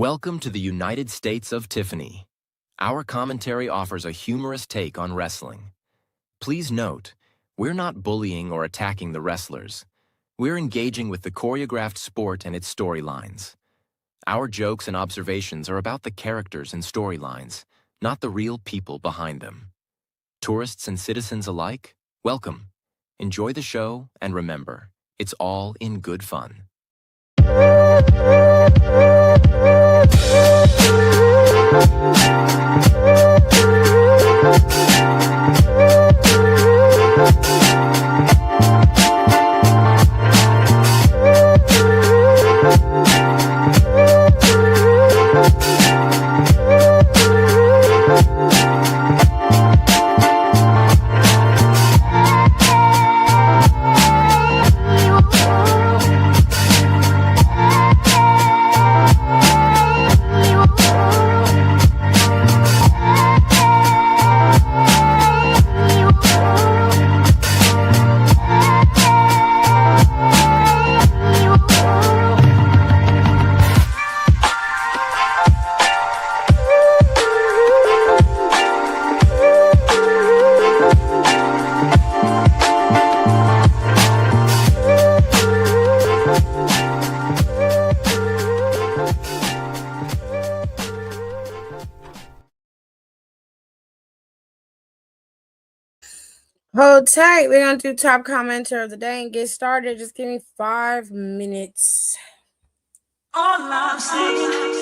Welcome to the United States of Tiffany. Our commentary offers a humorous take on wrestling. Please note, we're not bullying or attacking the wrestlers. We're engaging with the choreographed sport and its storylines. Our jokes and observations are about the characters and storylines, not the real people behind them. Tourists and citizens alike, welcome. Enjoy the show, and remember, it's all in good fun. Hold tight. We're going to do top commenter of the day and get started. Just give me 5 minutes. All I'm saying.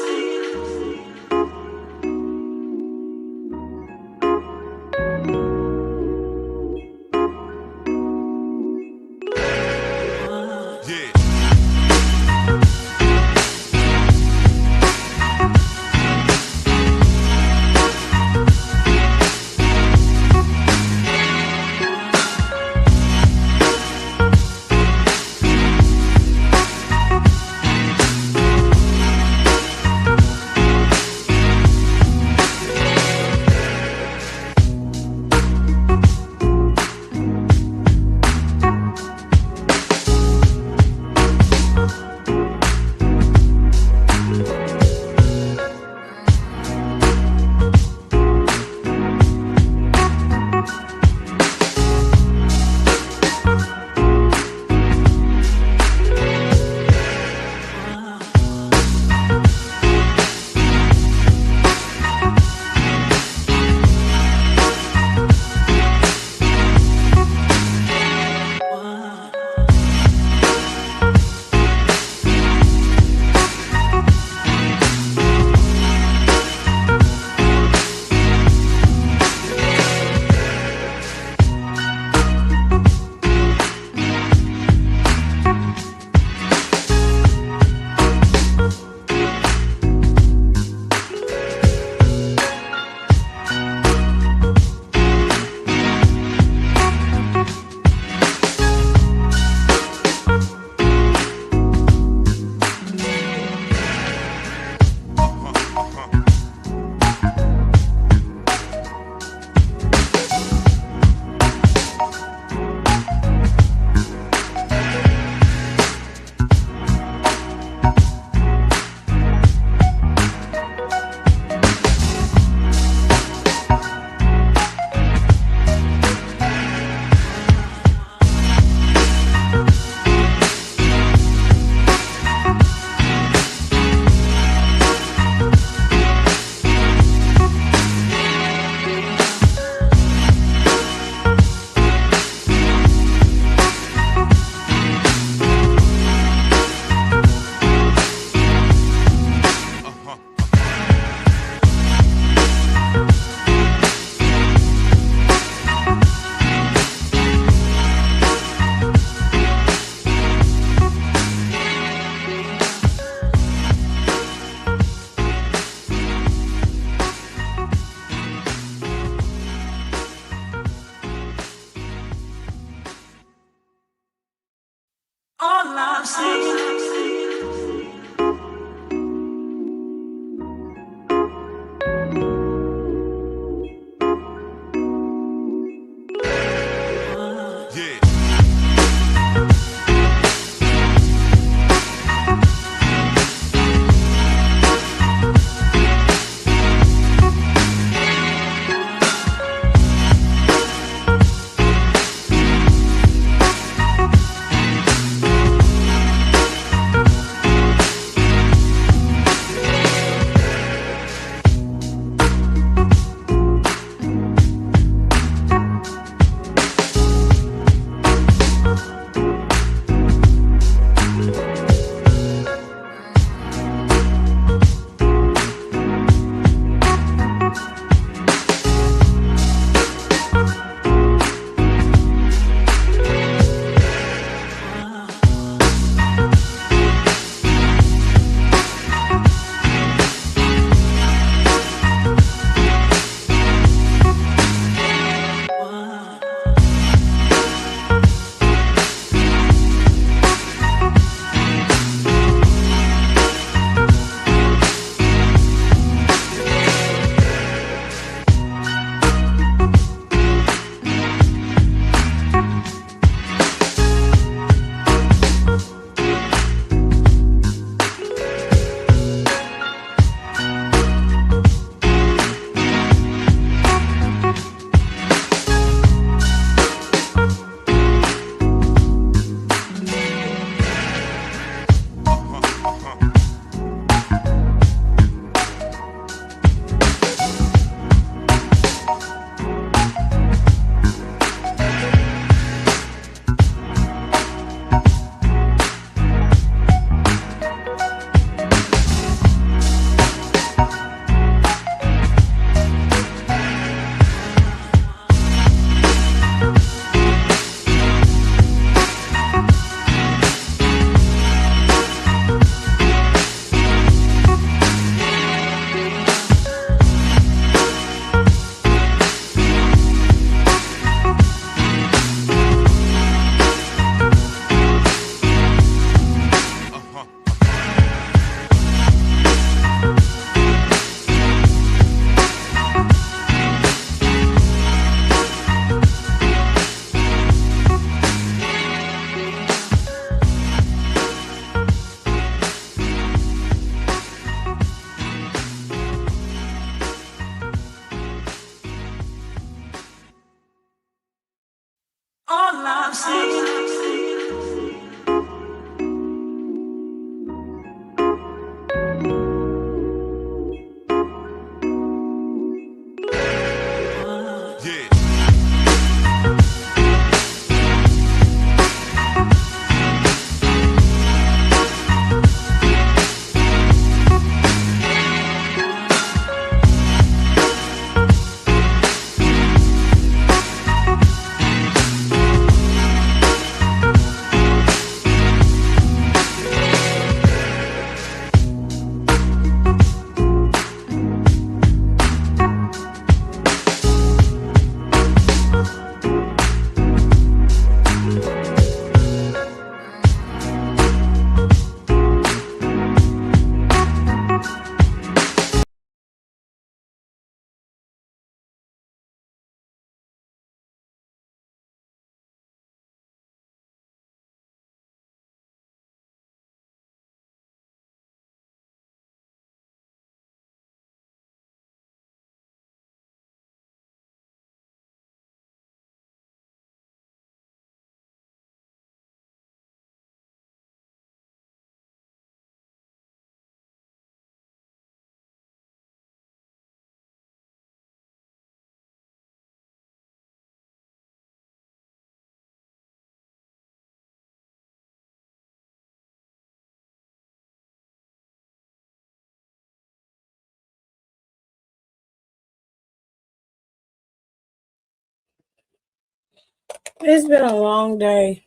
It's been a long day.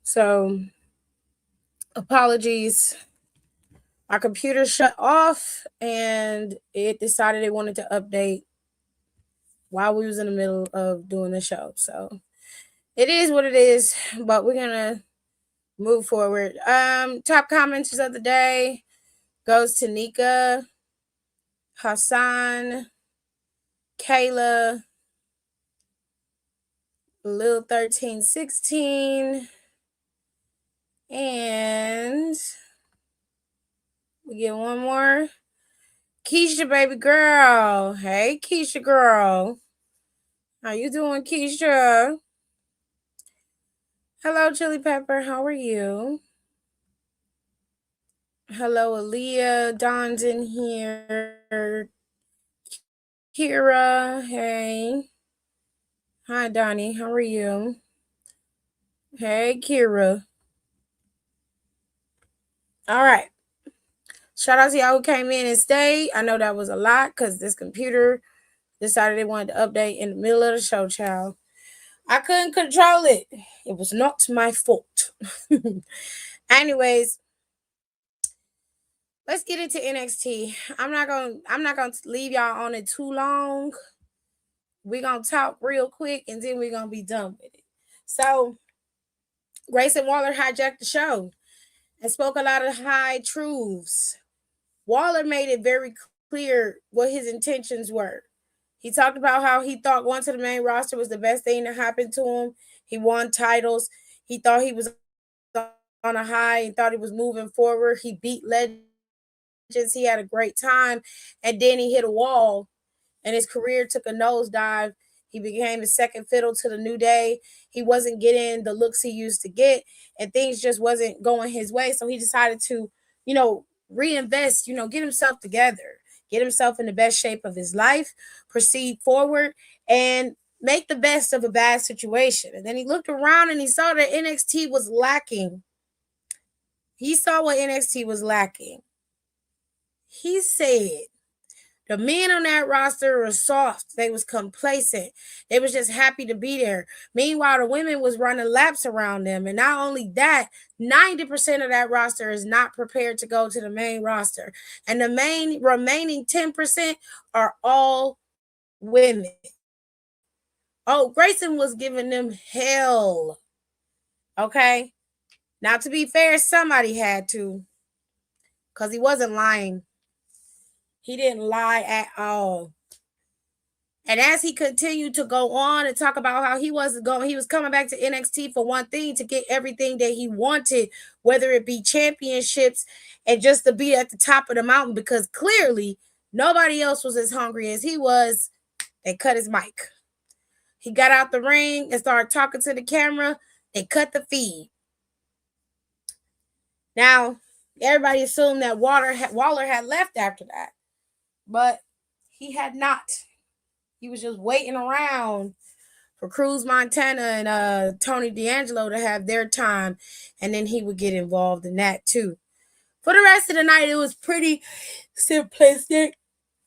So, apologies. My computer shut off and it decided it wanted to update while we was in the middle of doing the show. So, it is what it is, but we're going to move forward. Top commenters of the day goes to Nika, Hassan, Kayla, Lil 1316, and we get one more. Keisha, baby girl. Hey, Keisha girl. How you doing, Keisha? Hello, Chili Pepper. How are you? Hello, Aaliyah. Don's in here. Kira. Hey. Hi, Donnie. How are you? Hey, Kira. All right. Shout out to y'all who came in and stayed. I know that was a lot because this computer decided it wanted to update in the middle of the show, child. I couldn't control it. It was not my fault. Anyways, let's get into NXT. I'm not gonna leave y'all on it too long. We're gonna talk real quick and then we're gonna be done with it. So Grayson Waller hijacked the show and spoke a lot of high truths. Waller made it very clear what his intentions were. He talked about how he thought going to the main roster was the best thing to happen to him. He won titles. He thought he was on a high and thought he was moving forward. He beat legends. He had a great time. And then he hit a wall and his career took a nosedive. He became a second fiddle to the New Day. He wasn't getting the looks he used to get, and things just wasn't going his way. So he decided to, reinvest, get himself together, get himself in the best shape of his life, proceed forward, and make the best of a bad situation. And then he looked around and he saw that NXT was lacking. He saw what NXT was lacking. He said, the men on that roster were soft. They was complacent. They was just happy to be there. Meanwhile, the women was running laps around them. And not only that, 90% of that roster is not prepared to go to the main roster. And the remaining 10% are all women. Oh, Grayson was giving them hell. Okay? Now, to be fair, somebody had to. Because he wasn't lying. He didn't lie at all. And as he continued to go on and talk about how he was coming back to NXT for one thing, to get everything that he wanted, whether it be championships and just to be at the top of the mountain, because clearly nobody else was as hungry as he was. They cut his mic. He got out the ring and started talking to the camera. They cut the feed. Now, everybody assumed that Waller had left after that, but he had not. He was just waiting around for Cruz Montana and Tony D'Angelo to have their time, and then he would get involved in that too. For the rest of the night, it was pretty simplistic.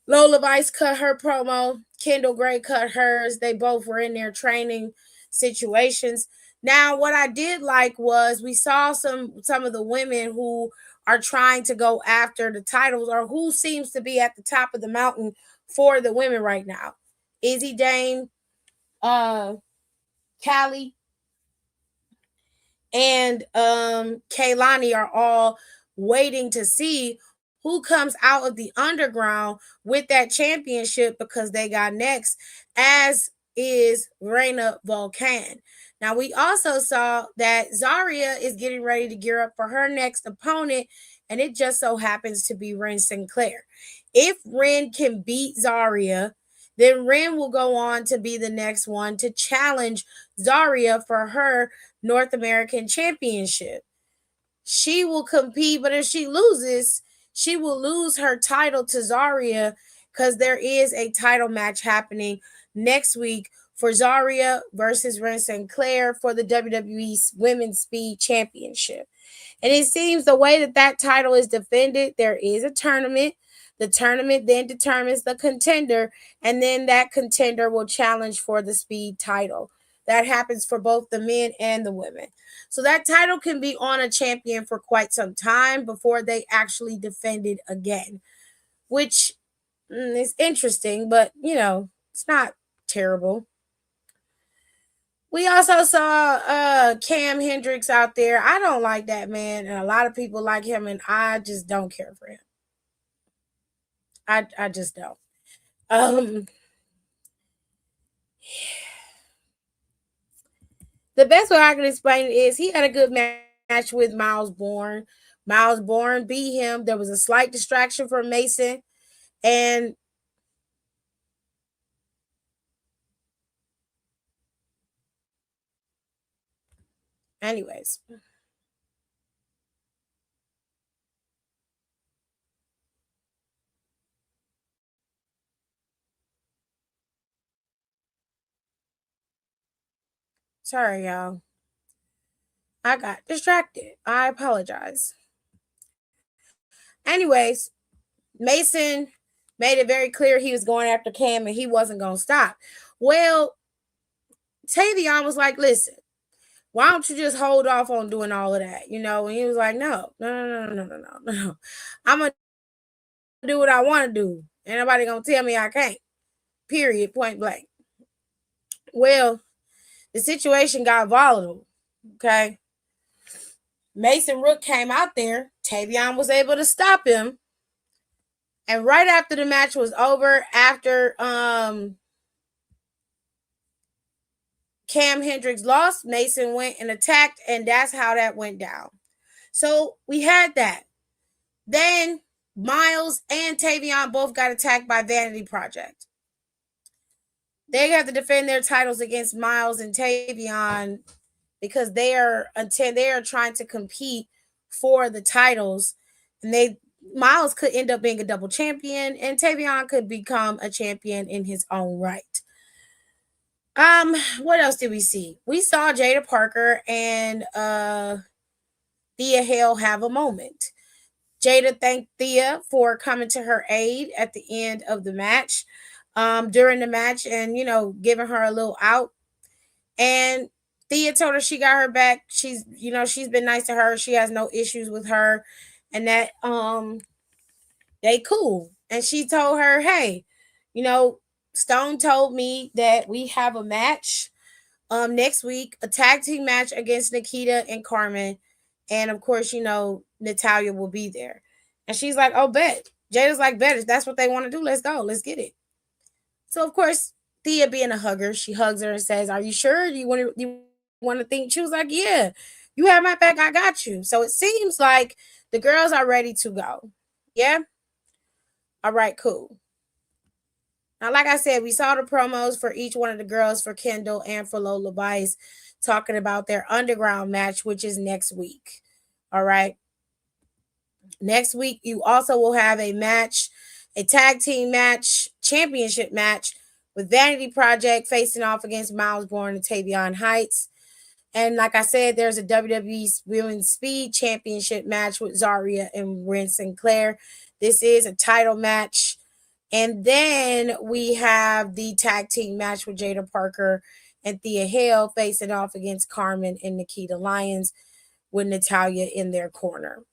Lola Vice cut her promo. Kendall Gray cut hers. They both were in their training situations. Now, what I did like was we saw some of the women who are trying to go after the titles, or who seems to be at the top of the mountain for the women right now. Izzy Dame, Callie, and Kaylani are all waiting to see who comes out of the underground with that championship, because they got next, as is Reina Volcan. Now, we also saw that Zarya is getting ready to gear up for her next opponent, and it just so happens to be Ren Sinclair. If Ren can beat Zarya, then Ren will go on to be the next one to challenge Zarya for her North American Championship. She will compete, but if she loses, she will lose her title to Zarya, because there is a title match happening next week for Zarya versus Ren Sinclair for the WWE Women's Speed Championship. And it seems the way that title is defended, there is a tournament. The tournament then determines the contender, and then that contender will challenge for the speed title. That happens for both the men and the women. So that title can be on a champion for quite some time before they actually defend it again, which is interesting, but it's not terrible. We also saw Cam Hendricks out there. I don't like that man, and a lot of people like him, and I just don't care for him. I just don't. The best way I can explain it is he had a good match with Miles Bourne. Miles Bourne beat him. There was a slight distraction for Mason, and anyways. Sorry, y'all. I got distracted. I apologize. Anyways, Mason made it very clear he was going after Cam and he wasn't going to stop. Well, Tavion was like, listen, why don't you just hold off on doing all of that? And he was like, no. I'm going to do what I want to do. Ain't nobody going to tell me I can't. Period, point blank. Well, the situation got volatile, okay? Mason Rook came out there. Tavion was able to stop him. And right after the match was over, after Cam Hendricks lost, Mason went and attacked, and that's how that went down. So we had that. Then Miles and Tavion both got attacked by Vanity Project. They have to defend their titles against Miles and Tavion because they are trying to compete for the titles, and Miles could end up being a double champion, and Tavion could become a champion in his own right. What else did we see? We saw Jada Parker and Thea Hale have a moment. Jada thanked Thea for coming to her aid at the end of the match, during the match, and giving her a little out. And Thea told her she got her back. She's been nice to her. She has no issues with her, and that they cool. And she told her, hey, Stone told me that we have a match next week, a tag team match against Nikita and Carmen. And of course, Natalya will be there. And she's like, oh, bet. Jada's like, bet. If that's what they want to do, let's go. Let's get it. So, of course, Thea being a hugger, she hugs her and says, are you sure? You want to think? She was like, yeah, you have my back. I got you. So it seems like the girls are ready to go. Yeah? All right, cool. Now, like I said, we saw the promos for each one of the girls, for Kendall and for Lola Bice, talking about their underground match, which is next week. All right. Next week, you also will have a match, a tag team match, championship match with Vanity Project facing off against Miles Bourne and Tavion Heights. And like I said, there's a WWE Women's Speed Championship match with Zaria and Ren Sinclair. This is a title match. And then we have the tag team match with Jada Parker and Thea Hale facing off against Carmen and Nikita Lyons with Natalya in their corner.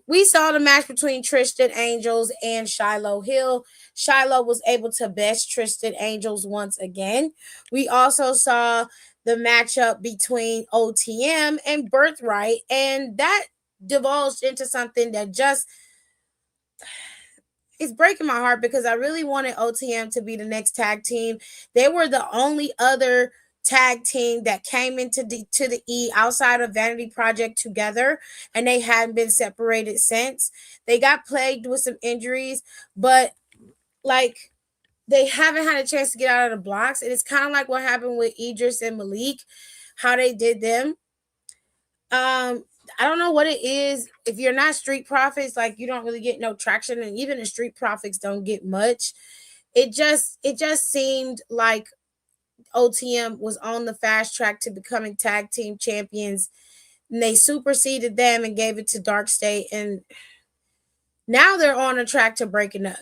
We saw the match between Tristan Angels and Shiloh Hill. Shiloh was able to best Tristan Angels once again. We also saw the matchup between OTM and Birthright, and that divulged into something that just it's breaking my heart, because I really wanted OTM to be the next tag team. They were the only other tag team that came into to the E outside of Vanity Project together, and they hadn't been separated since. They got plagued with some injuries, but like they haven't had a chance to get out of the blocks. And it's kind of like what happened with Idris and Malik, how they did them. I don't know what it is. If you're not Street Profits, like you don't really get no traction, and even the Street Profits don't get much. It just seemed like OTM was on the fast track to becoming tag team champions, and they superseded them and gave it to Dark State. And Now they're on a track to breaking up.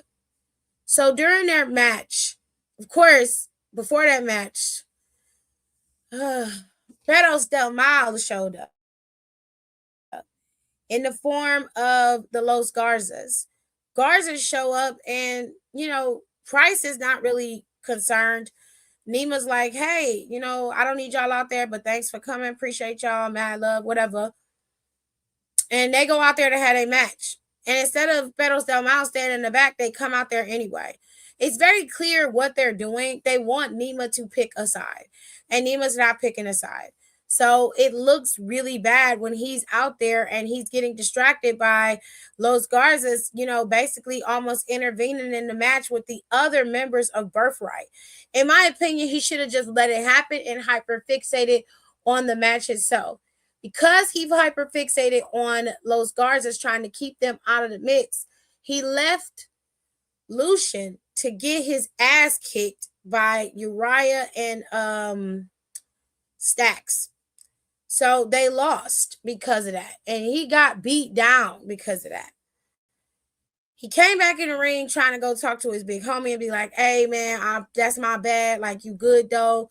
So during their match, of course, before that match, Betos Del Mal showed up in the form of the Los Garzas. Garzas show up, and Price is not really concerned. Nima's like, hey, I don't need y'all out there, but thanks for coming. Appreciate y'all. Mad love, whatever. And they go out there to have a match. And instead of Pedros Del Mal standing in the back, they come out there anyway. It's very clear what they're doing. They want Nima to pick a side, and Nima's not picking a side. So it looks really bad when he's out there and he's getting distracted by Los Garzas, basically almost intervening in the match with the other members of Birthright. In my opinion, he should have just let it happen and hyper fixated on the match itself. Because he hyperfixated on Los Garzas trying to keep them out of the mix, he left Lucian to get his ass kicked by Uriah and Stacks. So they lost because of that. And he got beat down because of that. He came back in the ring trying to go talk to his big homie and be like, hey, man, that's my bad. Like, you good, though.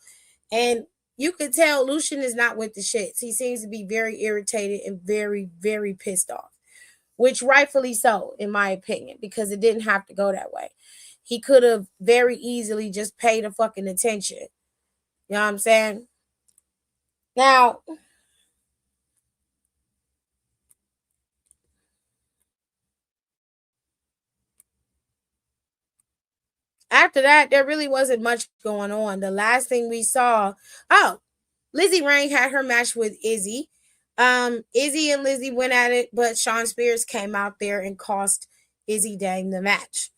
And you could tell Lucian is not with the shits. He seems to be very irritated and very, very pissed off, which rightfully so, in my opinion, because it didn't have to go that way. He could have very easily just paid a fucking attention. You know what I'm saying? Now, after that, there really wasn't much going on. The last thing we saw, Lizzie Rain had her match with Izzy. Izzy and Lizzie went at it, but Shawn Spears came out there and cost Izzy Dang the match.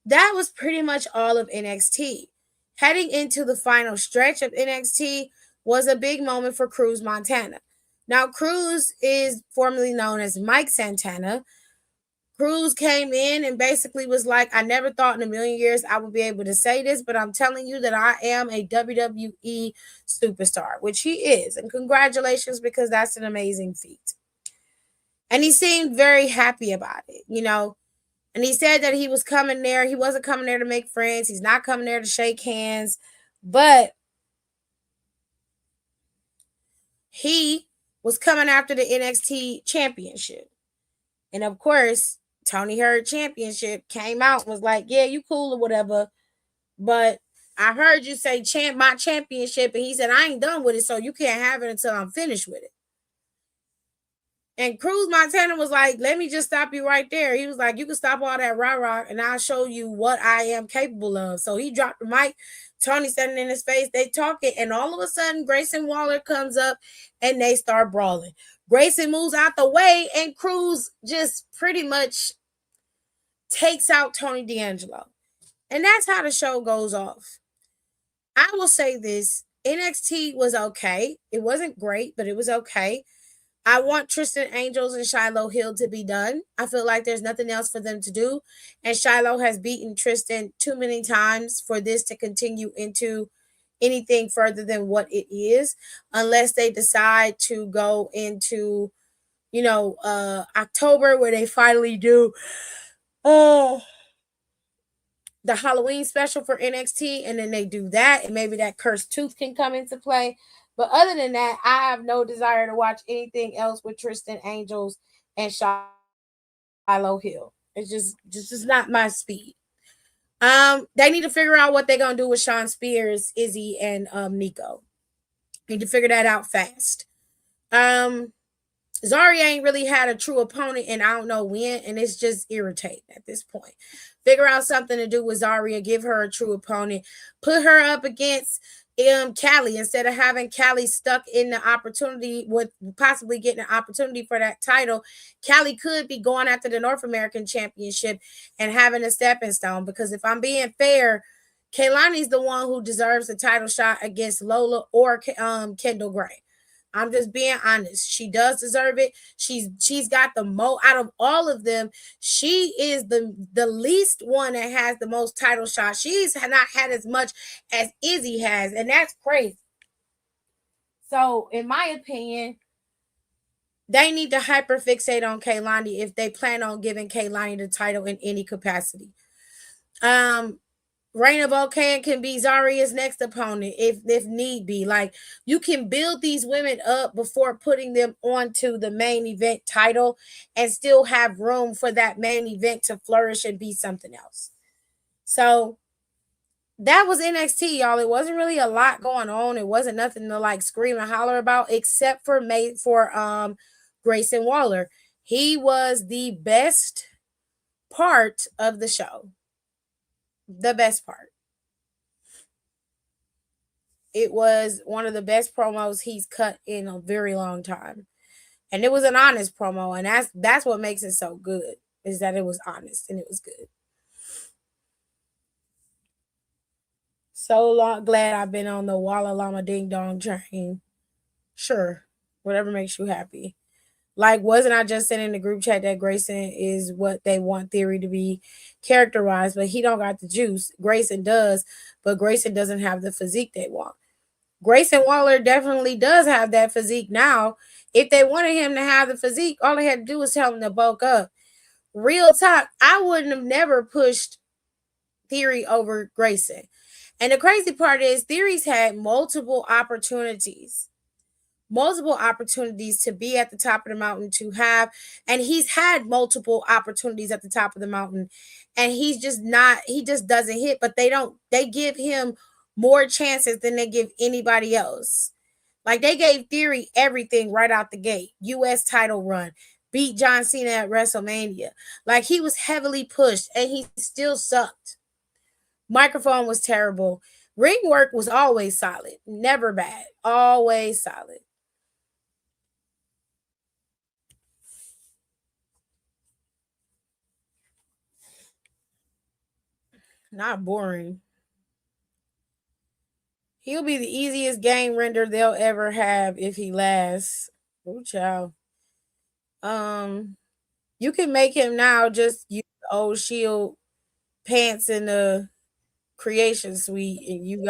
That was pretty much all of NXT. Heading into the final stretch of NXT was a big moment for Cruz Montana. Now, Cruz is formerly known as Mike Santana. Cruz came in and basically was like, I never thought in a million years I would be able to say this, but I'm telling you that I am a WWE superstar, which he is. And congratulations, because that's an amazing feat. And he seemed very happy about it, And he said that he was coming there. He wasn't coming there to make friends. He's not coming there to shake hands. But he was coming after the NXT championship. And of course, Tony Hurd Championship came out and was like, yeah, you cool or whatever. But I heard you say my championship. And he said, I ain't done with it. So you can't have it until I'm finished with it. And Cruz Montana was like, let me just stop you right there. He was like, you can stop all that rah-rah and I'll show you what I am capable of. So he dropped the mic. Tony standing in his face. They talking. And all of a sudden, Grayson Waller comes up and they start brawling. Grayson moves out the way and Cruz just pretty much takes out Tony D'Angelo. And that's how the show goes off. I will say this. NXT was okay. It wasn't great, but it was okay. I want Tristan Angels and Shiloh Hill to be done. I feel like there's nothing else for them to do. And Shiloh has beaten Tristan too many times for this to continue into anything further than what it is, unless they decide to go into, October, where they finally do the Halloween special for NXT, and then they do that, and maybe that cursed tooth can come into play. But other than that, I have no desire to watch anything else with Tristan Angels and Shiloh Hill. It's just not my speed. They need to figure out what they're gonna do with Shawn Spears, Izzy, and Nico. Need to figure that out fast. Zarya ain't really had a true opponent, and I don't know when, and it's just irritating at this point. Figure out something to do with Zarya, give her a true opponent, put her up against Callie instead of having Callie stuck in the opportunity with possibly getting an opportunity for that title. Callie could be going after the North American Championship and having a stepping stone, because if I'm being fair, Kaylani's the one who deserves the title shot against Lola or Kendall Gray. I'm just being honest. She does deserve it. She's got the most out of all of them. She is the least one that has the most title shots. She's not had as much as Izzy has, and that's crazy. So, in my opinion, They need to hyperfixate on Kaylani if they plan on giving Kaylani the title in any capacity. Reina Volcan can be Zaria's next opponent if need be. Like, you can build these women up before putting them onto the main event title and still have room for that main event to flourish and be something else. So that was NXT, y'all. It wasn't really a lot going on. It wasn't nothing to like scream and holler about, except for Grayson Waller. He was the best part of the show. The best part. It was one of the best promos he's cut in a very long time. And it was an honest promo, and that's what makes it so good, is that it was honest and it was good. So long, glad I've been on the Walla Llama Ding Dong train. Sure, whatever makes you happy. Like, wasn't I just saying in the group chat that Grayson is what they want Theory to be characterized, but he don't got the juice. Grayson does, but Grayson doesn't have the physique they want. Grayson Waller definitely does have that physique now. If they wanted him to have the physique, all they had to do was tell him to bulk up. Real talk, I wouldn't have never pushed Theory over Grayson. And the crazy part is Theory's had multiple opportunities to be at the top of the mountain and he's had multiple opportunities at the top of the mountain, and he just doesn't hit. But they give him more chances than they give anybody else. Like, they gave Theory everything right out the gate. US title run, beat John Cena at WrestleMania. Like, he was heavily pushed and he still sucked. Microphone was terrible. Ring work was always solid, never bad, always solid. Not boring. He'll be the easiest game render they'll ever have if he lasts. Oh, child. You can make him now just use the old Shield pants in the creation suite, and you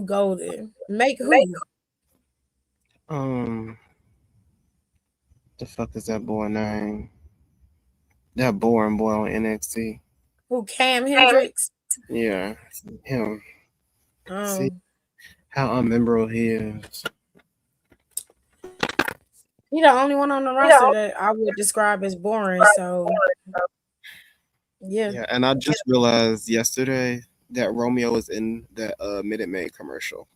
golden. Make who? The fuck is that boy name? That boring boy on NXT. Who? Cam Hendricks? Yeah, him. See Um, how unmemorable he is. He the only one on the roster that I would describe as boring. So yeah. Yeah, and I just realized yesterday that Romeo was in that Minute Maid commercial.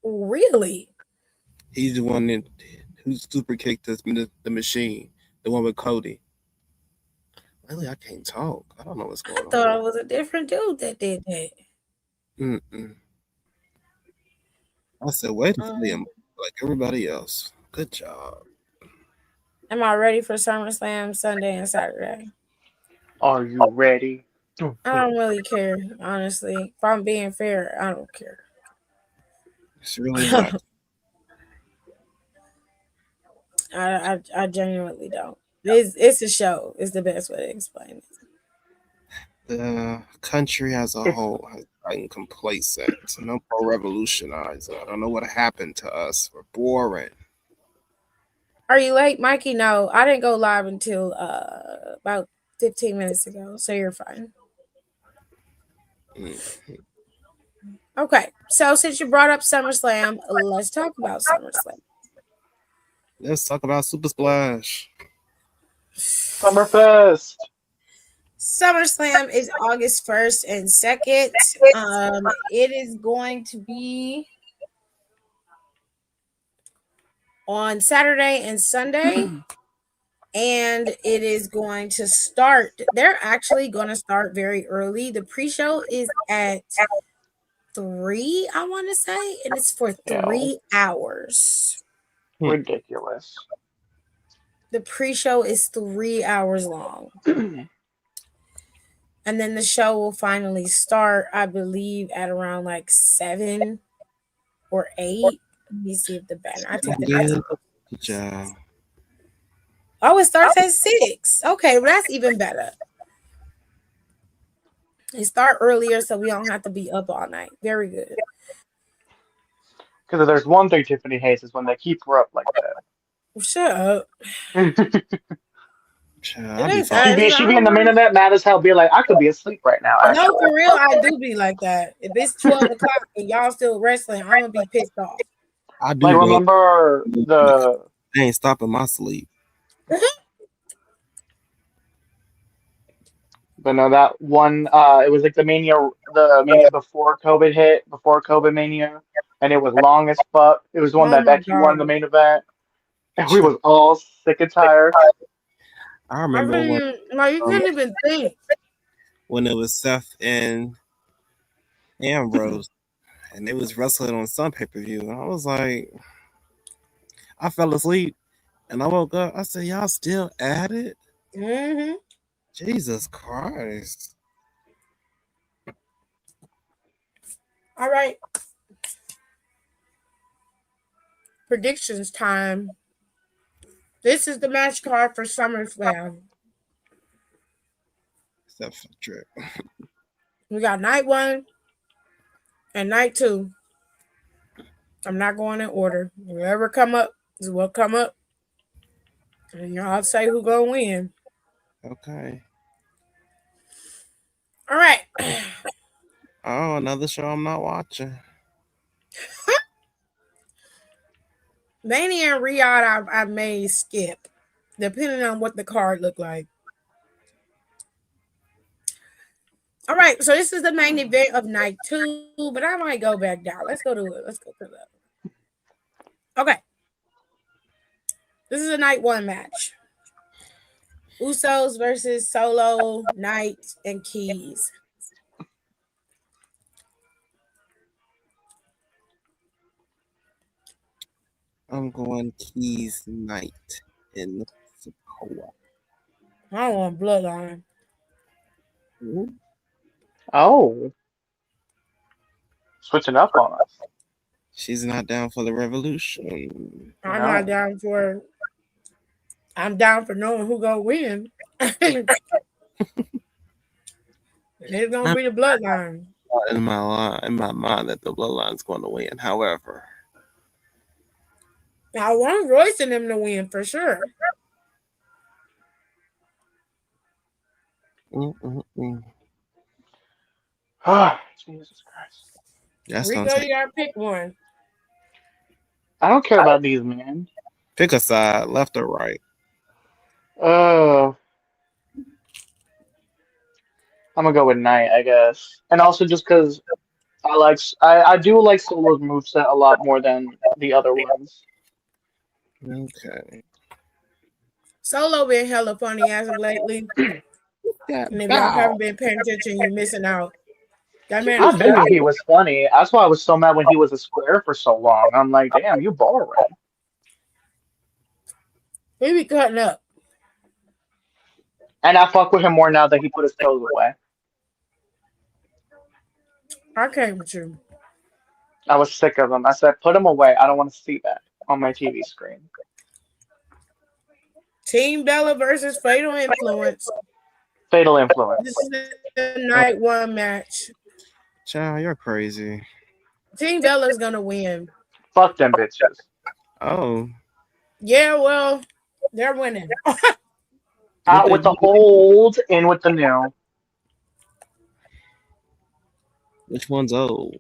Really? He's the one who super kicked the machine, the one with Cody. Really, I can't talk. I don't know what's going on. I thought it was a different dude that did that. I said, wait a minute, like everybody else. Good job. Am I ready for SummerSlam Sunday and Saturday? Are you ready? I don't really care, honestly. If I'm being fair, I don't care. It's really not. I genuinely don't. It's a show. It's the best way to explain it. The country as a whole has gotten complacent. No more revolutionizer. I don't know what happened to us. We're boring. Are you late, Mikey? No, I didn't go live until about 15 minutes ago, so you're fine. Okay, so since you brought up SummerSlam, let's talk about SummerSlam. Let's talk about Super Splash. Summerfest. SummerSlam is August 1st and 2nd. It is going to be on Saturday and Sunday. And it is going to start. They're actually going to start very early. The pre-show is at 3, I want to say, and it's for 3 hours. Ridiculous. The pre-show is 3 hours long. And then the show will finally start, I believe, at around like 7 or 8. Let me see if the banner. I take the Good job. Oh, it starts at 6. Okay, well, that's even better. It start earlier so we don't have to be up all night. Very good. Because if there's one thing Tiffany hates is when they keep her up like Shut up. that. Child, It I be ain't falling. she be Saturday. I she be don't in the main know. event mad as hell, be like, I could be asleep right now, No, actually. for real, I do be like that. If it's 12 o'clock and y'all still wrestling, I'm gonna be pissed off. I Like do go. remember the They ain't stopping my sleep. but no that one it was like the mania before COVID hit, before COVID mania, and it was long as fuck. It was the one Oh that my Becky won god. the main event, and we Child, was all sick and tired. I I remember couldn't even like you um, couldn't even think. when it was Seth and Ambrose, and they was wrestling on some pay per view. And I was like, I fell asleep, and I woke up. I said, "Y'all still at it? Mm-hmm. Jesus Christ!" All right. Predictions time. This is the match card for SummerSlam. Except for Drip. We got night 1 and night 2. I'm not going in order. Whoever come up is what come up. And y'all say who gonna win. Okay. All right. Oh, another show I'm not watching. Mania and Riyadh I may skip, depending on what the card look like. All right, so this is the main event of night 2, but I might go back down. Let's go to it. Let's go to that. Okay. This is a night 1 match. Usos versus Solo, Knight, and Keys. I'm going Keys Night in Sokoa. I don't want Bloodline. Ooh, Oh, switching up on us. she's not down for the revolution. I'm not No. down for. I'm down for knowing who gonna win. It's gonna I'm be the Bloodline. in my mind that the bloodline's going to win. However, I want Royce and them to win for sure. mm. Ah, Jesus Christ. That's gonna Rico, take you gotta pick one. I don't care about these men. pick a side, left or right. Uh, I'm gonna go with Knight, I guess. And also just because I do like Solo's moveset a lot more than the other ones. Okay. Solo been hella funny as of lately. Yeah, And if y'all bow. haven't been paying attention, you're missing out. That man I is did knew funny. he was funny. That's why I was so mad when he was a square for so long. I'm like, damn, you boring. He be cutting up. And I fuck with him more now that he put his clothes away. I came with you. I was sick of him. I said, put him away. I don't want to see that on my TV screen. Team Bella versus Fatal Influence. Fatal This influence. is the night 1 match. Child, you're crazy. Team Bella's gonna win. Fuck them bitches. Oh, Yeah, well, they're winning. what Out they with the do? old, in with the new. Which one's old?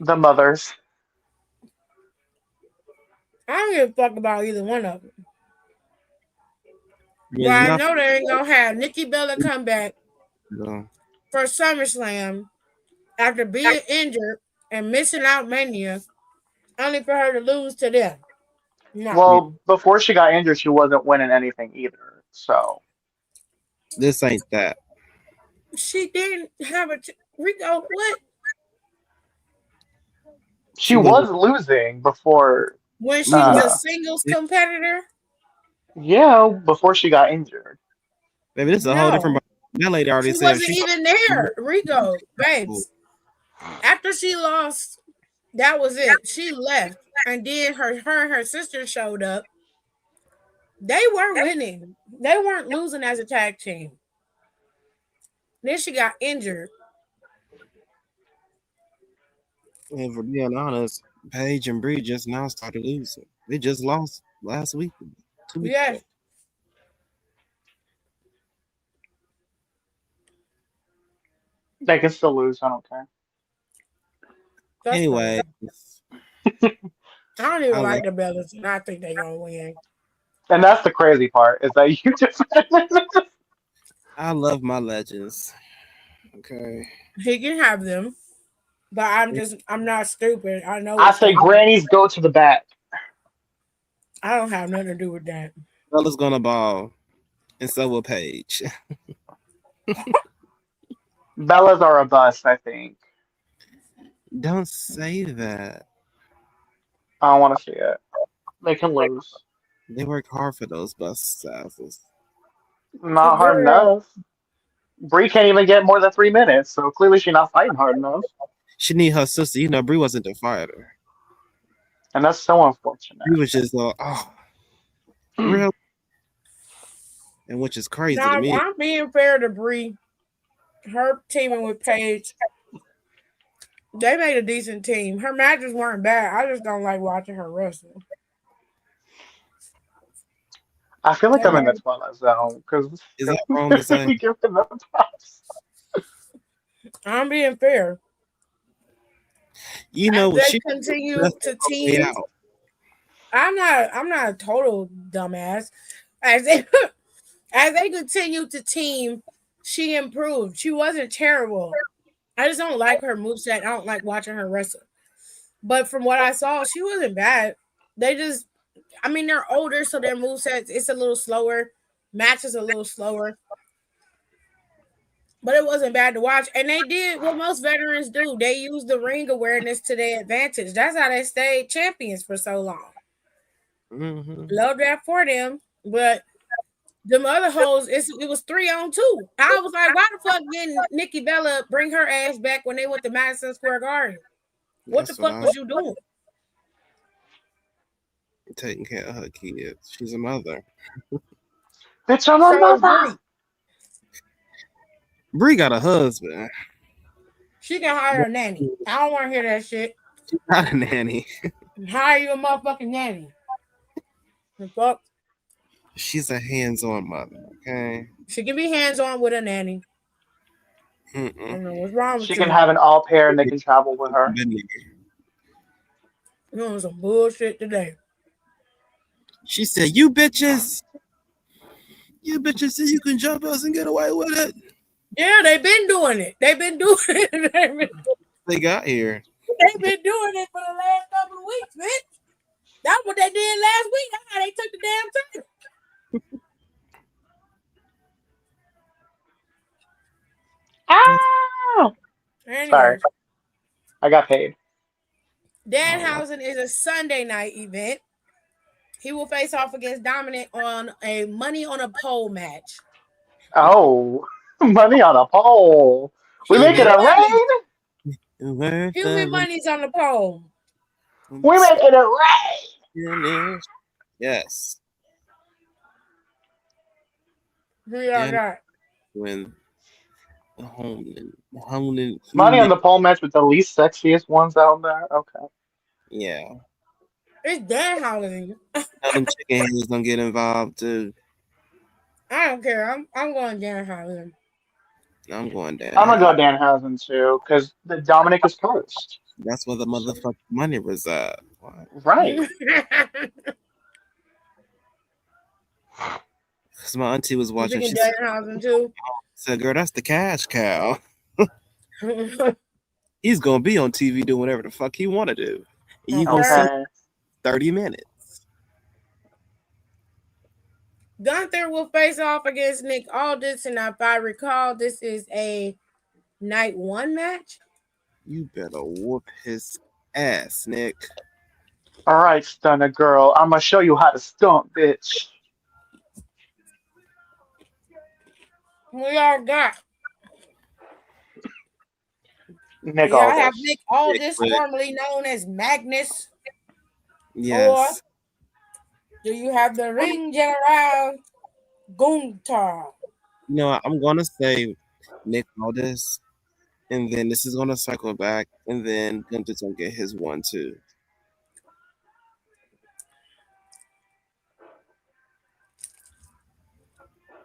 The mothers. I don't give a fuck about either one of them. I mean, But it's I not. know they ain't gonna have Nikki Bella come back No. for SummerSlam after being injured and missing out Mania, only for her to lose to them. No, Well, before she got injured, she wasn't winning anything either. So This ain't that. she didn't have a Rico. What she She wasn't. was losing before. when she was Losing. a Uh, singles competitor? yeah, before she got injured. Baby, this is a whole different. No, That lady already she said wasn't she. even there. Rico, babes. After she lost, that was it. She left, and then her and her sister showed up. They were winning. They weren't losing as a tag team. Then she got injured. And for being honest, Paige and Bree just now started losing. They just lost last week, 2 weeks ago. Yes, They can still lose. I don't care. that's Anyway, crazy. I don't I even like like the Bellas, and I think they're gonna win. And that's the crazy part is that you just. I love my legends. Okay. He can have them, but I'm not stupid. I know I what's say gonna happen. grannies go to the back. I don't have nothing to do with that. Bella's gonna ball, and so will Paige. Bellas are a bust, I think. Don't say that. I don't want to see it. They can lose. They work hard for those bus sizes. Not hard Girl, enough. Bree can't even get more than 3 minutes, so clearly she's not fighting hard enough. She need her sister. You know, Bree wasn't the fighter. And that's so unfortunate. Bree was just oh, real, and which is crazy to now me. I'm being fair to Bree. Her teaming with Paige, they made a decent team. Her matches weren't bad. I just don't like watching her wrestle. I feel like They I'm in the made, Twilight Zone because Is that wrong to say? we give them the props. I'm being fair. You As know, they she continue that's to her way team, out. I'm not a total dumbass. As they as they continue to team, she improved. She wasn't terrible. I just don't like her moveset. I don't like watching her wrestle. But from what I saw, she wasn't bad. They just, I mean, they're older, so their movesets it's a little slower. Match is a little slower, but it wasn't bad to watch. And they did what most veterans do. They use the ring awareness to their advantage. That's how they stayed champions for so long. Hmm. Love that for them. But them other hoes, it was 3-on-2. I was like, why the fuck didn't Nikki Bella bring her ass back when they went to Madison Square Garden? What the That's what fuck I was you doing? taking care of her kids. She's a mother. Bitch, I'm a So is mother. Brie. Bree got a husband. She can hire a nanny. I don't want to hear that shit. She's not a nanny. Hire you a motherfucking nanny. The fuck? She's a hands-on mother. Okay. She can be hands on with a nanny. I Mm-mm. don't know what's wrong She with can you. have an all pair and they can travel with her. You doing some bullshit today. She said, you bitches say you can jump us and get away with it." Yeah, they've been doing it. They've been doing it. They got here. They've been doing it for the last couple of weeks, bitch. That's what they did last week. That's how they took the damn title. Ah! Sorry, Anyways, I got paid. All right. Danhausen is a Sunday night event. He will face off against Dominic on a money on a pole match. Oh, money on a pole. We make Human it a money. rain. Worth Human of money's on the pole. We make it a rain. yes. Who y'all Dan got? when honing Money on human. the pole match with the least sexiest ones out there. Okay. Yeah. It's Danhausen. Now them chicken heads don't get involved too. I don't care. I'm going Danhausen. I'm going I'm down. gonna go Danhausen too, because the Dominic is cursed. That's where the motherfucking money resides. What? Right. Because my auntie was You watching. picking She Danhausen too? said, "Girl, that's the cash cow. He's gonna be on TV doing whatever the fuck he want to do. And you gonna see Okay. Okay. 30 minutes." Gunther will face off against Nick Aldis, and if I recall, this is a night one match. You better whoop his ass, Nick. All right, stunner girl. I'm gonna show you how to stunt, bitch. We all got. Nick Y'all have Aldis. Nick Nick, Aldis, but formerly known as Magnus, or yes, do you have the Ring General Gunther? I'm gonna say Nick Aldis And then this is gonna cycle back, and then Gunther's gonna get his one too.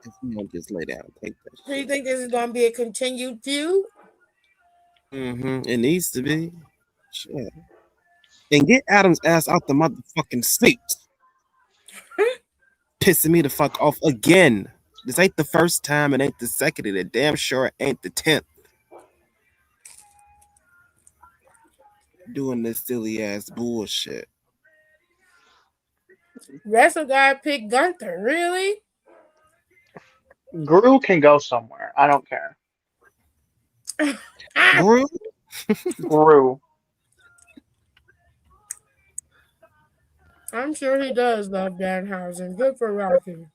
If you don't just lay down, take that Do you shit. think this is going to be a continued feud? It needs to be. Shit. And get Adam's ass out the motherfucking seat. Pissing me the fuck off again. This ain't the first time, it ain't the second, and it damn sure ain't the 10th. Doing this silly ass bullshit. Wrestle guy picked Gunther. Really? Gru can go somewhere. I don't care. Gru, Gru. I'm sure he does love Danhausen. Good for Rocky.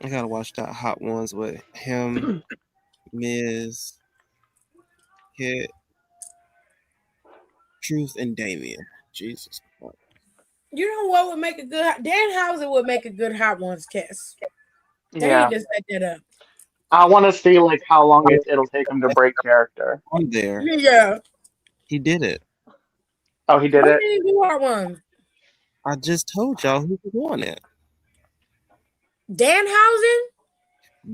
I gotta watch that Hot Ones with him, Miz, Hit, Truth, and Damien. Jesus Christ. You know what would make a good Danhausen would make a good Hot Ones cast. They need Yeah. to set that up. I want to see like how long it'll take him to break character. On there, Yeah. he did it. Oh, he did What it. did he do Hot Ones? I just told y'all who was on it. Danhausen?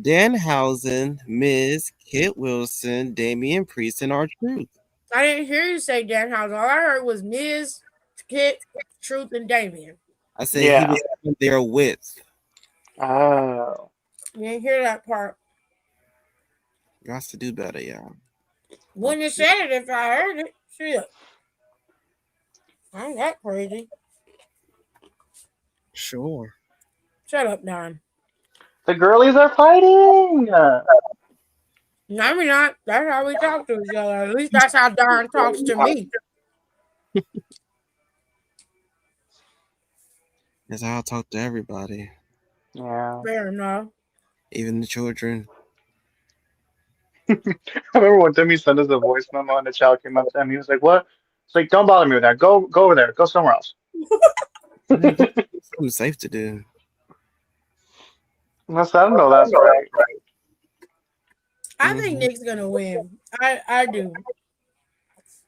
Danhausen, Miz, Kit Wilson, Damian Priest, and R-Truth. I didn't hear you say Danhausen. All I heard was Miz, Kit, Truth, and Damien. I said he Yeah. was on there with. Oh. You didn't hear that part. Got to do better, y'all. Wouldn't have said it if I heard it. Shit. I ain't that crazy. Sure. Shut up, Don. The girlies are fighting. No, we're not. That's how we talk to each other. At least that's how Don talks to me. That's how I talk to everybody, Yeah. Fair enough. even the children. I remember one time he sent us a voice memo and the child came up to him. He was like, "What?" It's like, "Don't bother me with that. Go over there. Go somewhere else." Yeah, it's something safe to do. I said, "I don't know. That's right." I think Nick's gonna win. I do.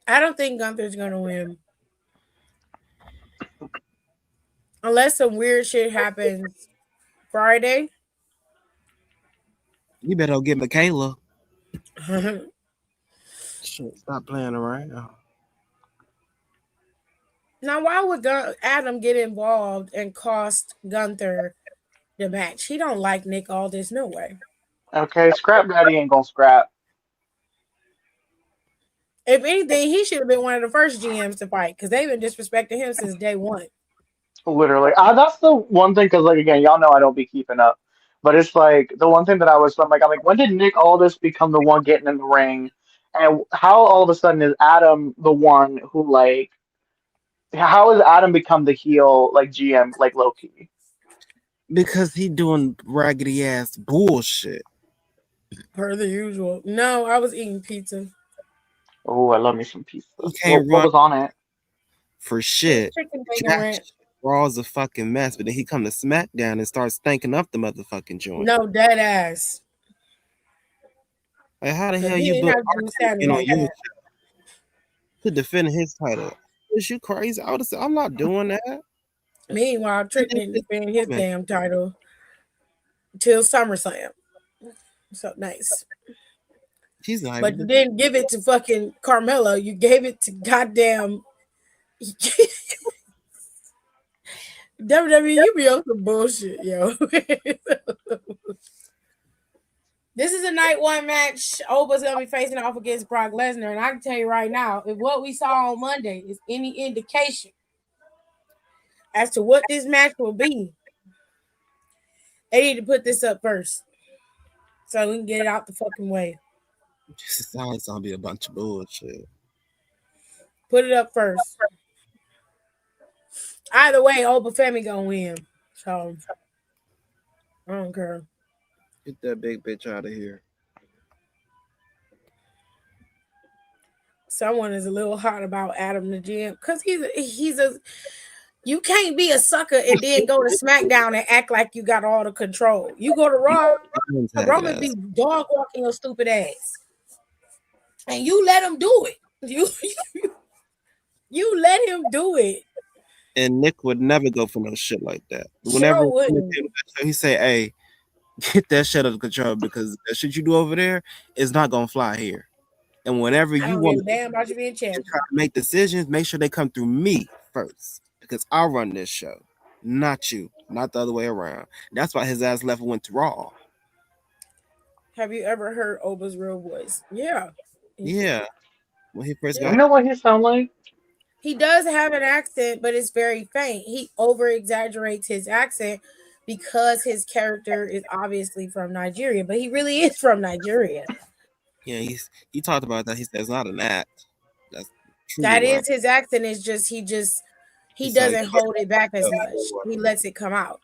I don't think Gunther's gonna win. Unless some weird shit happens Friday. You better go get Michaela. Now Shit, stop playing around. why would Adam get involved and cost Gunther the match? He don't like Nick Aldis, no way. Okay, Scrap Daddy ain't gonna scrap. If anything, he should have been one of the first GMs to fight because they've been disrespecting him since day one. Literally. That's the one thing, because, like, again, y'all know I don't be keeping up. But it's like the one thing that I'm like, when did Nick Aldis become the one getting in the ring? And how all of a sudden is Adam the one who, like, how has Adam become the heel, like, GM, like, low key? Because he doing raggedy ass bullshit. Per the usual. No, I was eating pizza. Oh, I love me some pizza. He can't What run was on it? for shit. Chicken bacon Jack ranch. Raw's a fucking mess, but then he come to SmackDown and starts stinking up the motherfucking joint. No, dead ass. Like, how the Because hell he you didn't book have to do R-Truth Sammy on like your that. show to defend his title? Is you crazy? I would have said, I'm not doing that. Meanwhile, Trick didn't defend his damn title till SummerSlam. So nice. She's like, But you didn't give it to fucking Carmella. You gave it to goddamn WWE. You be on some bullshit, yo. This is a night one match. Oba's gonna be facing off against Brock Lesnar, and I can tell you right now, if what we saw on Monday is any indication as to what this match will be, they need to put this up first so we can get it out the fucking way. this sounds gonna be a bunch of bullshit. Put it up first. Either way, Oba Femi gonna win. So I don't care. Get that big bitch out of here. Someone is a little hot about Adam the GM because he's a You can't be a sucker and then go to SmackDown and act like you got all the control. You go to Raw, Roman be dog walking your stupid ass, and you let him do it. You let him do it. And Nick would never go for no shit like that. Sure Whenever wouldn't. he say, "Hey, get that shit under control because that shit you do over there is not gonna fly here." And whenever I you don't give want a damn about you being to champion. try to make decisions, make sure they come through me first because I run this show, not you, not the other way around. That's why his ass left and went to Raw. Have you ever heard Oba's real voice? Yeah. Yeah, when he first You Yeah. got know what he sound like? He does have an accent, but it's very faint. He over exaggerates his accent because his character is obviously from Nigeria, but he really is from Nigeria. yeah, he talked about that. He said it's not an act. That's truly That what is his accent. Is just he he's like. doesn't hold it back as much. He lets it come out.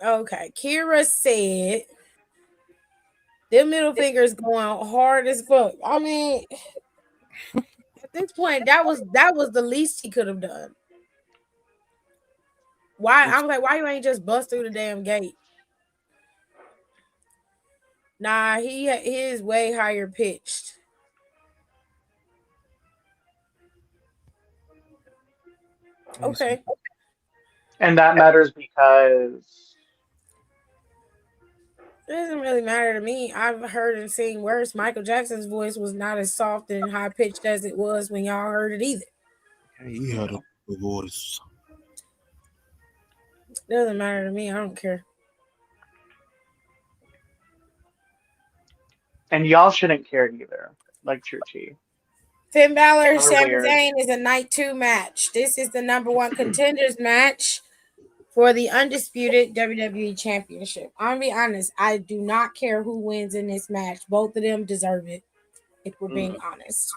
Okay. Kira said them middle fingers going hard as fuck. I mean, at this point, that was the least he could have done. Why? I was like, why you ain't just bust through the damn gate? Nah, he is way higher pitched. Okay. And that matters because It doesn't really matter to me. I've heard and seen worse. Michael Jackson's voice was not as soft and high pitched as it was when y'all heard it either. He had a voice. It doesn't matter to me. I don't care. and y'all shouldn't care either. Like True T. Finn Balor, Y'all are Sami weird. Zayn is a night 2 match. This is the number 1 contenders match for the undisputed WWE Championship. I'm gonna be honest. I do not care who wins in this match. Both of them deserve it. If we're being honest.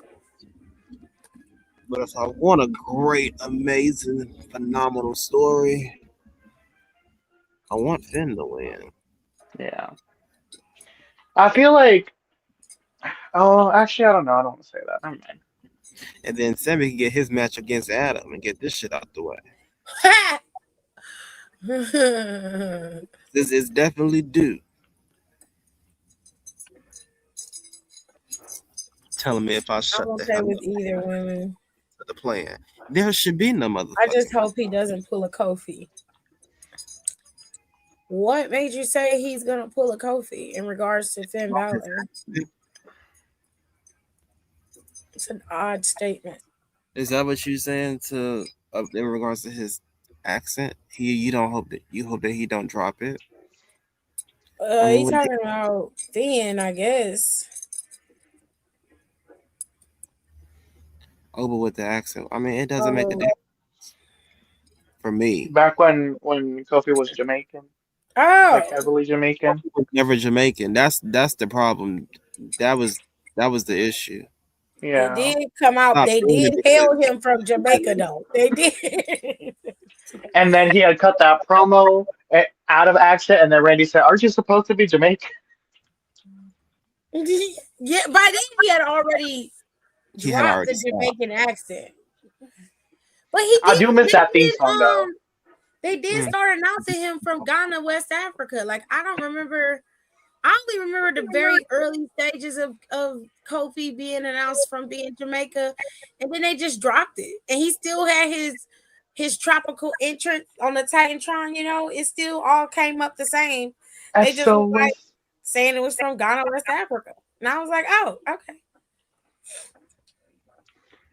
But if I want a great, amazing, phenomenal story, I want Finn to win. Yeah. I feel like oh actually I don't know, I don't want to say that. Never mind. And then Sammy can get his match against Adam and get this shit out the way. This is definitely due. Telling me if I shut I'm the okay hell with up either women. to the plan. There should be no motherfucking. I just hope he doesn't pull a Kofi. What made you say he's gonna pull a Kofi in regards to Finn Balor? It's an odd statement. Is that what you're saying to in regards to his accent? You don't hope that you hope that he don't drop it. I mean, He's talking about Finn, I guess. over with the accent. I mean, it doesn't make a Oh, difference for me. Back when Kofi was Jamaican, like oh, heavily Jamaican. Never Jamaican. That's the problem. That was the issue. it Yeah. did come out. Stop They doing did it hail because him from Jamaica, though. They did. And then he had cut that promo out of accent, and then Randy said, "Aren't you supposed to be Jamaican?" Yeah, by then he had already he had dropped already the stopped. Jamaican accent. But he I did. do miss that theme song though. They did Mm. start announcing him from Ghana, West Africa. Like I only remember the very early stages of Kofi being announced from being Jamaica, and then they just dropped it. And he still had his tropical entrance on the Titantron. You know, it still all came up the same. They just was like SOS. saying it was from Ghana, West Africa, and I was like, oh, okay.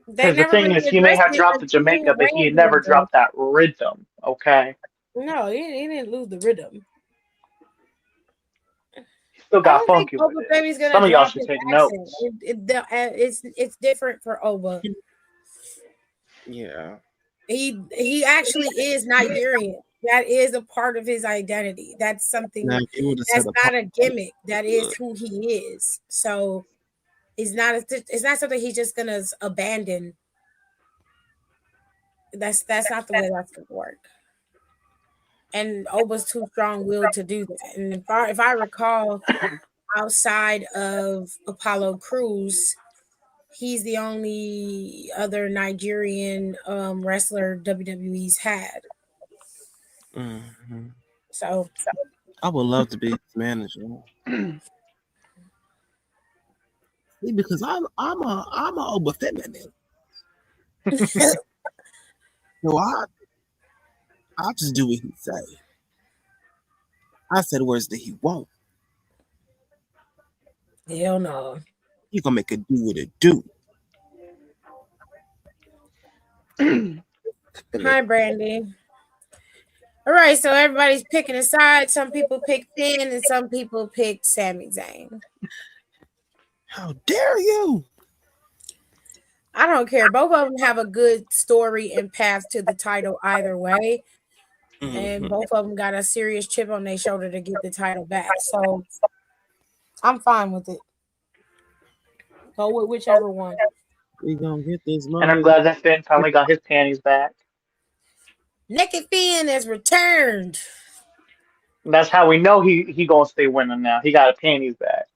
They Because the never thing really is, he may addressed have it dropped the until Jamaica, but he had Randy never addressed. dropped that rhythm. Okay, No, he didn't lose the rhythm. he still I got don't think funky with Oba it. Baby's gonna Some of y'all drop should his take accent. notes. It's different for Oba. Yeah. He actually is Nigerian. That is a part of his identity. That's something. Now, if you would have said That's a not a gimmick. That is look, who he is. So it's not something he's just gonna abandon. That's not the way that's gonna work. And Oba's too strong-willed to do that. And if I recall, outside of Apollo Crews, he's the only other Nigerian wrestler WWE's had. Mm-hmm. So I would love to be his manager. See, because I'm a over feminine. So I just do what he say. I said words that he won't. hell no. He gonna make it do what it do. Hi, Brandy. All right, so everybody's picking a side. Some people pick Finn, and some people pick Sami Zayn. How dare you? I don't care. Both of them have a good story and path to the title either way. And Mm-hmm. both of them got a serious chip on their shoulder to get the title back. So I'm fine with it. Go with whichever one. We gonna get this And I'm money. glad that Finn finally got his panties back. Naked Finn has returned. That's how we know he gonna stay winning now. He got his panties back.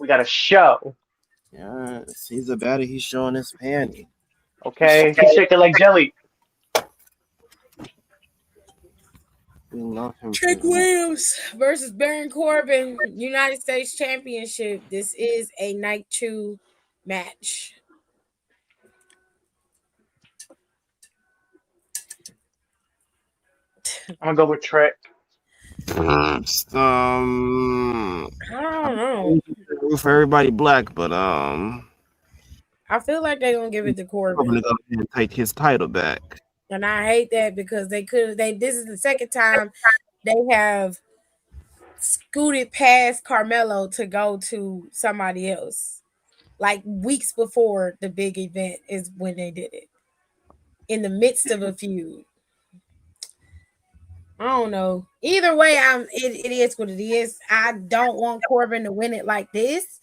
We got a show. Yes, he's a baddie. He's showing his panty. Okay, he's shaking like jelly. We love him for Trick that. Williams versus Baron Corbin, United States Championship. This is a night 2 match. I'm gonna go with Trick. I don't know. Root for everybody black, but I feel like they're gonna give it to I'm gonna Corbin. go ahead and take his title back. And I hate that because this is the second time they have scooted past Carmelo to go to somebody else. Like weeks before the big event is when they did it. In the midst of a feud. I don't know. Either way, it is what it is. I don't want Corbin to win it like this.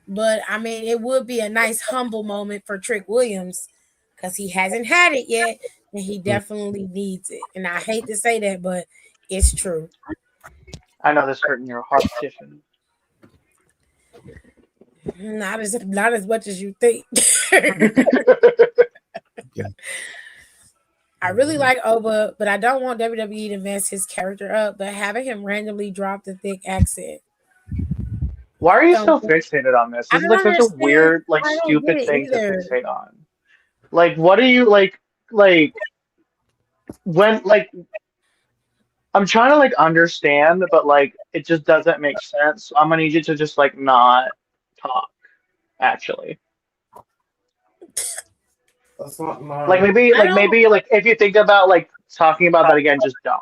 But I mean, it would be a nice humble moment for Trick Williams because he hasn't had it yet, and he definitely needs it. And I hate to say that, but it's true. I know this hurting your heart, Tiffany. Not as much as you think. I really like Oba, but I don't want WWE to mess his character up. But having him randomly drop the thick accent, Why are you don't so fixated on this? I This is don't like such a understand. weird, like I don't get stupid it thing to either. fixate on. Like, what do you like when like I'm trying to like understand, but like it just doesn't make sense. So I'm gonna need you to just like not talk, actually. That's not Like mine. maybe I like don't maybe like if you think about like talking about that again, just don't.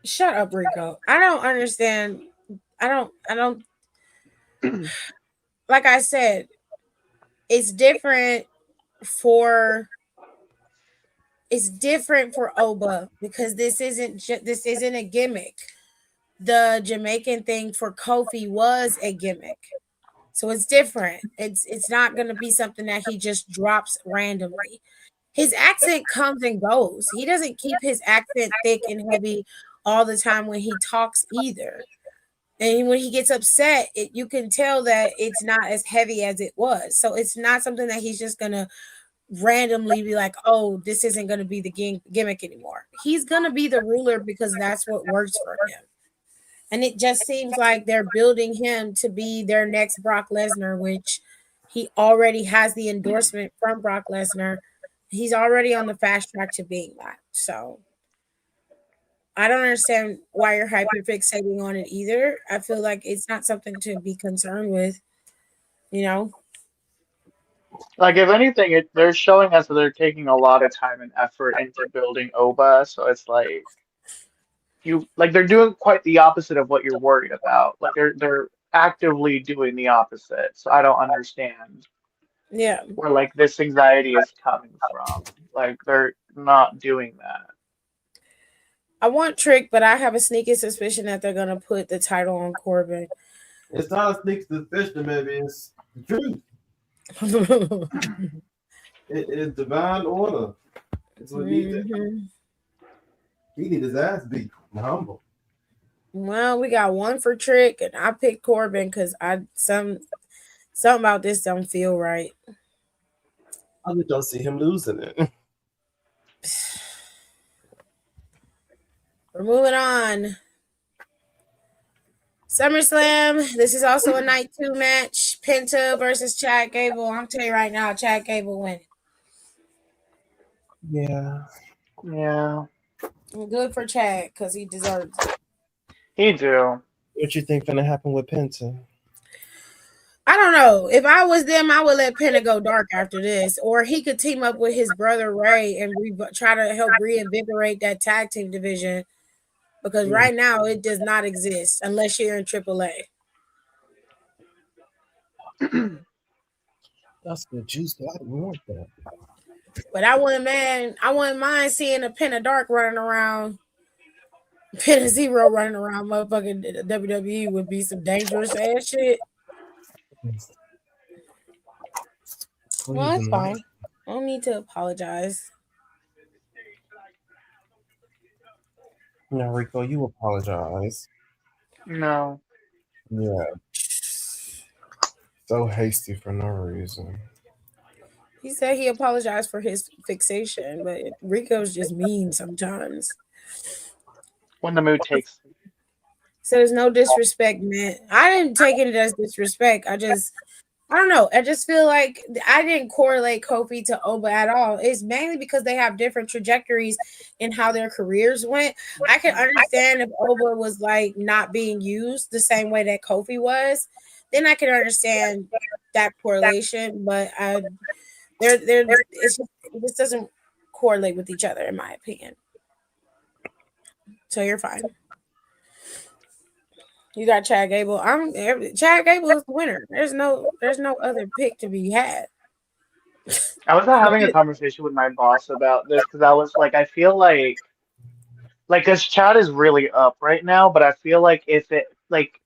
shut up, Rico. I don't understand. I don't like I said, it's different for Oba because this isn't a gimmick. The Jamaican thing for Kofi was a gimmick. So it's different. It's not going to be something that he just drops randomly. His accent comes and goes. He doesn't keep his accent thick and heavy all the time when he talks either. And when he gets upset, you can tell that it's not as heavy as it was. So it's not something that he's just going to randomly be like, oh, this isn't going to be the gimmick anymore. He's going to be the ruler because that's what works for him. And it just seems like they're building him to be their next Brock Lesnar, which he already has the endorsement from Brock Lesnar. He's already on the fast track to being that. So I don't understand why you're hyperfixating on it either. I feel like it's not something to be concerned with, you know? Like if anything, they're showing us that they're taking a lot of time and effort into building Oba, so it's like you like they're doing quite the opposite of what you're worried about. Like they're actively doing the opposite. So I don't understand Yeah. where like this anxiety is coming from. Like they're not doing that. I want Trick, but I have a sneaky suspicion that they're gonna put the title on Corbin. It's not a sneak suspicion, baby. It's the truth. It is divine order. It's what he did. Mhm. He need his ass beat. I'm humble. Well, we got one for Trick, and I picked Corbin because Something about this don't feel right. I just don't see him losing it. We're moving on. SummerSlam. This is also a night 2 match. Penta versus Chad Gable. I'm telling you right now, Chad Gable winning. Yeah. Yeah. Good for Chad because he deserves it. He do. What you think gonna happen with Penta? I don't know. If I was them, I would let Penta go dark after this, or he could team up with his brother Ray and try to help reinvigorate that tag team division. Because right now it does not exist unless you're in AAA. That's good juice, but I don't want that. But I wouldn't mind seeing a Penta Dark running around, Penta Zero running around. Motherfucking WWE would be some dangerous ass shit. Well, that's fine. I don't need to apologize. No, Rico, you apologize. No. Yeah. So hasty for no reason. He said he apologized for his fixation, but Rico's just mean sometimes. When the mood takes. So there's no disrespect, man. I didn't take it as disrespect. I don't know. I just feel like I didn't correlate Kofi to Oba at all. It's mainly because they have different trajectories in how their careers went. I can understand if Oba was like not being used the same way that Kofi was, then I can understand that correlation. But it just doesn't correlate with each other in my opinion. So you're fine. You got Chad Gable. Chad Gable is the winner. There's no other pick to be had. I was having a conversation with my boss about this because I was like, I feel like, because Chad is really up right now, but I feel like if it, like,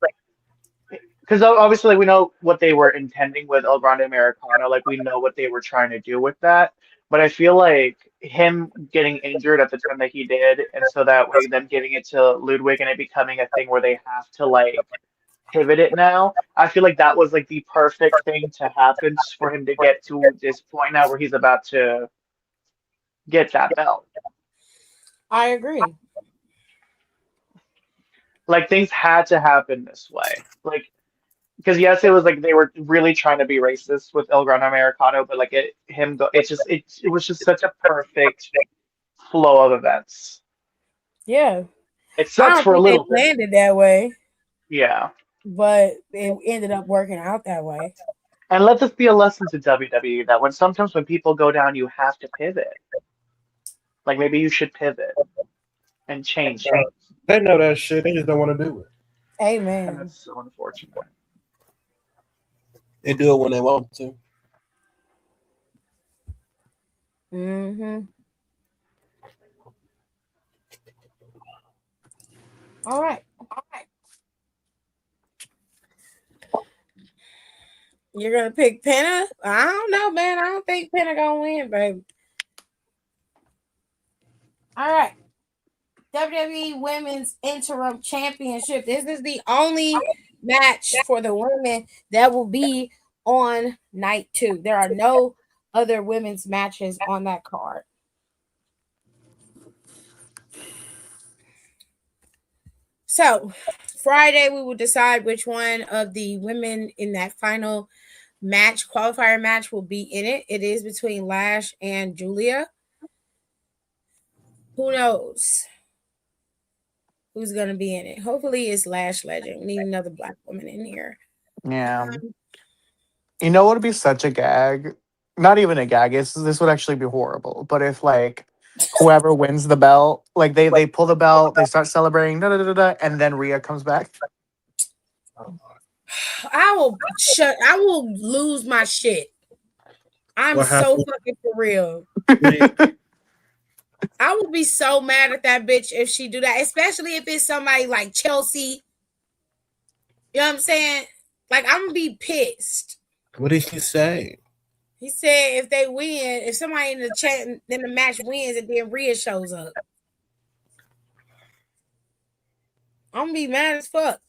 because obviously like, we know what they were intending with El Grande Americano, like, we know what they were trying to do with that. But I feel like him getting injured at the time that he did, and so that way them giving it to Ludwig and it becoming a thing where they have to, like, pivot it now. I feel like that was like the perfect thing to happen for him to get to this point now where he's about to get that belt. I agree. Like things had to happen this way. Like because yes, it was like they were really trying to be racist with El Grano Americano, but like it was just such a perfect flow of events. Yeah. It I sucks don't for a think they little bit. planned it that way, Yeah. but it ended up working out that way. And let this be a lesson to WWE that sometimes when people go down, you have to pivot. Like maybe you should pivot and change things. They know that shit. They just don't want to do it. And Amen. that's so unfortunate. They do it when they want to. Mm-hmm. All right. You're gonna pick Penta? I don't know, man. I don't think Penta gonna win, baby. All right. WWE Women's Interim Championship. This is the only match for the women that will be on night 2. There are no other women's matches on that card. So Friday we will decide which one of the women in that final match, qualifier match, will be in it. It is between Lash and Julia. Who knows who's gonna be in it? Hopefully it's Lash Legend. We need another black woman in here. Yeah. You know what would be such a gag? Not even a gag. This would actually be horrible. But if like whoever wins the belt, like they pull the belt, they start celebrating, da, da, da, da, and then Rhea comes back. I will lose my shit. I'm so fucking for real. I will be so mad at that bitch if she do that, especially if it's somebody like Chelsea. You know what I'm saying? Like I'm gonna be pissed. What did he say? He said if they win, if somebody in the chat, then the match wins, and then Rhea shows up, I'm gonna be mad as fuck.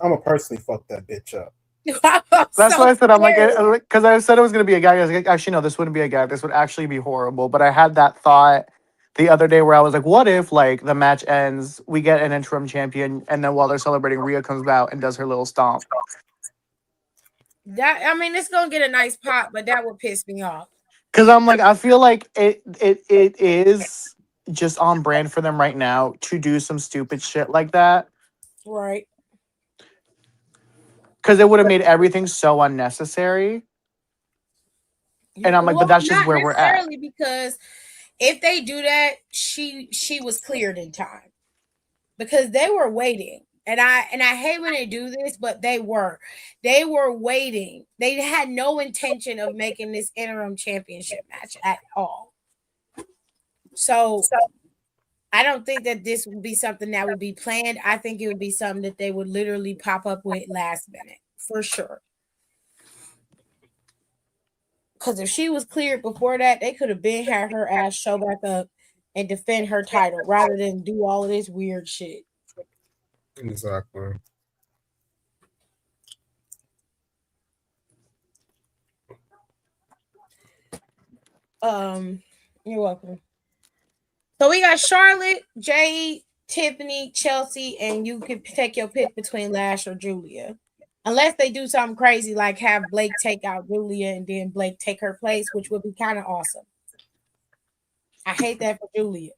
I'm gonna personally fuck that bitch up. That's So why I said I'm like, scared. because I said it was gonna be a gag. I was like, actually, no, this wouldn't be a gag. This would actually be horrible. But I had that thought the other day where I was like, what if like the match ends, we get an interim champion, and then while they're celebrating, Rhea comes out and does her little stomp. That I mean, it's gonna get a nice pop, but that would piss me off. Because I'm like, I feel like it is just on brand for them right now to do some stupid shit like that. Right. Because it would have made everything so unnecessary. And I'm like, but Well, that's just not where we're at. necessarily because if they do that, she was cleared in time because they were waiting. And I hate when they do this, but they were waiting. They had no intention of making this interim championship match at all. So I don't think that this would be something that would be planned. I think it would be something that they would literally pop up with last minute for sure. Because if she was cleared before that, they could have been had her ass show back up and defend her title rather than do all of this weird shit. Exactly. You're welcome. So we got Charlotte, Jade, Tiffany, Chelsea, and you can take your pick between Lash or Julia. Unless they do something crazy like have Blake take out Julia and then Blake take her place, which would be kind of awesome. I hate that for Julia.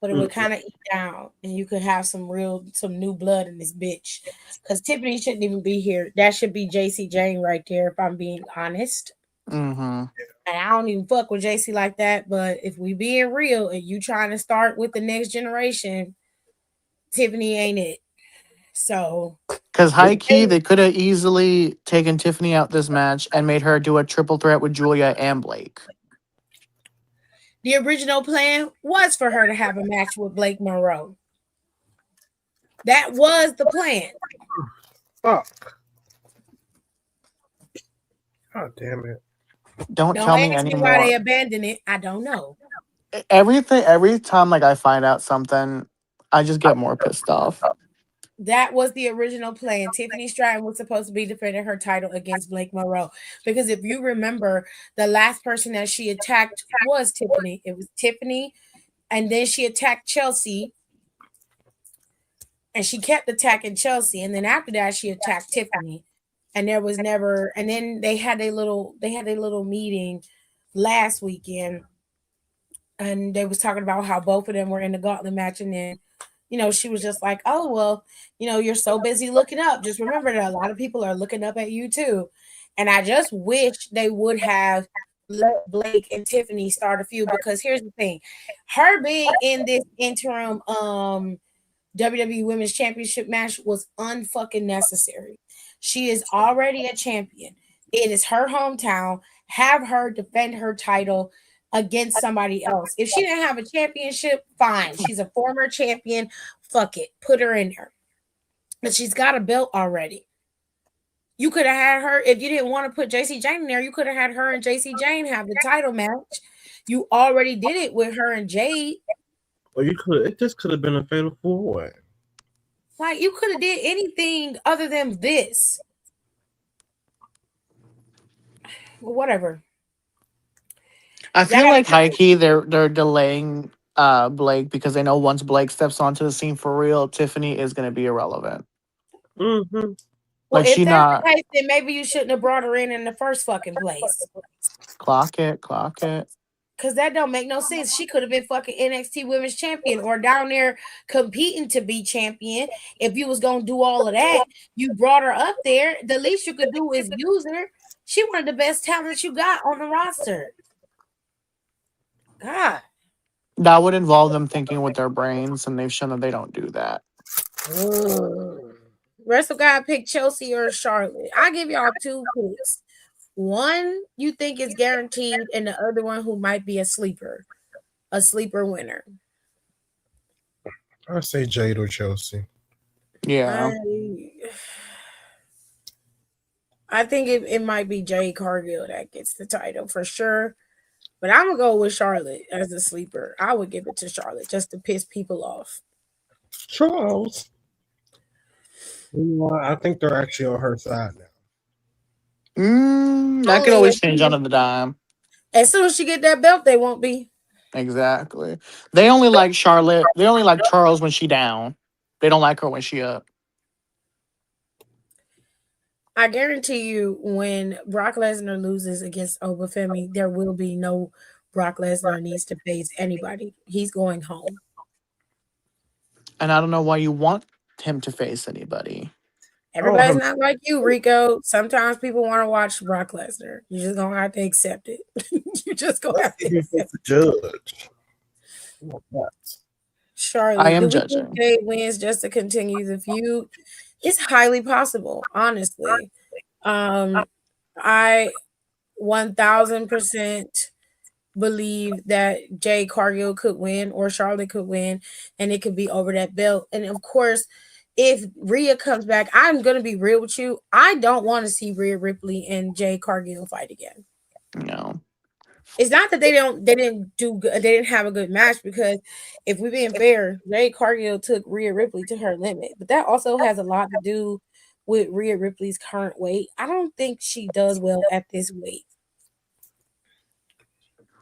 But it would kind of eat down and you could have some new blood in this bitch. Because Tiffany shouldn't even be here. That should be JC Jane right there, if I'm being honest. Mm-hmm. And I don't even fuck with JC like that. But if we being real and you trying to start with the next generation, Tiffany ain't it. So Because high key, they could have easily taken Tiffany out this match and made her do a triple threat with Julia and Blake. the original plan was for her to have a match with Blake Monroe. That was the plan. Fuck. God damn it. Don't Don't tell me ask me why anymore. they abandoned it. I don't know. Every time like I find out something, I just get more pissed off. That was the original plan. Tiffany Stratton was supposed to be defending her title against Blake Monroe. Because if you remember, the last person that she attacked was Tiffany. It was Tiffany, and then she attacked Chelsea. And she kept attacking Chelsea. And then after that, she attacked Tiffany. And there was never, and then they had a little meeting last weekend. And they was talking about how both of them were in the gauntlet match, and then she was just like, oh, well, you're so busy looking up. Just remember that a lot of people are looking up at you too. And I just wish they would have let Blake and Tiffany start a feud because here's the thing. Her being in this interim WWE Women's Championship match was unfucking necessary. She is already a champion. It is her hometown. Have her defend her title against somebody else. If she didn't have a championship, fine. She's a former champion. Fuck it. Put her in there. But she's got a belt already. You could have had her, if you didn't want to put JC Jane in there, you could have had her and JC Jane have the title match. You already did it with her and Jade. Or it just could have been a fatal 4-way. Like, you could have did anything other than this. Whatever. I feel like high key they're delaying Blake because they know once Blake steps onto the scene for real, Tiffany is gonna be irrelevant. Mm-hmm. Well, Like if she that's not the case, then maybe you shouldn't have brought her in the first fucking place. clock it. Because that don't make no sense. She could have been fucking NXT Women's Champion or down there competing to be champion. If you was going to do all of that, you brought her up there. The least you could do is use her. She one of the best talents you got on the roster. God. That would involve them thinking with their brains, and they've shown that they don't do that. Wrestle guy pick Chelsea or Charlotte. I give y'all two picks. One you think is guaranteed, and the other one who might be a sleeper winner. I say Jade or Chelsea. Yeah. I think it might be Jade Cargill that gets the title for sure. But I'm going to go with Charlotte as a sleeper. I would give it to Charlotte just to piss people off. Charles. You know what? I think they're actually on her side now. That could Only always change on a dime. as soon as she get that belt, they won't be. Exactly. They only like Charlotte. They only like Charles when she down. They don't like her when she up. I guarantee you, when Brock Lesnar loses against Obafemi, there will be no Brock Lesnar needs to face anybody. He's going home. And I don't know why you want him to face anybody. I want Everybody's him. not like you, Rico. Sometimes people want to watch Brock Lesnar. You just gonna have to accept it. You just gonna Let's have to see who's accept the it. judge. I want that. I Charlotte, do am we think judging. Jade wins just to continue the feud? It's highly possible, honestly. Um, I 1000% believe that Jade Cargill could win or Charlotte could win, and it could be over that belt. And of course, if Rhea comes back, I'm gonna be real with you. I don't want to see Rhea Ripley and Jade Cargill fight again. No. It's not that they didn't do good, they didn't have a good match, because if we're being fair, Jade Cargill took Rhea Ripley to her limit, but that also has a lot to do with Rhea Ripley's current weight. I don't think she does well at this weight.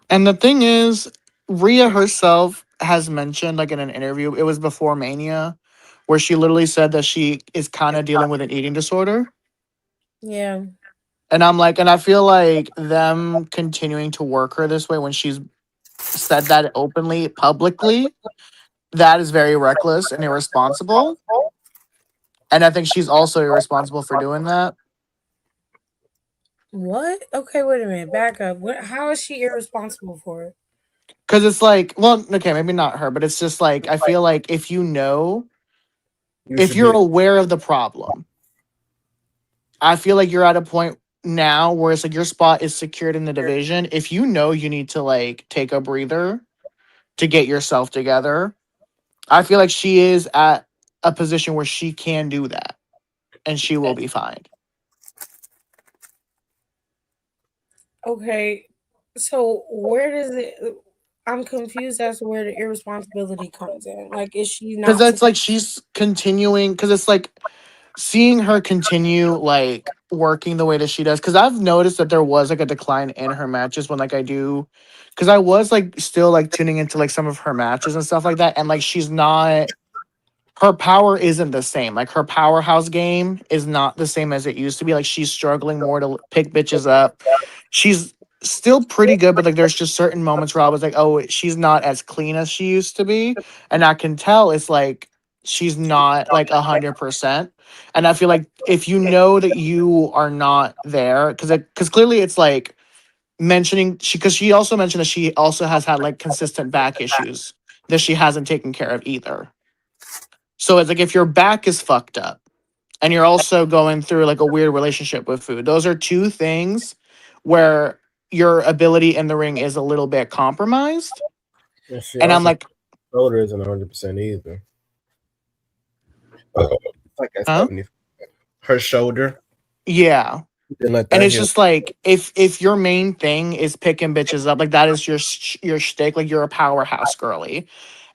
And the thing is, Rhea herself has mentioned, like in an interview, it was before Mania, where she literally said that she is kind of dealing with an eating disorder. Yeah. And I'm like, and I feel like them continuing to work her this way when she's said that openly, publicly, that is very reckless and irresponsible. And I think she's also irresponsible for doing that. What? Okay, wait a minute. Back up. What? How is she irresponsible for it? Because it's like, well, okay, maybe not her, but it's just like, I feel like if you know, You if should you're be. aware of the problem, I feel like you're at a point now where it's like your spot is secured in the division. If you know you need to like take a breather to get yourself together, I feel like she is at a position where she can do that and she will be fine. Okay, so where does it? I'm confused as to where the irresponsibility comes in. Like, is she Because not that's supposed? like she's continuing, because it's like seeing her continue like working the way that she does. Because I've noticed that there was like a decline in her matches when like I do, because I was like still like tuning into like some of her matches and stuff like that. And like she's not, her power isn't the same. Like her powerhouse game is not the same as it used to be. Like she's struggling more to pick bitches up. She's still pretty good, but like there's just certain moments where I was like, oh, she's not as clean as she used to be. And I can tell it's like she's not like 100%. And I feel like if you know that you are not there, because clearly it's like mentioning she, because she also mentioned that she also has had like consistent back issues that she hasn't taken care of either. So it's like if your back is fucked up and you're also going through like a weird relationship with food, those are two things where your ability in the ring is a little bit compromised. And she And I'm also like, shoulder isn't 100% either. It's like at huh? 70. Her shoulder. Yeah. Didn't let And that it's heal. just like if your main thing is picking bitches up, like that is your shtick, like you're a powerhouse girly,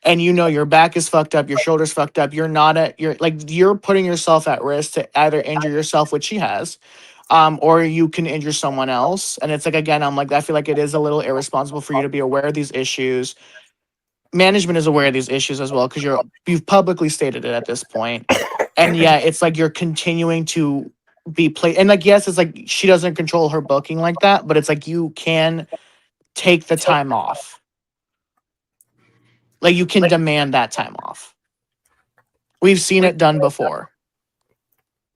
and you know your back is fucked up, your shoulders fucked up, you're not at you're like you're putting yourself at risk to either injure yourself, which she has, or you can injure someone else. And it's like again, I'm like I feel like it is a little irresponsible for you to be aware of these issues. Management is aware of these issues as well because you've publicly stated it at this point, and yeah, it's like you're continuing to be played. And like yes, it's like she doesn't control her booking like that, but it's like you can take the time off. Like you can demand that time off. We've seen it done before.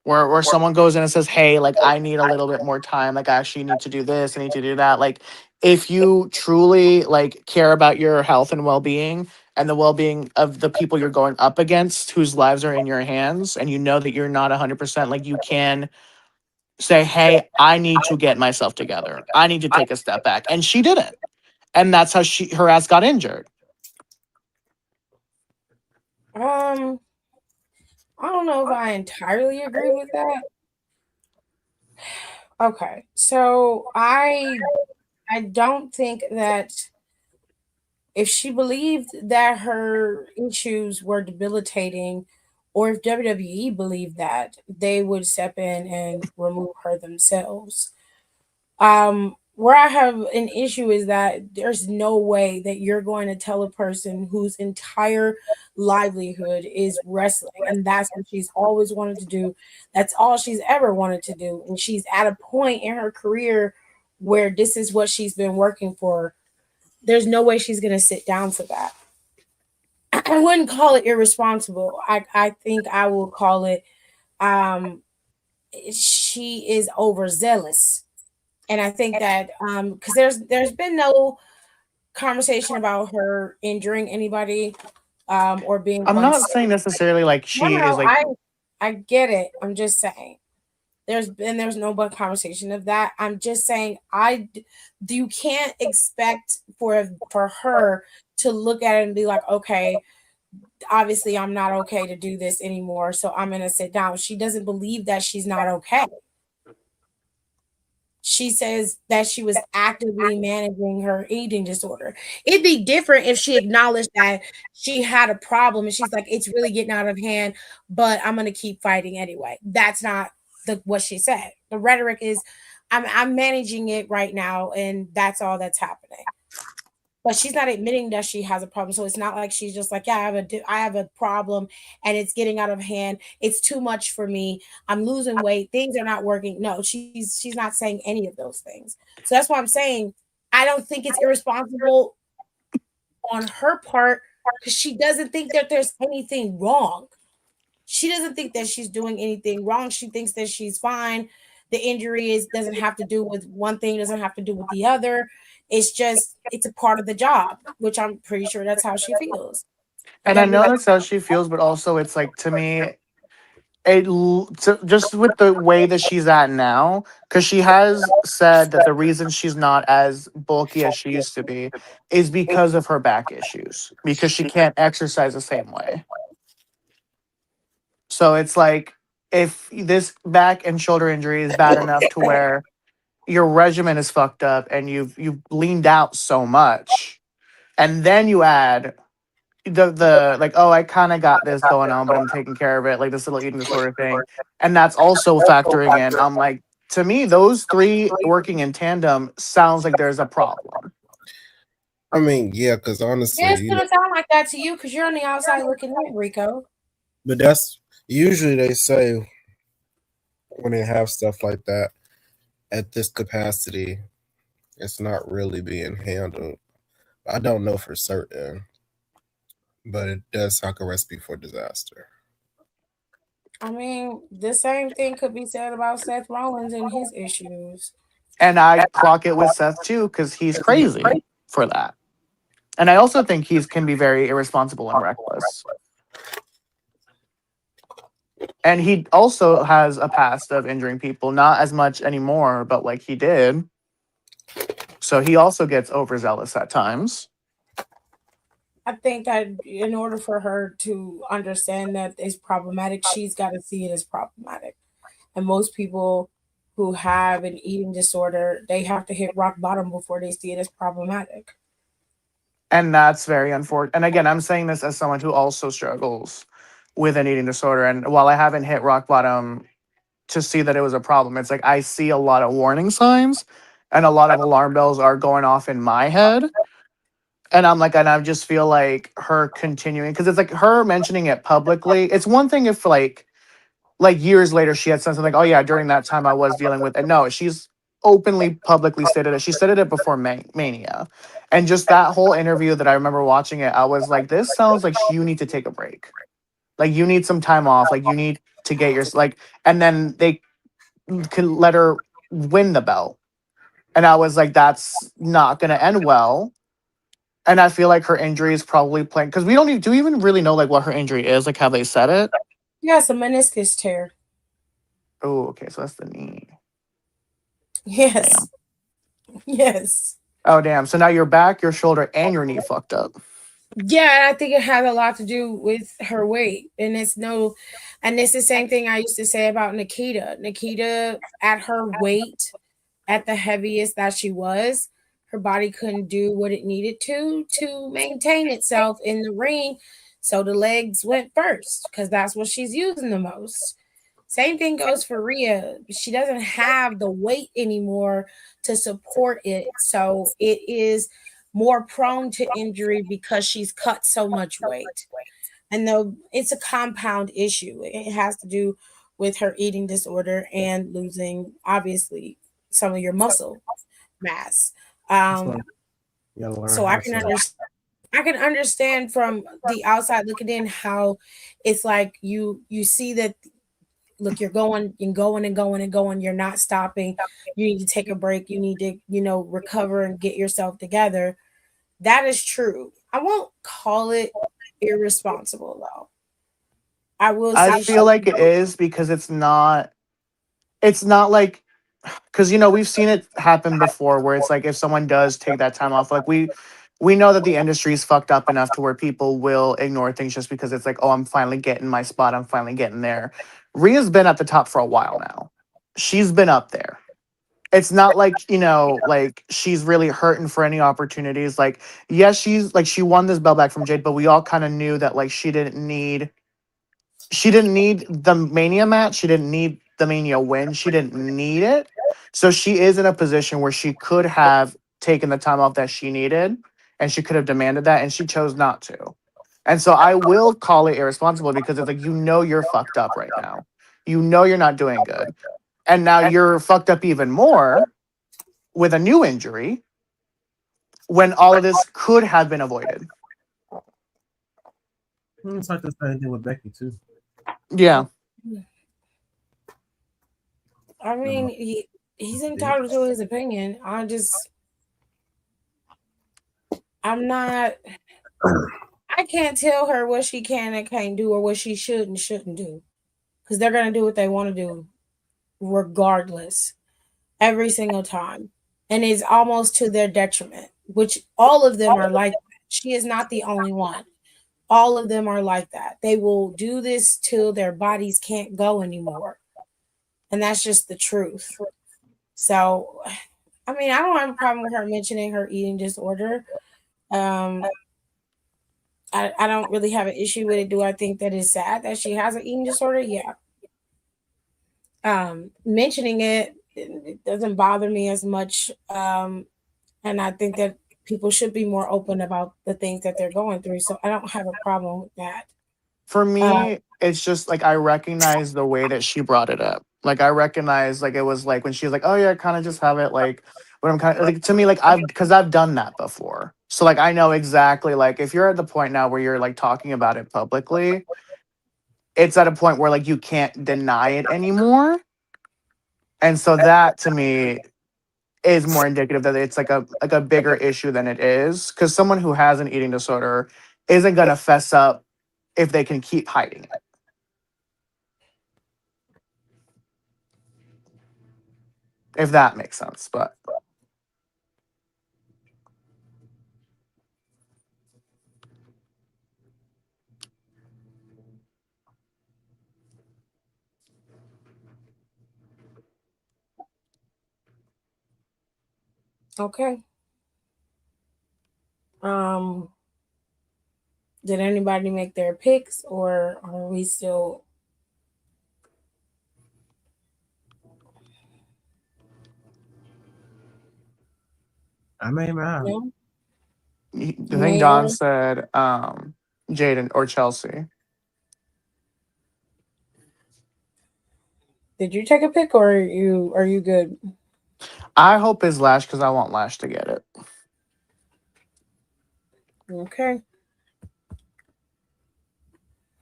Where someone goes in and says, "Hey, like I need a little bit more time. Like I actually need to do this. I need to do that." Like if you truly like care about your health and well-being and the well-being of the people you're going up against whose lives are in your hands and you know that you're not 100%, like you can say, "Hey, I need to get myself together. I need to take a step back." And she didn't. And that's how her ass got injured. Um, I don't know if I entirely agree with that. Okay, so I don't think that if she believed that her issues were debilitating or if WWE believed that, they would step in and remove her themselves. Where I have an issue is that there's no way that you're going to tell a person whose entire livelihood is wrestling and that's what she's always wanted to do. That's all she's ever wanted to do. And she's at a point in her career where this is what she's been working for. There's no way she's going to sit down for that. I wouldn't call it irresponsible. I think I will call it um she is overzealous. And I think that because there's been no conversation about her injuring anybody or being I'm not unsafe. saying necessarily like No, no, she is no. like, I get it. I'm just saying there's no but conversation of that. I'm just saying you can't expect for her to look at it and be like, okay, obviously I'm not okay to do this anymore, so I'm gonna sit down. She doesn't believe that she's not okay. She says that she was actively managing her eating disorder. It'd be different if she acknowledged that she had a problem and she's like, it's really getting out of hand, but I'm gonna keep fighting anyway. That's not what she said. The rhetoric is, I'm managing it right now, and that's all that's happening. But she's not admitting that she has a problem. So it's not like she's just like, yeah, I have a problem and it's getting out of hand. It's too much for me. I'm losing weight. Things are not working. No, she's not saying any of those things. So that's why I'm saying I don't think it's irresponsible on her part because she doesn't think that there's anything wrong. She doesn't think that she's doing anything wrong. She thinks that she's fine. The injury is doesn't have to do with one thing, doesn't have to do with the other. It's just it's a part of the job, which I'm pretty sure that's how she feels. and I know that's how she feels, but also it's like to me, just with the way that she's at now, because she has said that the reason she's not as bulky as she used to be is because of her back issues, because she can't exercise the same way. So it's like if this back and shoulder injury is bad enough to where your regimen is fucked up and you've leaned out so much, and then you add the like, oh, I kind of got this going on, but I'm taking care of it, like this little eating disorder thing, and that's also factoring in. I'm like, to me, those three working in tandem sounds like there's a problem. I mean, yeah, because Yeah, honestly, it's gonna sound like that to you because you're on the outside looking in, Rico. but that's usually they say when they have stuff like that at this capacity, it's not really being handled. I don't know for certain, but it does sound like a recipe for disaster. I mean, the same thing could be said about Seth Rollins and his issues. And I clock it with Seth too because he's crazy for that. And I also think he's can be very irresponsible and reckless. And he also has a past of injuring people, not as much anymore, but like he did. So he also gets overzealous at times. I think that in order for her to understand that it's problematic, she's got to see it as problematic. And most people who have an eating disorder, they have to hit rock bottom before they see it as problematic. And that's very unfortunate. And again, I'm saying this as someone who also struggles with an eating disorder. And while I haven't hit rock bottom to see that it was a problem, it's like I see a lot of warning signs and a lot of alarm bells are going off in my head. And I'm like, and I just feel like her continuing because it's like her mentioning it publicly. It's one thing if like years later she had said something like, oh yeah, during that time I was dealing with it. No, she's openly publicly stated it. She stated it before Mania. And just that whole interview that I remember watching it, I was like, this sounds like you need to take a break. Like you need some time off. Like you need to get your like, and then they could let her win the belt. And I was like, that's not gonna end well. And I feel like her injury is probably playing because we don't even do we even really know like what her injury is, like how they said it. Yes, a meniscus tear. Oh, okay, so that's the knee. Yes. Damn. Yes. Oh damn. So now your back, your shoulder, and your knee fucked up. Yeah, I think it had a lot to do with her weight. And it's the same thing I used to say about Nikita. Nikita, at her weight, at the heaviest that she was, her body couldn't do what it needed to maintain itself in the ring. So the legs went first because that's what she's using the most. Same thing goes for Rhea. She doesn't have the weight anymore to support it. So it is more prone to injury because she's cut so much weight. And though it's a compound issue, it has to do with her eating disorder and losing, obviously, some of your muscle mass. That's why Um, you gotta learn so how to. I can understand from the outside looking in how it's like you see that, look, you're going and going and going and going, you're not stopping, you need to take a break, you need to, recover and get yourself together. That is true. I won't call it irresponsible though. I will I say feel she like it is because it's not like because we've seen it happen before where it's like if someone does take that time off, like we know that the industry is fucked up enough to where people will ignore things just because it's like, oh, I'm finally getting my spot, I'm finally getting there. Rhea's been at the top for a while now. She's been up there. It's not like, like she's really hurting for any opportunities. Like, yes, she's like she won this belt back from Jade, but we all kind of knew that like she didn't need the Mania match. She didn't need the Mania win. She didn't need it. So she is in a position where she could have taken the time off that she needed and she could have demanded that and she chose not to. And so I will call it irresponsible because it's like, you're fucked up right now. You're not doing good. And now you're fucked up even more with a new injury when all of this could have been avoided. It's like the same thing with Becky too. Yeah. I mean, he's entitled to his opinion. I'm not. I can't tell her what she can and can't do or what she should and shouldn't do because they're gonna do what they want to do, regardless, every single time, and it's almost to their detriment. Which all of them are like that. She is not the only one. All of them are like that. They will do this till their bodies can't go anymore, and that's just the truth. So, I mean, I don't have a problem with her mentioning her eating disorder. Um, I don't really have an issue with it. Do I think that it's sad that she has an eating disorder? Yeah. Mentioning it doesn't bother me as much. And I think that people should be more open about the things that they're going through. So I don't have a problem with that. For Uh, me, it's just like I recognize the way that she brought it up. Like I recognize like it was like when she was like, "Oh yeah, I kind of just have it." Like, but I'm kind of like to me like I've done that before. So like I know exactly like if you're at the point now where you're like talking about it publicly, it's at a point where like you can't deny it anymore. And so that to me is more indicative that it's like a bigger issue than it is because someone who has an eating disorder isn't gonna fess up if they can keep hiding it. If that makes sense. But okay. Um, did anybody make their picks, or are we still? I made mine. No, the thing Don Mayor. said, Jaden or Chelsea. Did you take a pick, or are you good? I hope it's Lash because I want Lash to get it. Okay.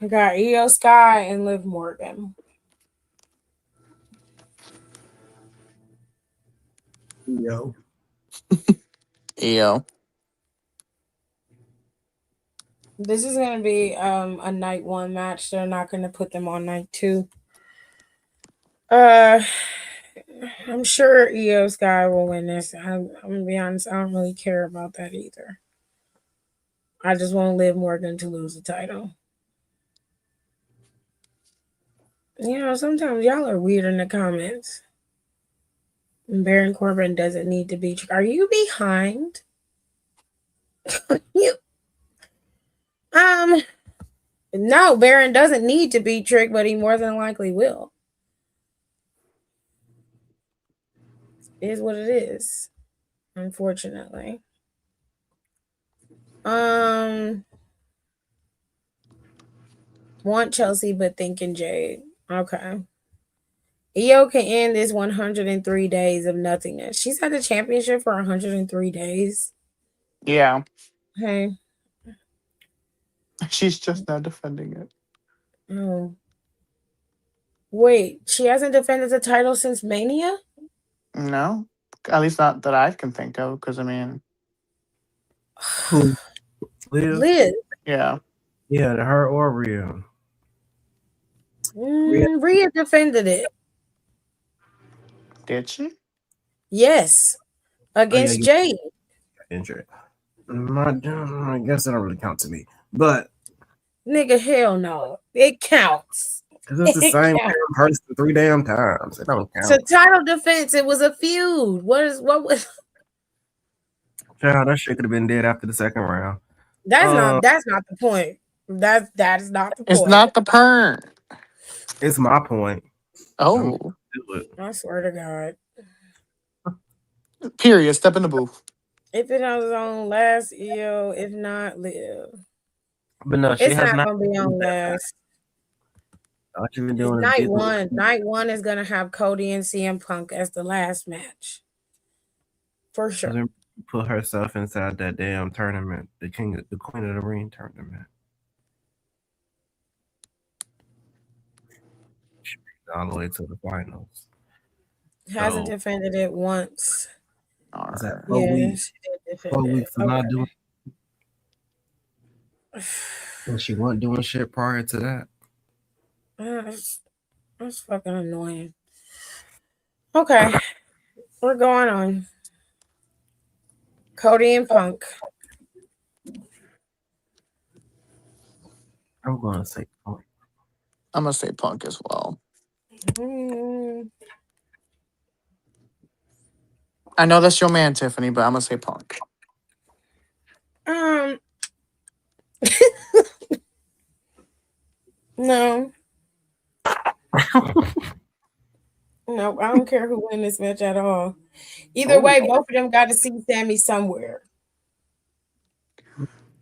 We got Io Sky and Liv Morgan. Yo, EO. This is gonna be a night one match. They're not gonna put them on night two. Uh, I'm sure Io Sky will win this. I'm gonna be honest. I don't really care about that either. I just want Liv Morgan to lose the title. Sometimes y'all are weird in the comments. Baron Corbin doesn't need to be. Are you behind? you. Um. No, Baron doesn't need to be Trick, but he more than likely will. It is what it is, unfortunately. Want Chelsea, but thinking Jade. Okay. Io can end this 103 days of nothingness. She's had the championship for 103 days. Yeah. Hey. She's just now defending it. Oh. Wait, she hasn't defended the title since Mania? No. At least not that I can think of, because I mean, Who? Liv? Liz. yeah. Yeah, her or Rhea. Rhea defended it. Did she? Yes. Against Jade. Injured. I guess that don't really count to me. But Nigga, hell no. It counts. because it's the It same counts. person 3 damn times. It don't It's a count. title defense. It was a feud. What was Child, that shit could have been dead after the second round. that's not the point. That is not the point. It's not the perm. It's my point. Oh. Do it. I swear to God. Period. Step in the booth. If it was on last EO, if not Live. But no, she It's has not not gonna be on last. All she been It's doing night is one. Night one is gonna have Cody and CM Punk as the last match. For sure. put herself inside that damn tournament, the Queen of the Ring tournament. She made it all the way to the finals. Hasn't defended it once. Is that 4 weeks? She did defend 4 it. weeks of not doing. And she wasn't doing shit prior to that. That's fucking annoying. Okay, we're going on. Cody and Punk. I'm gonna say Punk. I'm gonna say Punk as well. I know that's your man, Tiffany, but I'm gonna say Punk. No. No, I don't care who wins this match at all. Either way, both of them got to see Sammy somewhere.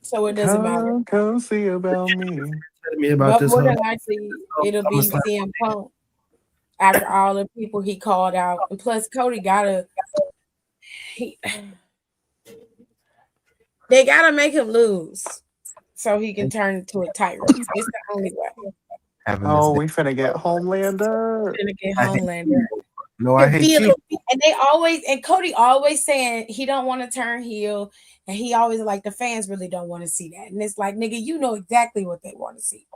So it doesn't matter. Come see about me. Tell me about But this more whole than likely, it'll be CM Punk after all the people he called out. And plus, Cody they gotta make him lose so he can turn into a tyrant. It's the only way. Oh, we finna get Homelander. Finna get Homelander. No, I hate you. And Cody always saying he don't want to turn heel, and he always like the fans really don't want to see that. And it's like, nigga, you know exactly what they want to see.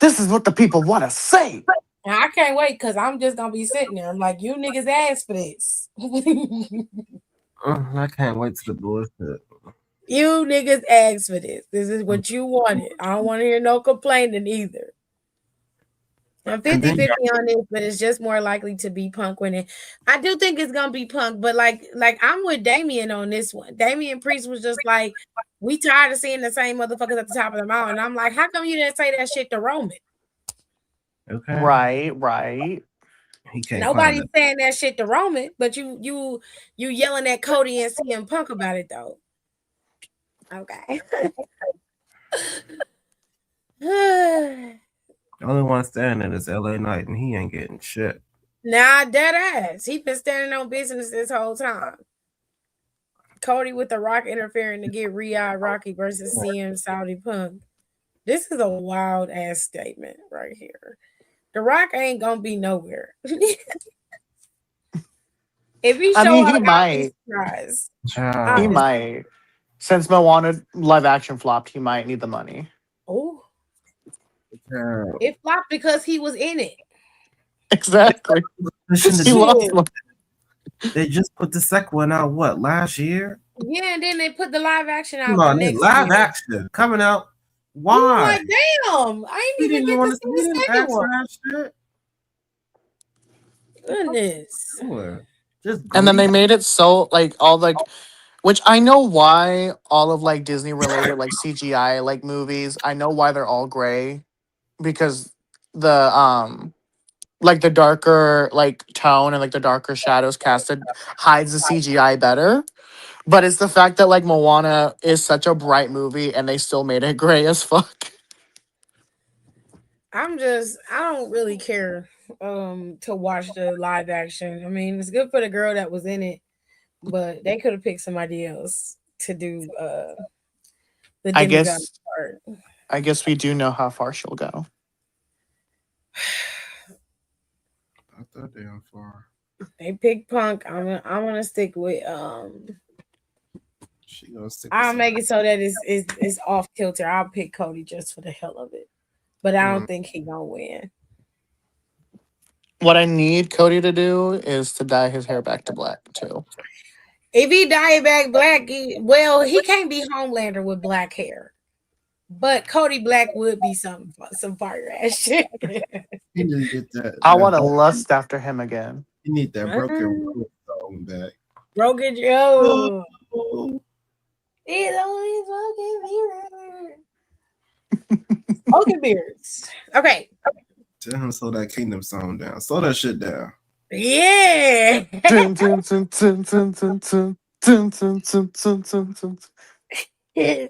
This is what the people want to say. And I can't wait because I'm just gonna be sitting there. I'm like, you niggas asked for this. I can't wait to the bullshit. You niggas asked for this. This is what you wanted. I don't want to hear no complaining either. I'm 50-50 on this, but it's just more likely to be Punk winning. I do think it's gonna be Punk, but like I'm with Damian on this one. Damian Priest was just like, we tired of seeing the same motherfuckers at the top of the mountain. I'm like, how come you didn't say that shit to Roman? Okay. Right. He can't. Nobody's saying that shit to Roman, but you yelling at Cody and CM Punk about it though. Okay. The only one standing is LA Knight, and he ain't getting shit. Nah, dead ass. He been standing on business this whole time. Cody with the Rock interfering to get Rhea Rocky versus CM Saudi Punk. This is a wild ass statement right here. The Rock ain't gonna be nowhere. If he show up, he might. He might. Since Moana live action flopped, he might need the money. Oh. It flopped because he was in it. Exactly. They just put the second one out, what, last year? Yeah, and then they put the live action out. Come on, live action coming out. Why? I'm like, damn, I ain't even get to see the second one. Goodness. And then they made it so like all like Which I know why all of like Disney related like CGI like movies, I know why they're all gray because the like the darker like tone and like the darker shadows casted hides the CGI better. But it's the fact that like Moana is such a bright movie and they still made it gray as fuck. I don't really care to watch the live action. I mean, it's good for the girl that was in it, but they could have picked somebody else to do the I demigod guess part. I guess we do know how far she'll go. Not that damn far. They picked Punk. I'm gonna stick with She gonna stick with I'll some. make it so that it's off kilter. I'll pick Cody just for the hell of it. But I don't think he gonna win. What I need Cody to do is to dye his hair back to black too. If he dye it back black, he can't be Homelander with black hair. But Cody Black would be some fire ass shit. He need to get that. I that want to bro- lust after him again. he need that broken road song back. Broken Joe. Oh, It's only smoking beer. Smoking beers. Okay. tell him slow that Kingdom song down. Slow that shit down. Yeah. Dun, dun, dun, dun, dun, dun, dun, dun, dun, dun, dun, dun, dun.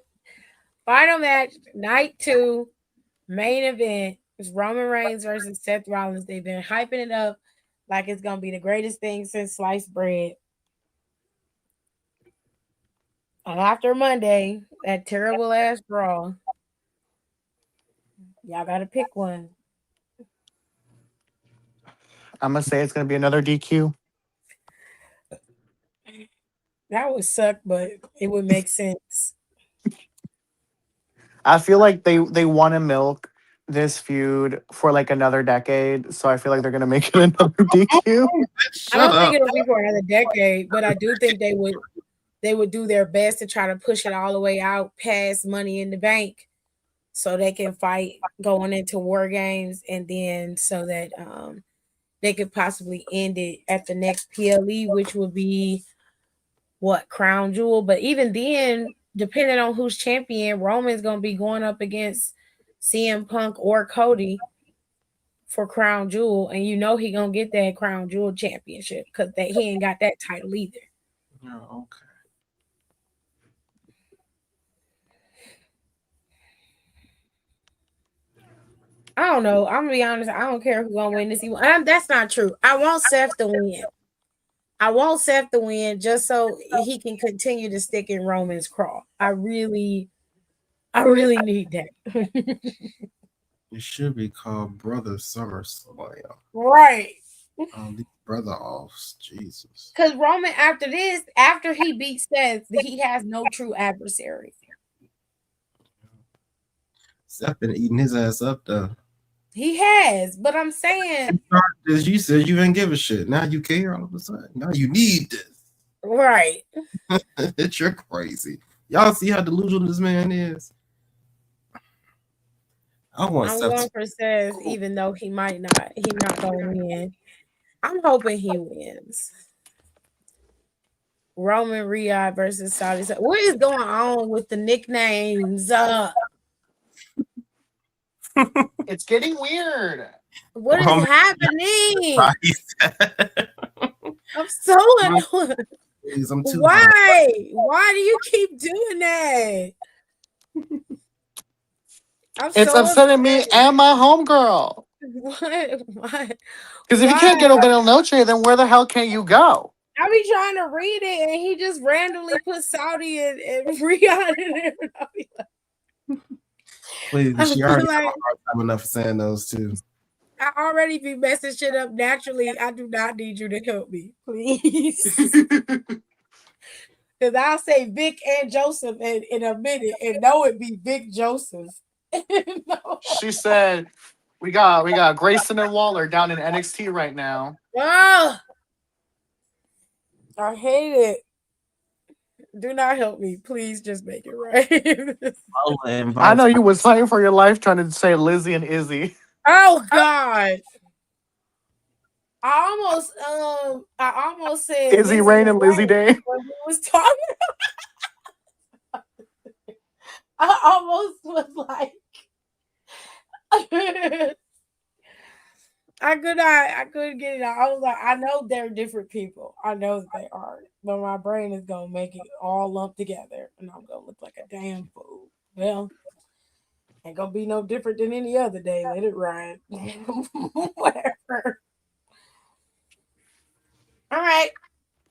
Final match, night 2, main event is Roman Reigns versus Seth Rollins. They've been hyping it up like it's gonna be the greatest thing since sliced bread. And after Monday, that terrible ass brawl, y'all gotta pick one. I'm gonna say it's gonna be another DQ. That would suck, but it would make sense. I feel like they want to milk this feud for like another decade, so I feel like they're gonna make it another DQ. I Shut don't up. think it'll be for another decade, but I do think they would do their best to try to push it all the way out past Money in the Bank so they can fight going into War Games, and then so that they could possibly end it at the next PLE, which would be what, Crown Jewel. But even then, depending on who's champion, Roman's gonna be going up against CM Punk or Cody for Crown Jewel, and you know he gonna get that Crown Jewel championship because that he ain't got that title either. Oh, okay. I don't know. I'm gonna be honest. I don't care who's gonna win this. That's not true. I want Seth to win. I want Seth to win just so he can continue to stick in Roman's craw. I really need that. It should be called Brother SummerSlam. Right. These brother offs. Jesus. Because Roman, after he beats Seth, he has no true adversary. Seth been eating his ass up though. He has, but I'm saying, As you said, you didn't give a shit. Now you care all of a sudden. Now you need this. right. You're crazy. Y'all see how delusional this man is? I'm going for Seth, even though he not gonna win. I'm hoping he wins. Roman Riyadh versus Saudi. What is going on with the nicknames? It's getting weird. What is happening? I'm so annoyed. I'm too Why? Why do you keep doing that? It's upsetting me and my homegirl. What? What? Because if you can't get over El Noche, then where the hell can you go? I be trying to read it, and he just randomly put Saudi and Riyadh in there. Please, she already have a hard time enough saying those two. I already be messing shit up naturally. I do not need you to help me, please. Because I'll say Vic and Joseph in a minute, and know it be Vic Joseph. No. She said, "We got Grayson and Waller down in NXT right now." Oh, I hate it. Do not help me, please. Just make it right. I know you was fighting for your life trying to say Lizzie and Izzy. Oh God. I almost said Izzy Lizzie Rain and Lizzie McGuire Day. when we was talking. I almost was like, I couldn't get it out. I was like, I know they're different people. I know that they are, but my brain is gonna make it all lumped together, and I'm gonna look like a damn fool. Well, ain't gonna be no different than any other day. Let it ride. Whatever. All right.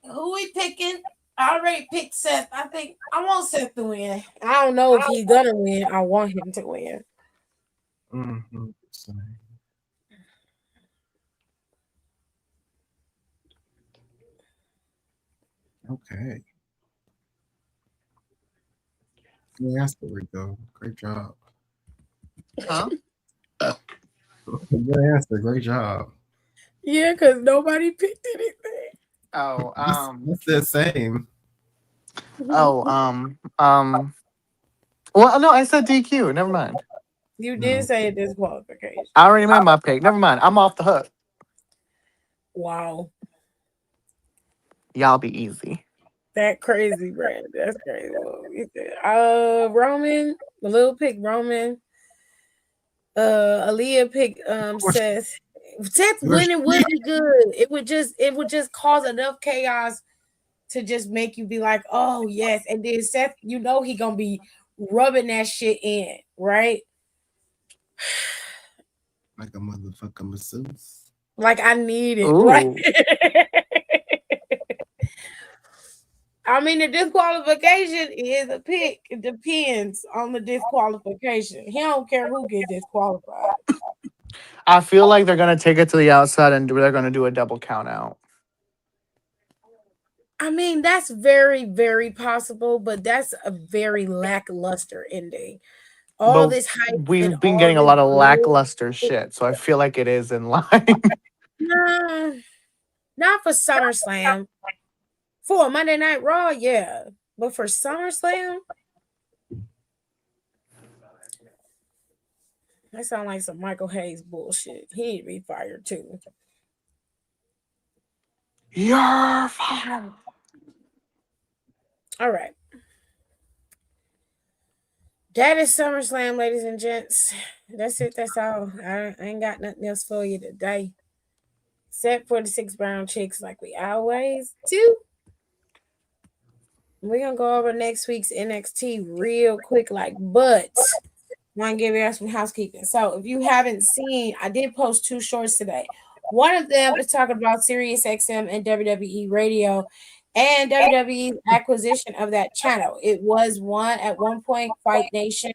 Who we picking? I already picked Seth. I think I want Seth to win. I don't know if he's gonna win. I want him to win. Mm-hmm. Okay. Yeah, that's where we go. Great job. Huh? Good answer. Great job. Yeah, because nobody picked anything. Oh, That's the same. oh, well, no, I said DQ. Never mind. You did No. say a disqualification. I already made my pick. Never mind. I'm off the hook. Wow. Y'all be easy. That crazy, Brad. That's crazy. Roman, the little pick Roman. Aaliyah picked Seth. Seth Yours- winning would be good. It would just cause enough chaos to just make you be like, oh yes. And then Seth, he gonna be rubbing that shit in, right? like a motherfucking masseuse. Like I need it, right? Ooh. I mean, the disqualification is a pick. It depends on the disqualification. He don't care who get disqualified. I feel like they're gonna take it to the outside and they're gonna do a double count out. I mean, that's very, very possible, but that's a very lackluster ending. All But this hype and we've been all getting a this lot of build. lackluster shit, so I feel like it is in line. Nah, not for SummerSlam. For a Monday Night Raw, yeah. But for SummerSlam, that sounds like some Michael Hayes bullshit. He need to be fired too. You're fired. All right. That is SummerSlam, ladies and gents. That's it. That's all. I ain't got nothing else for you today. Except for the 6 brown chicks, like we always do. We're gonna go over next week's NXT real quick, but want to give you some housekeeping. So if you haven't seen, I did post 2 shorts today. One of them is talking about Sirius XM and WWE Radio and WWE's acquisition of that channel. It was at one point Fight Nation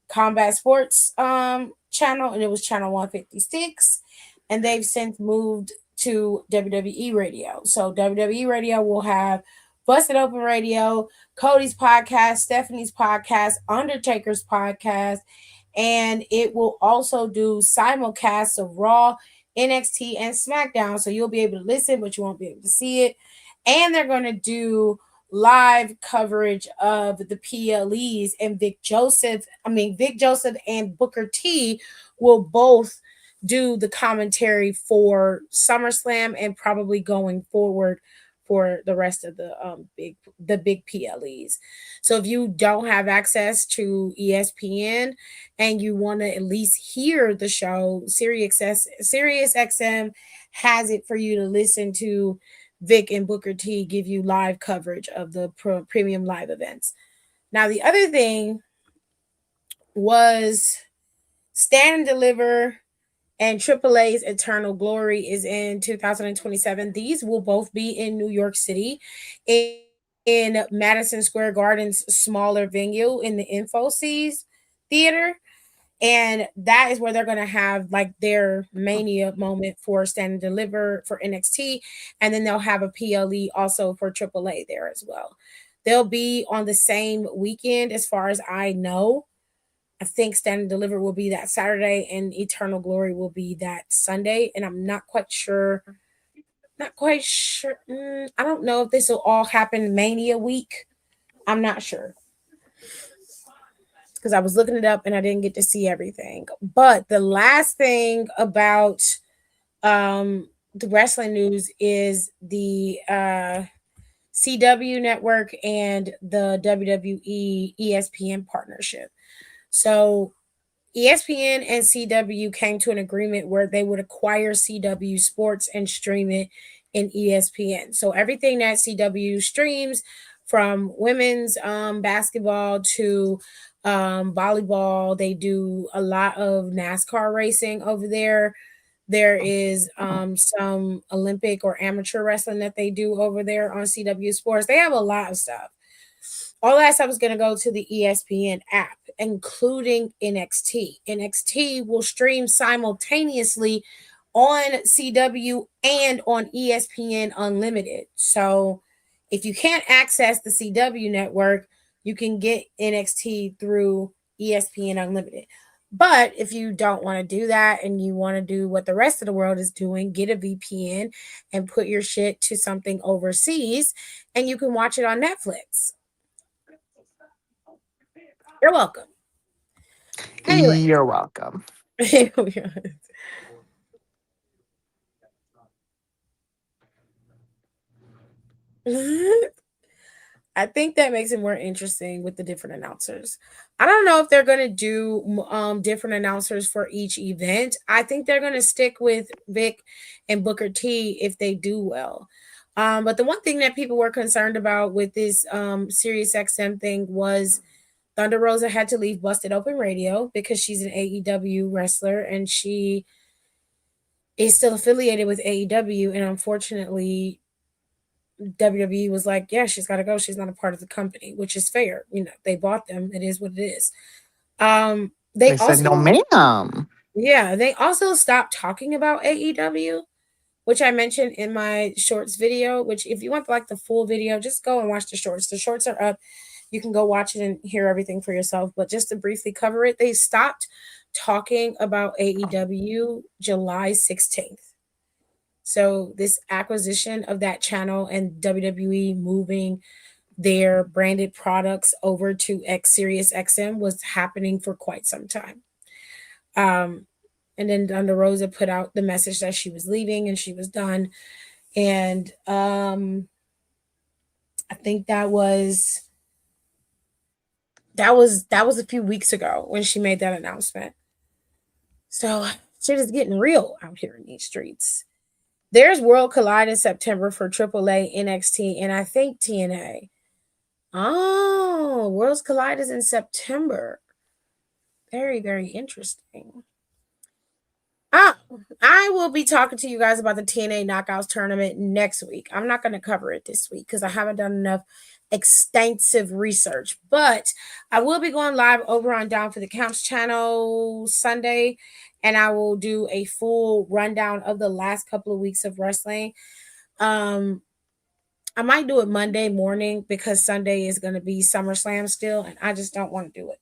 Combat Sports channel, and it was channel 156, and they've since moved to WWE Radio. So WWE Radio will have Busted Open Radio, Cody's podcast, Stephanie's podcast, Undertaker's podcast, and it will also do simulcasts of Raw, NXT, and SmackDown. So you'll be able to listen, but you won't be able to see it. And they're going to do live coverage of the PLEs, and Vic Joseph and Booker T will both do the commentary for SummerSlam and probably going forward for the rest of the big PLEs. So if you don't have access to ESPN and you want to at least hear the show, Sirius XM has it for you to listen to. Vic and Booker T give you live coverage of the premium live events. Now, the other thing was Stand and Deliver and AAA's Eternal Glory is in 2027. These will both be in New York City in Madison Square Garden's smaller venue in the Infosys Theater. And that is where they're going to have like their mania moment for Stand and Deliver for NXT. And then they'll have a PLE also for AAA there as well. They'll be on the same weekend as far as I know. I think Stand and Deliver will be that Saturday and Eternal Glory will be that Sunday. And I'm not quite sure. I don't know if this will all happen Mania week. I'm not sure, because I was looking it up and I didn't get to see everything. But the last thing about the wrestling news is the CW network and the WWE ESPN partnership. So ESPN and CW came to an agreement where they would acquire CW Sports and stream it in ESPN. So everything that CW streams, from women's basketball to volleyball, they do a lot of NASCAR racing over there. There is some Olympic or amateur wrestling that they do over there on CW Sports. They have a lot of stuff. All that stuff is going to go to the ESPN app, including NXT. NXT will stream simultaneously on CW and on ESPN Unlimited. So if you can't access the CW network, you can get NXT through ESPN Unlimited. But if you don't want to do that and you want to do what the rest of the world is doing, get a VPN and put your shit to something overseas and you can watch it on Netflix. You're welcome. Anyway. You're welcome. I think that makes it more interesting with the different announcers. I don't know if they're going to do different announcers for each event. I think they're going to stick with Vic and Booker T if they do well. But the one thing that people were concerned about with this Sirius XM thing was Thunder Rosa had to leave Busted Open Radio because she's an AEW wrestler and she is still affiliated with AEW. And unfortunately, WWE was like, yeah, she's got to go. She's not a part of the company, which is fair. You know, they bought them. It is what it is. They also said, no, ma'am. Yeah, they also stopped talking about AEW, which I mentioned in my shorts video, which if you want like the full video, just go and watch the shorts. The shorts are up. You can go watch it and hear everything for yourself. But just to briefly cover it, they stopped talking about AEW July 16th. So this acquisition of that channel and WWE moving their branded products over to Sirius XM was happening for quite some time. And then Thunder Rosa put out the message that she was leaving and she was done. And I think that was a few weeks ago when she made that announcement. So shit is getting real out here in these streets. There's World Collide in September for AAA, NXT, and I think TNA. Oh, Worlds Collide is in September. Very, very interesting. I will be talking to you guys about the TNA Knockouts tournament next week. I'm not going to cover it this week because I haven't done enough extensive research, but I will be going live over on Down for the Counts channel Sunday, and I will do a full rundown of the last couple of weeks of wrestling. I might do it Monday morning because Sunday is going to be SummerSlam still, and I just don't want to do it.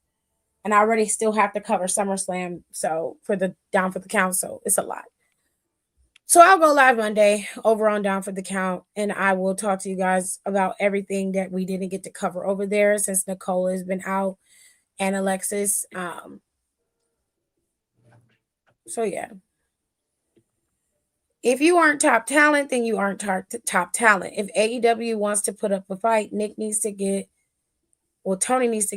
And I already still have to cover SummerSlam, so for the Down for the Count, so it's a lot. So I'll go live Monday over on Down for the Count, and I will talk to you guys about everything that we didn't get to cover over there since Nicole has been out and Alexis. So yeah. If you aren't top talent, then you aren't top talent. If AEW wants to put up a fight, Tony needs to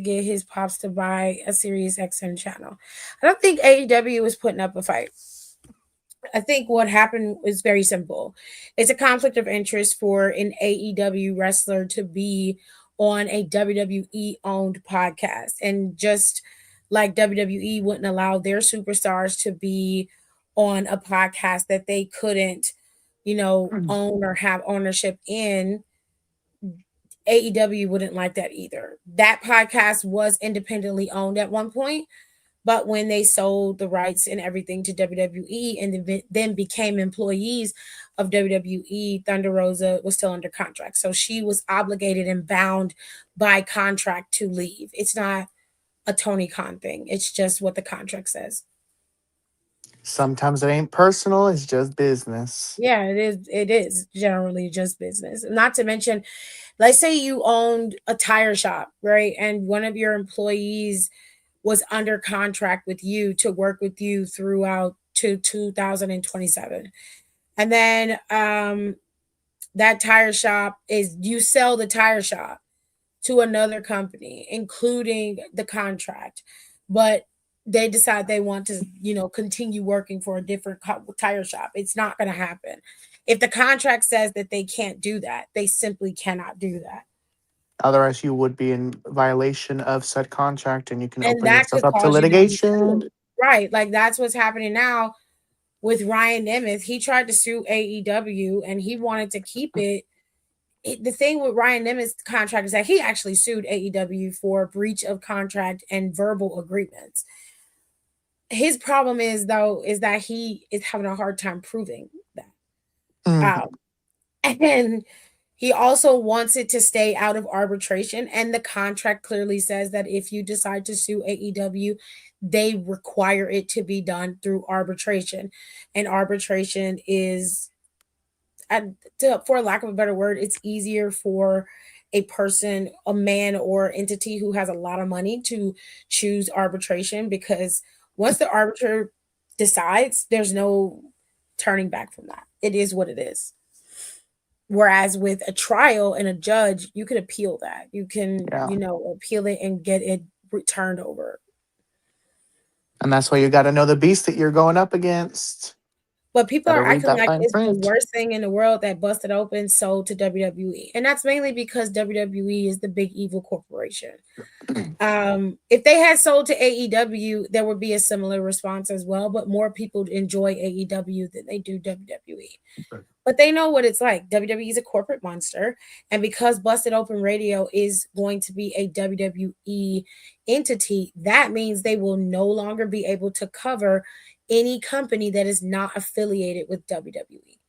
get his pops to buy a Sirius XM channel. I don't think AEW is putting up a fight. I think what happened is very simple. It's a conflict of interest for an AEW wrestler to be on a WWE owned podcast. And just like WWE wouldn't allow their superstars to be on a podcast that they couldn't, own or have ownership in, AEW wouldn't like that either. That podcast was independently owned at one point, but when they sold the rights and everything to WWE and then became employees of WWE, Thunder Rosa was still under contract. So she was obligated and bound by contract to leave. It's not a Tony Khan thing. It's just what the contract says. Sometimes it ain't personal. It's just business. Yeah, it is. It is generally just business. Not to mention, let's say you owned a tire shop, right? And one of your employees was under contract with you to work with you throughout to 2027. And then that tire shop is, you sell the tire shop to another company, including the contract, but they decide they want to, continue working for a different tire shop. It's not going to happen. If the contract says that they can't do that, they simply cannot do that. Otherwise, you would be in violation of said contract, and you can And open that yourself could up to cause you to be litigation. sued. Right. Like that's what's happening now with Ryan Nemeth. He tried to sue AEW and he wanted to keep it. The thing with Ryan Nemeth's contract is that he actually sued AEW for breach of contract and verbal agreements. His problem is though is that he is having a hard time proving that. Mhm. And he also wants it to stay out of arbitration. And the contract clearly says that if you decide to sue AEW, they require it to be done through arbitration. And arbitration is, for lack of a better word, it's easier for a person, a man or entity who has a lot of money to choose arbitration, because once the arbiter decides, there's no turning back from that. It is what it is. Whereas with a trial and a judge, you can appeal that. You can, Yeah. appeal it and get it returned over. And that's why you got to know the beast that you're going up against. But people Gotta are read acting that like fine it's the print. worst thing in the world that Busted Open sold to WWE. And that's mainly because WWE is the big evil corporation. If they had sold to AEW, there would be a similar response as well. But more people enjoy AEW than they do WWE. But they know what it's like. WWE is a corporate monster. And because Busted Open Radio is going to be a WWE entity, that means they will no longer be able to cover any company that is not affiliated with WWE.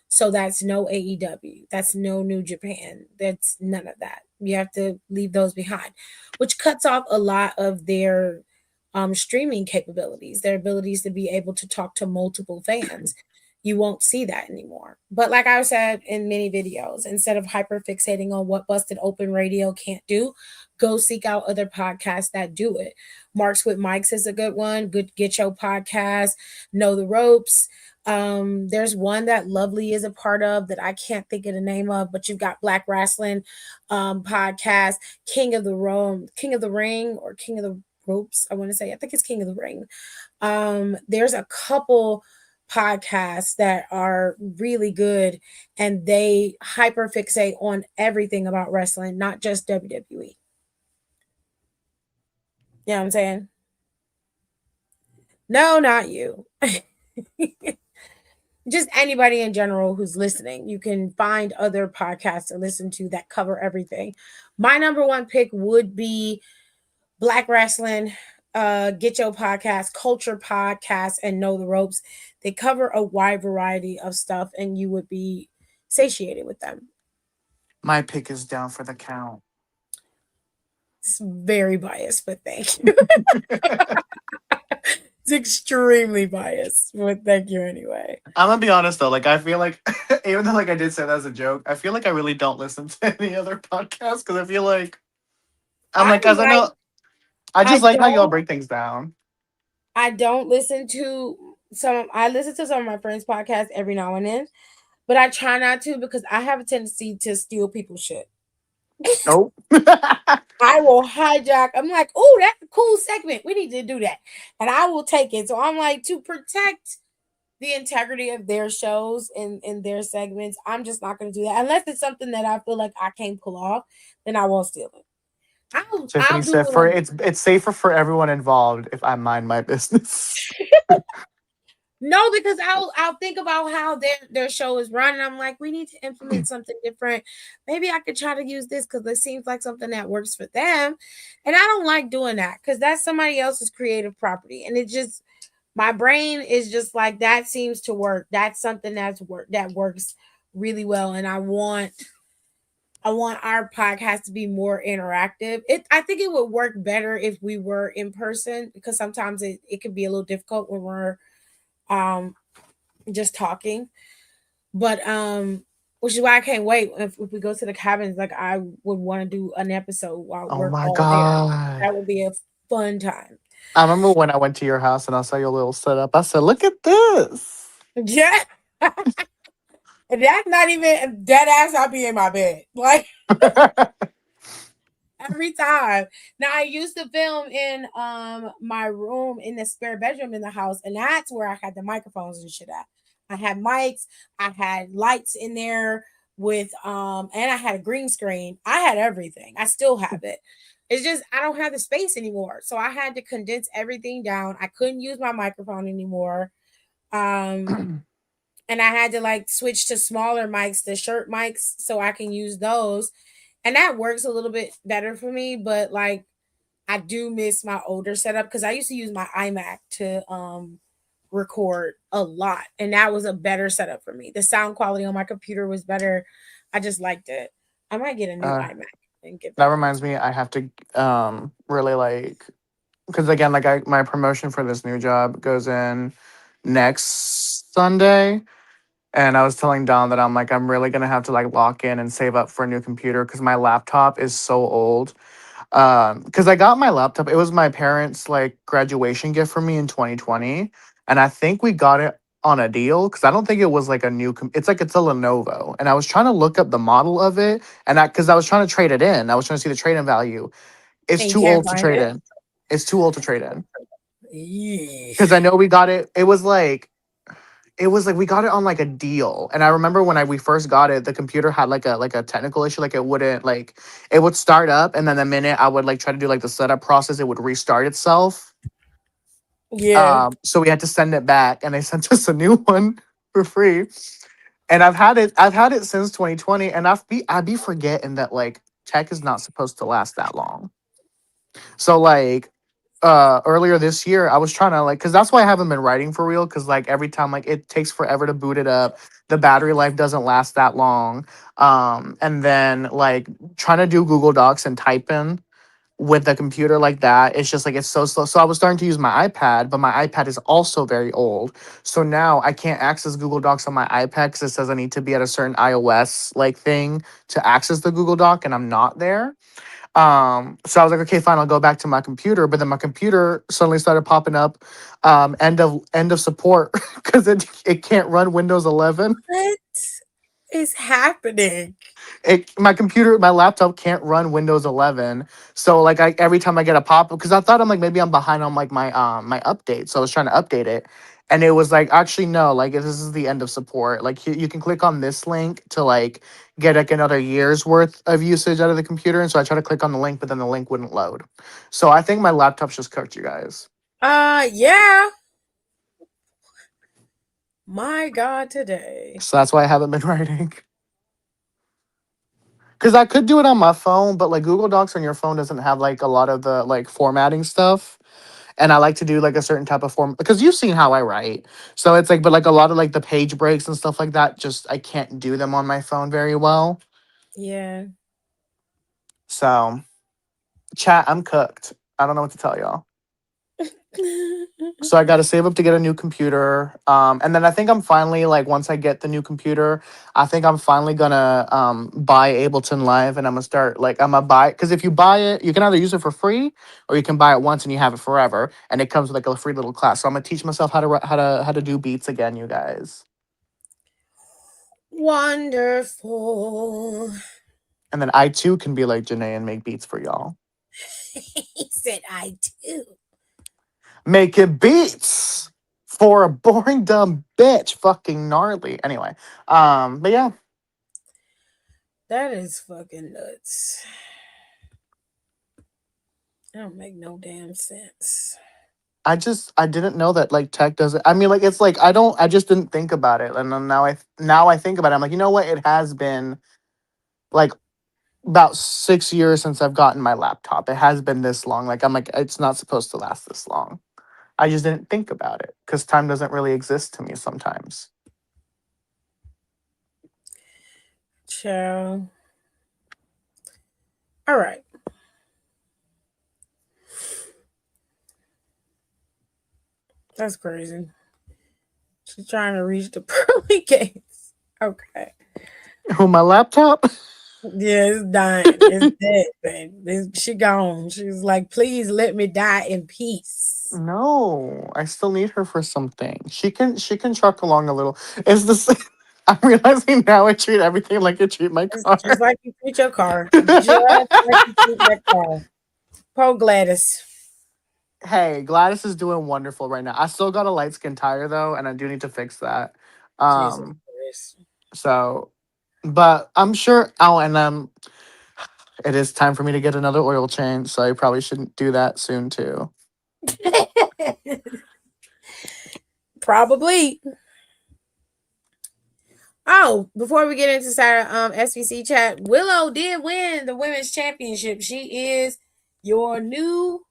So that's no AEW, that's no New Japan, that's none of that. You have to leave those behind, which cuts off a lot of their streaming capabilities, their abilities to be able to talk to multiple fans. You won't see that anymore. But like I said in many videos, instead of hyper fixating on what Busted Open Radio can't do, go seek out other podcasts that do it. Marks with Mics is a good one. Good Get Your Podcast, Know the Ropes. There's one that Lovely is a part of that I can't think of the name of, but you've got Black Wrestling podcast, King of the Ring, or King of the Ropes. I want to say, I think it's King of the Ring. There's a couple podcasts that are really good and they hyper fixate on everything about wrestling, not just WWE. You know what I'm saying? No, not you. Just anybody in general who's listening. You can find other podcasts to listen to that cover everything. My number one pick would be Black Wrestling, Get Your Podcast, Culture Podcast, and Know the Ropes. They cover a wide variety of stuff, and you would be satiated with them. My pick is Down for the Count. It's very biased, but thank you. It's extremely biased, but thank you anyway. I'm gonna be honest though, like I feel like even though like I did say that as a joke, I feel like I really don't listen to any other podcasts because I feel like because I know I just like how y'all break things down. I don't listen to I listen to some of my friends' podcasts every now and then, but I try not to because I have a tendency to steal people's shit. Nope. I will hijack. I'm like, oh, that's a cool segment. We need to do that. And I will take it. So I'm like, to protect the integrity of their shows and their segments, I'm just not going to do that. Unless it's something that I feel like I can't pull off, then I won't steal it. Tiffany said it's safer for everyone involved if I mind my business. No, because I'll think about how their show is run, and I'm like, we need to implement something different. Maybe I could try to use this because it seems like something that works for them, and I don't like doing that because that's somebody else's creative property, and it just my brain is just like that seems to work. That's something that works really well, and I want our podcast to be more interactive. I think it would work better if we were in person because sometimes it can be a little difficult when we're just talking, but which is why I can't wait if we go to the cabins. Like I would want to do an episode while we're all there. That would be a fun time. I remember when I went to your house and I saw your little setup. I said, "Look at this." Yeah. And that's not even dead ass. I'll be in my bed. Like every time. Now I used to film in my room in the spare bedroom in the house, and that's where I had the microphones and shit at. I had mics, I had lights in there with and I had a green screen. I had everything. I still have it. It's just I don't have the space anymore. So I had to condense everything down. I couldn't use my microphone anymore. Um and I had to like switch to smaller mics, the shirt mics, so I can use those. And that works a little bit better for me, but like I do miss my older setup because I used to use my iMac to record a lot, and that was a better setup for me. The sound quality on my computer was better. I just liked it. I might get a new uh, iMac and get that that one. reminds me, I have to really like, because again, like my promotion for this new job goes in next Sunday. And I was telling Don that I'm like, I'm really gonna have to like lock in and save up for a new computer because my laptop is so old. Because I got my laptop, it was my parents' like graduation gift for me in 2020, and I think we got it on a deal because I don't think it was like a new. It's like it's a Lenovo, and I was trying to look up the model of it, and I was trying to trade it in. I was trying to see the trade in value. It's And you too can't old to find trade it? in. It's too old to trade in Yeah. because I know we got it. It was like we got it on like a deal, and I remember when we first got it, the computer had like a technical issue, like it wouldn't like it would start up, and then the minute I would like try to do like the setup process, it would restart itself. Yeah. So we had to send it back, and they sent us a new one for free. And I've had it since 2020, and I'd be forgetting that like tech is not supposed to last that long. So like earlier this year I was trying to like because that's why I haven't been writing for real because like every time like it takes forever to boot it up, the battery life doesn't last that long, and then like trying to do Google Docs and type in with the computer like that, it's just like it's so slow. So I was starting to use my iPad, but my iPad is also very old, so now I can't access Google Docs on my iPad because it says I need to be at a certain iOS like thing to access the Google Doc, and I'm not there. So I was like, okay, fine, I'll go back to my computer. But then my computer suddenly started popping up, end of support because it can't run Windows 11. What is happening? My laptop can't run Windows 11. So like every time I get a pop up, because I thought I'm like maybe I'm behind on like my update. So I was trying to update it, and it was like actually no, like this is the end of support. Like you can click on this link to like get like another year's worth of usage out of the computer. And so I tried to click on the link, but then the link wouldn't load. So I think my laptop's just cooked, you guys. Yeah. My God, today. So that's why I haven't been writing. Because I could do it on my phone, but like Google Docs on your phone doesn't have like a lot of the like formatting stuff. And I like to do like a certain type of form because you've seen how I write. So it's like, but like a lot of like the page breaks and stuff like that, just I can't do them on my phone very well. Yeah. So, chat, I'm cooked. I don't know what to tell y'all. So I got to save up to get a new computer. And then I think I'm finally like once I get the new computer, I think I'm finally gonna buy Ableton Live, and I'm gonna start like I'm gonna buy because if you buy it, you can either use it for free or you can buy it once and you have it forever, and it comes with like a free little class. So I'm gonna teach myself how to do beats again, you guys. Wonderful. And then I too can be like Janae and make beats for y'all. He said, I do. Making beats for a boring dumb bitch, fucking gnarly. Anyway, but yeah. That is fucking nuts. That don't make no damn sense. I didn't know that like tech doesn't. I mean, like it's like I just didn't think about it, and then now I think about it. I'm like, you know what? It has been like about 6 years since I've gotten my laptop. It has been this long. Like I'm like, it's not supposed to last this long. I just didn't think about it because time doesn't really exist to me sometimes. Ciao. All right. That's crazy. She's trying to reach the pearly gates. Okay. Oh, my laptop. Yeah, it's dying. It's dead, babe. She gone. She's like, please let me die in peace. No, I still need her for something. She can truck along a little. It's the same. I'm realizing now I treat everything like I treat my It's car. just like you treat your car. Just like you treat that car. Poor Gladys. Hey, Gladys is doing wonderful right now. I still got a light skin tire though, and I do need to fix that. Jesus Um, Christ. so, but I'm sure. Oh, and it is time for me to get another oil change, so I probably shouldn't do that soon too. Probably. Oh, before we get into Sarah SVC chat, Willow did win the women's championship. She is your new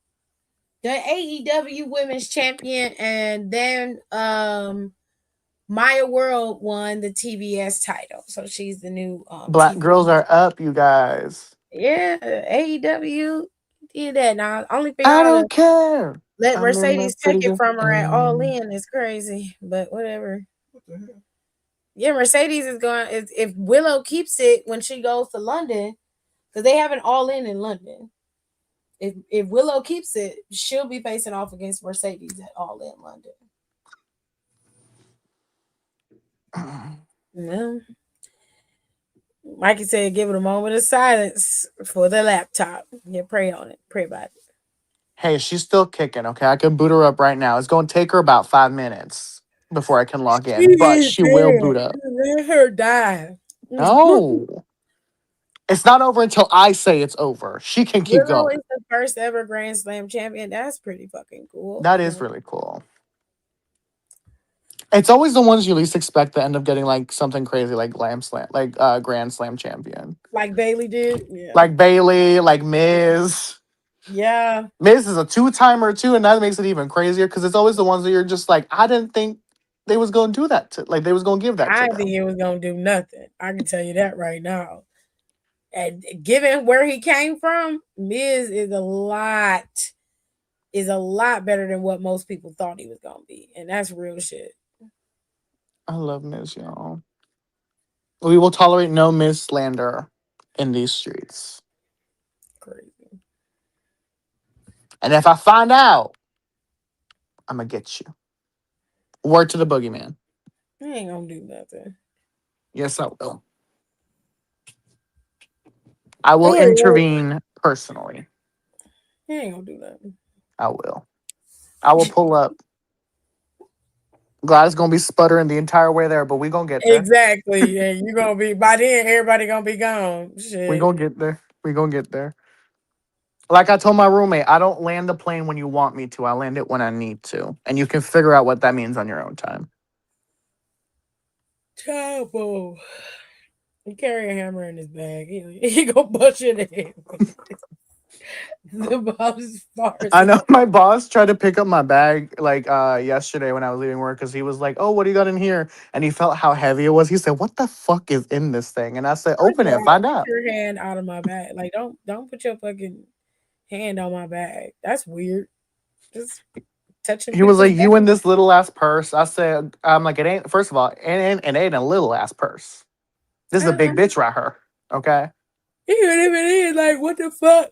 the AEW women's champion, and then Maya World won the TBS title. So she's the new Black TBS. girls are up, you guys. Yeah, AEW did that. Now, only for I y'all to don't care. let I'm in Mercedes take it Mercedes. from her at All In is crazy, but whatever. Yeah, Mercedes is going. If Willow keeps it when she goes to London, because they have an All In London. If Willow keeps it, she'll be facing off against Mercedes at All In London. Yeah. Mikey said, "Give it a moment of silence for the laptop. Yeah, pray on it. Pray about it." Hey, she's still kicking, okay? I can boot her up right now. It's going to take her about 5 minutes before I can log She in, but is she will dead. boot up. Let her die. No. It's not over until I say it's over. She can keep Willow going. is the first ever Grand Slam champion. That's pretty fucking cool. That is really cool. It's always the ones you least expect that end up getting like something crazy like Grand Slam champion. Like Bailey did. Yeah. Like Bailey, like Miz. Yeah. Miz is a 2-timer too, and that makes it even crazier because it's always the ones that you're just like, I didn't think they was gonna do that to they was gonna give that to I them. think he was gonna do nothing. I can tell you that right now. And given where he came from, Miz is a lot better than what most people thought he was gonna be, and that's real shit. I love Miz, y'all. We will tolerate no Miz slander in these streets. Crazy. And if I find out, I'm gonna get you. Word to the boogeyman. He ain't gonna do nothing. Yes, I will. I will Yeah, intervene personally. he ain't gonna do nothing. I will. I will pull up. Gladys gonna be sputtering the entire way there, but we gonna get there. Exactly. And you're gonna be by then everybody gonna be gone. Shit. We gonna get there. We gonna get there. Like I told my roommate, I don't land the plane when you want me to. I land it when I need to. And you can figure out what that means on your own time. Chavo. He carry a hammer in his bag. He gonna bust your head. The boss is far. I know my boss tried to pick up my bag like yesterday when I was leaving work because he was like, "Oh, what do you got in here?" And he felt how heavy it was. He said, "What the fuck is in this thing?" And I said, First "Open of it and all, find get out." your hand out of my bag. Like don't put your fucking hand on my bag. That's weird. Just touching He was people's like, "You in bags. this little ass purse?" I said, "I'm like, it ain't. First of all, it ain't a little ass purse. This is a big bitch right here. Okay." Even if it is, like, what the fuck?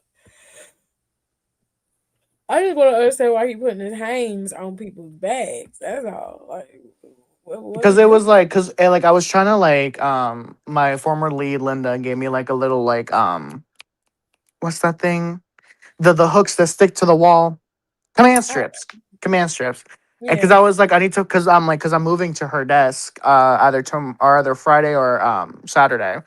I just want to understand why he putting his hands on people's bags. That's all. Like, what Because is it this? was like, like I was trying to like, my former lead Linda gave me like a little like, what's that thing? The hooks that stick to the wall. Command Oh, strips. Command strips. And because yeah. I was like, I need to, because I'm moving to her desk, either Friday or Saturday.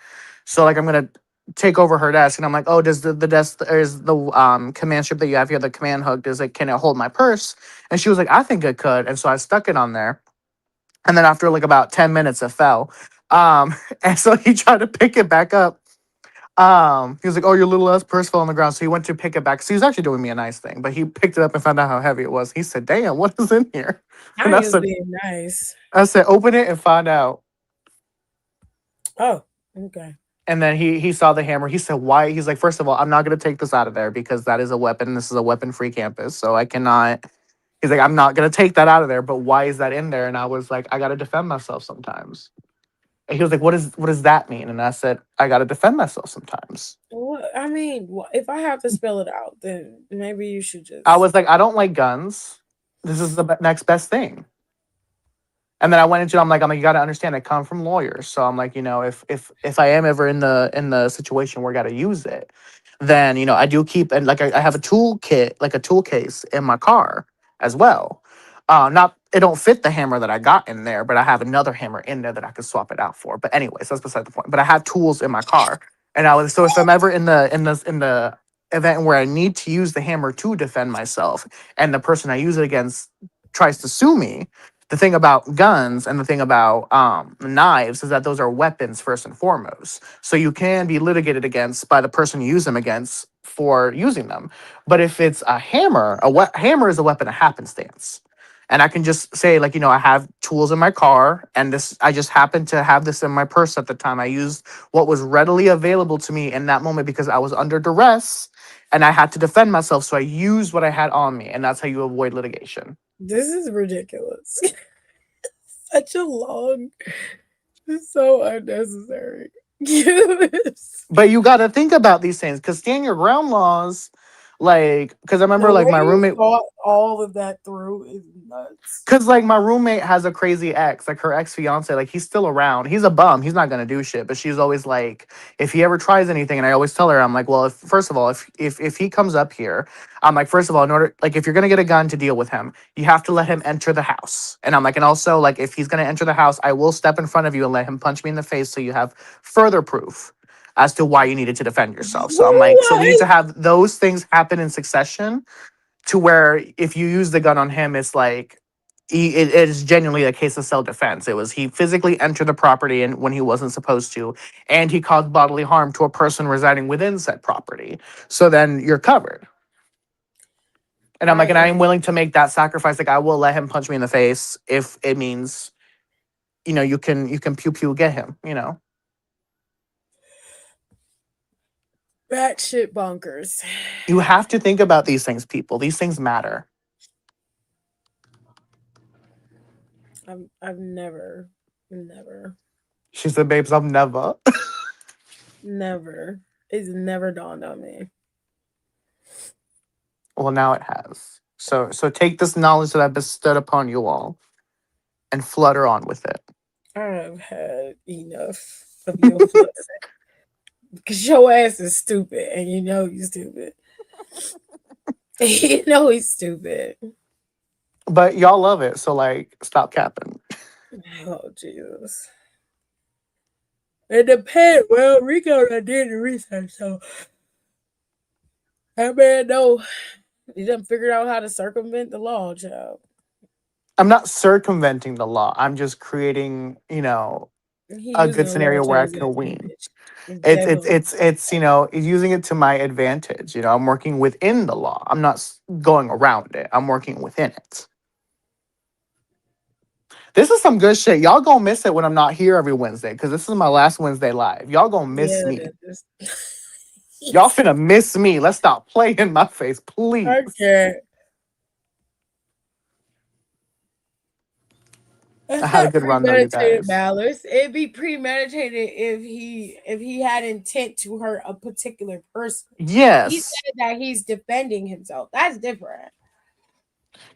So like I'm gonna take over her desk, and I'm like, oh, does the desk is the command strip that you have here, the command hook, can it hold my purse? And she was like, I think it could, and so I stuck it on there. And then after like about 10 minutes, it fell. And so he tried to pick it back up. He was like, "Oh, your little ass purse fell on the ground." So he went to pick it back. So he was actually doing me a nice thing, but he picked it up and found out how heavy it was. He said, "Damn, what is in here?" Now And he was being nice. I said, "Open it and find out." Oh, okay. And then he saw the hammer. He said, "Why?" He's like, "First of all, I'm not gonna take this out of there because that is a weapon. This is a weapon-free campus, so I cannot." He's like, "I'm not gonna take that out of there, but why is that in there?" And I was like, "I gotta defend myself sometimes." And he was like, what does that mean?" And I said, "I gotta defend myself sometimes." Well, I mean, if I have to spell it out, then maybe you should I just. was like, "I don't like guns. This is the next best thing." And then I went into, I'm like, you got to understand, I come from lawyers, so I'm like, if I am ever in the situation where I got to use it, then I do keep, and like I have a tool kit, like a tool case in my car as well. Not it don't fit the hammer that I got in there, but I have another hammer in there that I could swap it out for. But anyways, that's beside the point. But I have tools in my car, and so if I'm ever in the event where I need to use the hammer to defend myself, and the person I use it against tries to sue me, the thing about guns and the thing about knives is that those are weapons first and foremost. So you can be litigated against by the person you use them against for using them. But if it's a hammer, hammer is a weapon of happenstance. And I can just say, like, I have tools in my car, and I just happened to have this in my purse at the time. I used what was readily available to me in that moment because I was under duress and I had to defend myself. So I used what I had on me, and that's how you avoid litigation. This is ridiculous. Such a long, so unnecessary. Yes. But you got to think about these things because stand your ground laws, like, because I remember The like way my you roommate. thought all of that through is nuts. Cause like my roommate has a crazy ex, like her ex fiance, like he's still around. He's a bum. He's not gonna do shit. But she's always like, if he ever tries anything, and I always tell her, I'm like, well, if first of all, if he comes up here, I'm like, first of all, in order, like, if you're gonna get a gun to deal with him, you have to let him enter the house. And I'm like, and also like, if he's gonna enter the house, I will step in front of you and let him punch me in the face, so you have further proof as to why you needed to defend yourself. So I'm like, so we need What? to have those things happen in succession to where if you use the gun on him, it's like it is genuinely a case of self-defense. It was he physically entered the property and when he wasn't supposed to, and he caused bodily harm to a person residing within said property. So then you're covered. And I'm I like, and I am am willing to make that sacrifice. Like I will let him punch me in the face if it means, you can pew pew get him. batshit bonkers. You have to think about these things, people. These things matter. I've never, She said, babes, I've never. never. It's never dawned on me. Well, now it has. So take this knowledge that I've bestowed upon you all and flutter on with it. I have had enough of your flutter. Because your ass is stupid and you know you're stupid. You know he's stupid. But y'all love it, so like stop capping. Oh Jesus. It depends. Well, Rico done did the research, so that man know he done figured out how to circumvent the law, child. I'm not circumventing the law. I'm just creating, He a using good the law scenario to where I his can win. advantage. Definitely. It's using it to my advantage. I'm working within the law. I'm not going around it. I'm working within it. This is some good shit. Y'all gonna miss it when I'm not here every Wednesday because this is my last Wednesday live. Y'all gonna miss Yeah, me. that just Y'all finna miss me. Let's stop playing in my face, please. I can't. I That's had a not good run though, you premeditated guys. malice. It'd be premeditated if he had intent to hurt a particular person. He Yes, said that he's defending himself. That's different.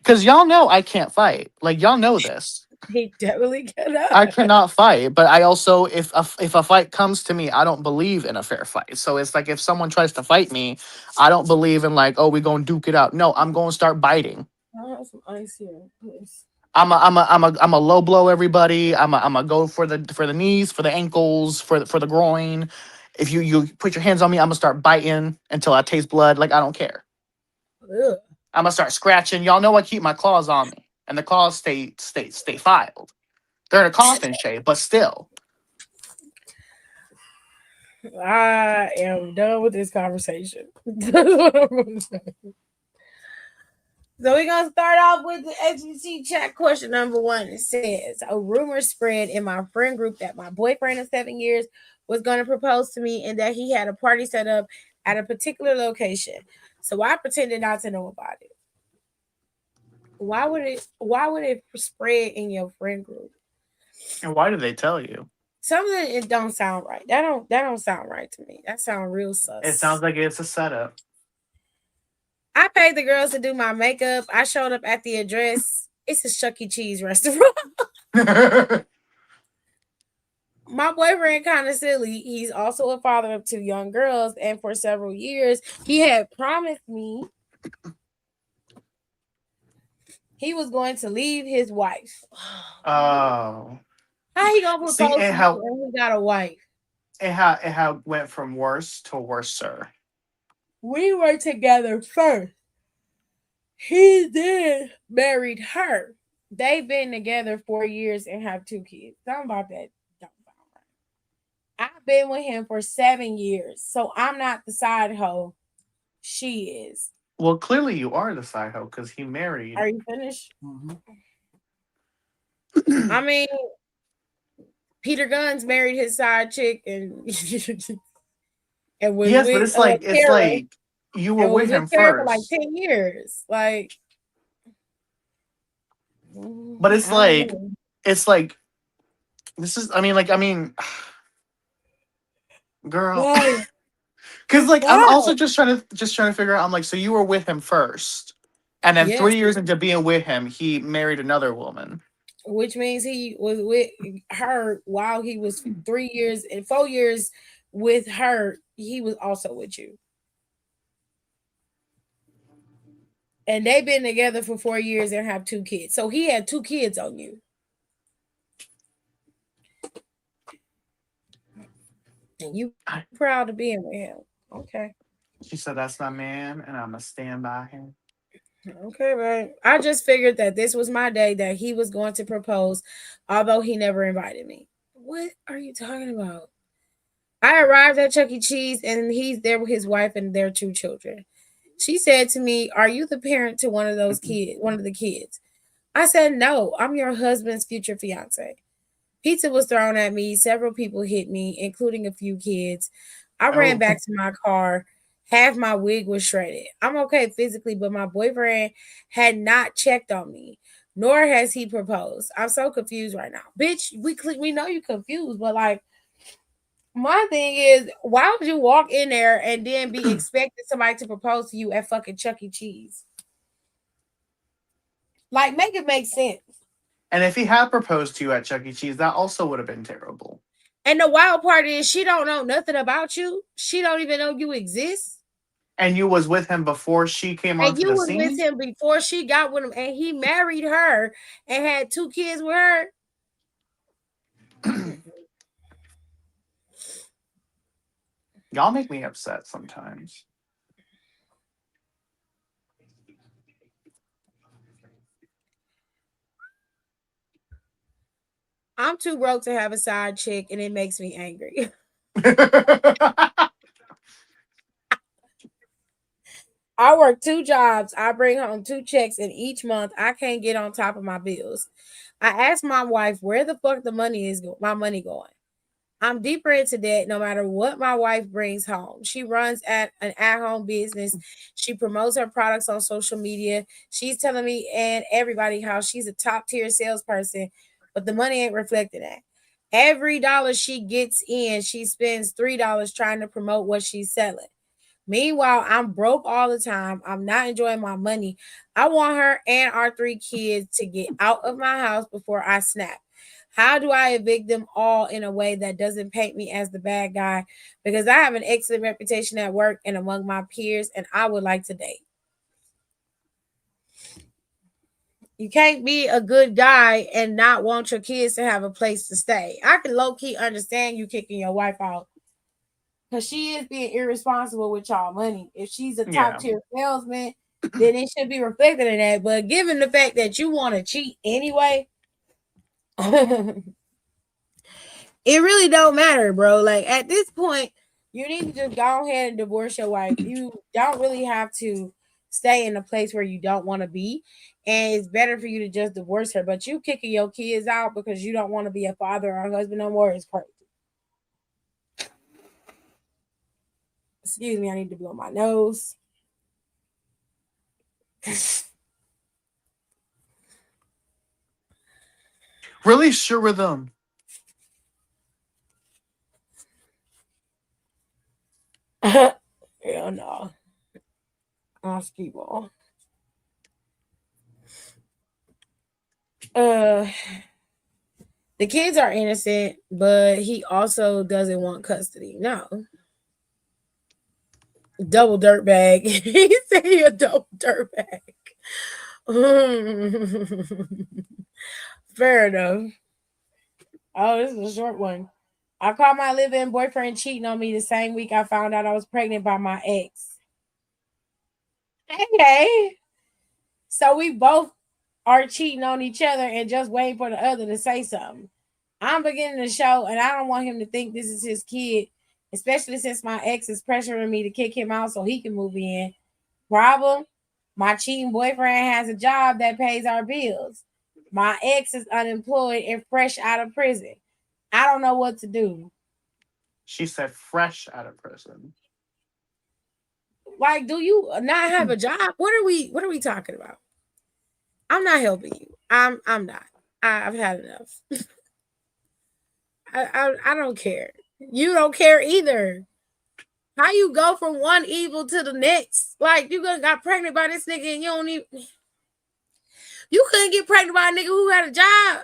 because y'all know I can't fight. Like y'all know this. He definitely I cannot. cannot fight, but I also, if a fight comes to me, I don't believe in a fair fight. So it's like if someone tries to fight me, I don't believe in like, oh, we gonna duke it out. No, I'm gonna start biting. I have some ice here, please. I'm a low blow everybody. I'm a go for the knees, for the ankles, for the groin. If you put your hands on me, I'm gonna start biting until I taste blood. Like I don't care. Ugh. I'm gonna start scratching. Y'all know I keep my claws on me, and the claws stay filed. They're in a coffin shape, but still. I am done with this conversation. That's what I'm gonna say. So we're gonna start off with the XBC chat question number one. It says a rumor spread in my friend group that my boyfriend of 7 years was gonna propose to me and that he had a party set up at a particular location. So I pretended not to know about it. Why would it spread in your friend group? And why do they tell you? Something it don't sound right. That don't sound right to me. That sounds real It sus. sounds like it's a setup. I paid the girls to do my makeup. I showed up at the address. It's a Chuck E. Cheese restaurant. My boyfriend kind of silly. He's also a father of 2 young girls, and for several years, he had promised me he was going to leave his wife. Oh, How he gonna see, propose to you when he got a wife? it went from worse to worser. We were together first. He then married her. They've been together 4 years and have 2 kids. Something about that don't sound right. I've been with him for 7 years, so I'm not the side hoe. She is. Well, clearly you are the side hoe because he Are married. you finished? Mhm. I mean, Peter Guns married his side chick and and was Yes, but with it's Kara like you were and was with with him Kara for like first, 10 years. Like, but I don't know. it's like this is. Girl, Why? because like I'm Why? also just trying to figure out. I'm like, so you were with him first, and then Yes, 3 years into being with him, he married another woman. which means he was with her while he was 3 years and 4 years with her. He was also with you, and they've been together for 4 years and have 2 kids. So he had 2 kids on you, and you I, proud of being with him. Okay. she said, "That's my man, and I'm gonna stand by him." Okay, but I just figured that this was my day that he was going to propose, although he never invited me. What are you talking about? I arrived at Chuck E. Cheese and he's there with his wife and their 2 children. She said to me, "Are you the parent to one of the kids?" I said, "No, I'm your husband's future fiance." Pizza was thrown at me. Several people hit me, including a few kids. I ran Oh, back to my car. Half my wig was shredded. I'm okay physically, but my boyfriend had not checked on me, nor has he proposed. I'm so confused right now. Bitch, we know you confused, but like my thing is, why would you walk in there and then be expecting somebody to propose to you at fucking Chuck E. Cheese? Like, make it make sense. and if he had proposed to you at Chuck E. Cheese, that also would have been terrible. And the wild part is she don't know nothing about you. She don't even know you exist. And you was with him before she came And onto you the was with scene. him before she got with him, and he married her and had 2 kids with her. Y'all make me upset sometimes. I'm too broke to have a side chick, and it makes me angry. I work 2 jobs. I bring home 2 checks, and each month I can't get on top of my bills. I asked my wife where the fuck the money is my money going. I'm deeper into debt no matter what my wife brings home. She runs an at-home business. She promotes her products on social media. She's telling me and everybody how she's a top-tier salesperson, but the money ain't reflecting that. Every dollar she gets in, she spends $3 trying to promote what she's selling. Meanwhile, I'm broke all the time. I'm not enjoying my money. I want her and our 3 kids to get out of my house before I snap. How do I evict them all in a way that doesn't paint me as the bad guy? Because I have an excellent reputation at work and among my peers, and I would like to date. You can't be a good guy and not want your kids to have a place to stay. I can low key understand you kicking your wife out because she is being irresponsible with y'all money. If she's a top Yeah. tier salesman, then it should be reflected in that. But given the fact that you want to cheat anyway, it really don't matter, bro. Like at this point, you need to just go ahead and divorce your wife. You don't really have to stay in a place where you don't want to be. And it's better for you to just divorce her. But you kicking your kids out because you don't want to be a father or a husband no more is crazy. Excuse me, I need to blow my nose. Really sure with them. Hell no. I'll keep on. Uh The kids are innocent, but he also doesn't want custody. No. Double dirtbag. He said he a double dirtbag. Fair enough. Oh, this is a short one. I caught my live-in boyfriend cheating on me the same week I found out I was pregnant by my ex. Okay. So we both are cheating on each other and just waiting for the other to say something. I'm beginning the show and I don't want him to think this is his kid, especially since my ex is pressuring me to kick him out so he can move in. Problem? My cheating boyfriend has a job that pays our bills. My ex is unemployed and fresh out of prison. I don't know what to do. She said fresh out of prison. Like, do you not have a job? What are we talking about? I'm not helping you. I'm not. I've had enough. I don't care. You don't care either. How you go from one evil to the next? Like you got pregnant by this nigga and you don't even you couldn't get pregnant by a nigga who had a job.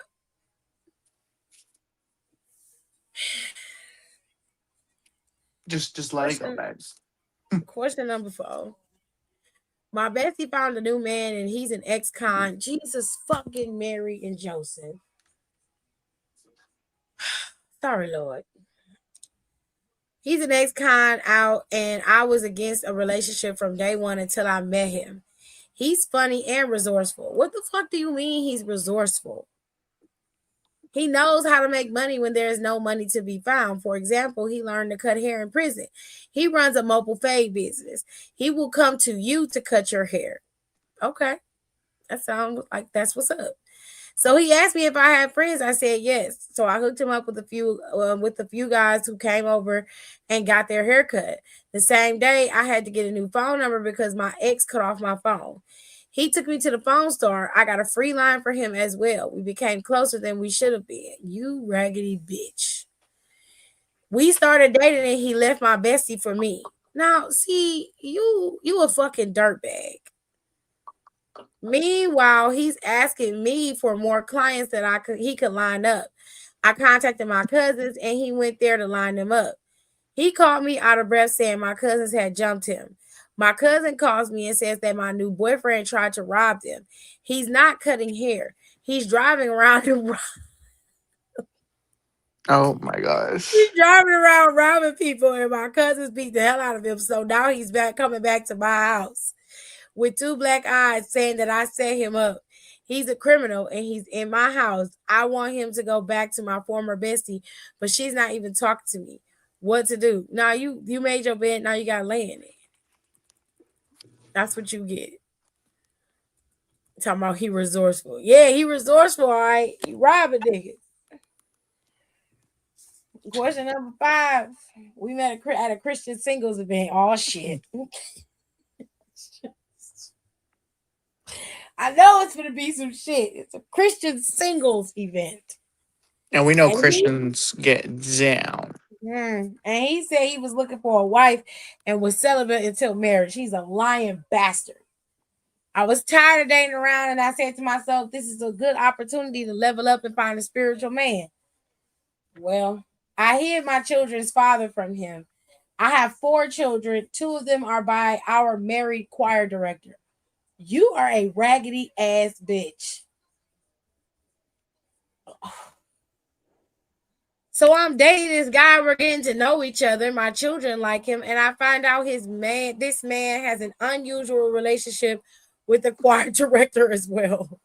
Just let it go, babes. Question number 4. My bestie found a new man and he's an ex-con. Jesus fucking Mary and Joseph. Sorry, Lord. He's an ex-con out and I was against a relationship from day one until I met him. He's funny and resourceful. What the fuck do you mean he's resourceful? He knows how to make money when there is no money to be found. For example, he learned to cut hair in prison. He runs a mobile fade business. He will come to you to cut your hair. Okay. That sounds like that's what's up. So he asked me if I had friends. I said yes. So I hooked him up with a few guys who came over and got their hair cut. The same day, I had to get a new phone number because my ex cut off my phone. He took me to the phone store. I got a free line for him as well. We became closer than we should have been. You raggedy bitch. We started dating and he left my bestie for me. Now, see, you a fucking dirtbag. Meanwhile, he's asking me for more clients that he could line up. I contacted my cousins and he went there to line them up. He called me out of breath saying my cousins had jumped him. My cousin calls me and says that my new boyfriend tried to rob them. He's not cutting hair. He's driving around and Oh my gosh. he's driving around robbing people, and my cousins beat the hell out of him. So now he's coming back to my house with 2 black eyes saying that I set him up. He's a criminal and he's in my house. I want him to go back to my former bestie, but she's not even talking to me. What to do? Now you made your bed, now you gotta lay in it. That's what you get. Talking about he resourceful. Yeah, he resourceful, all right. He robbing niggas. Question number 5. We met at a Christian singles event. Oh shit. I know it's gonna be some shit. It's a Christian singles event. And we know And Christians get down. And he said he was looking for a wife and was celibate until marriage. He's a lying bastard. I was tired of dating around and I said to myself, this is a good opportunity to level up and find a spiritual man. Well, I hid my children's father from him. I have 4 children. 2 of them are by our married choir director. You are a raggedy ass bitch. So I'm dating this guy. We're getting to know each other. My children like him, and I find out this man has an unusual relationship with the choir director as well.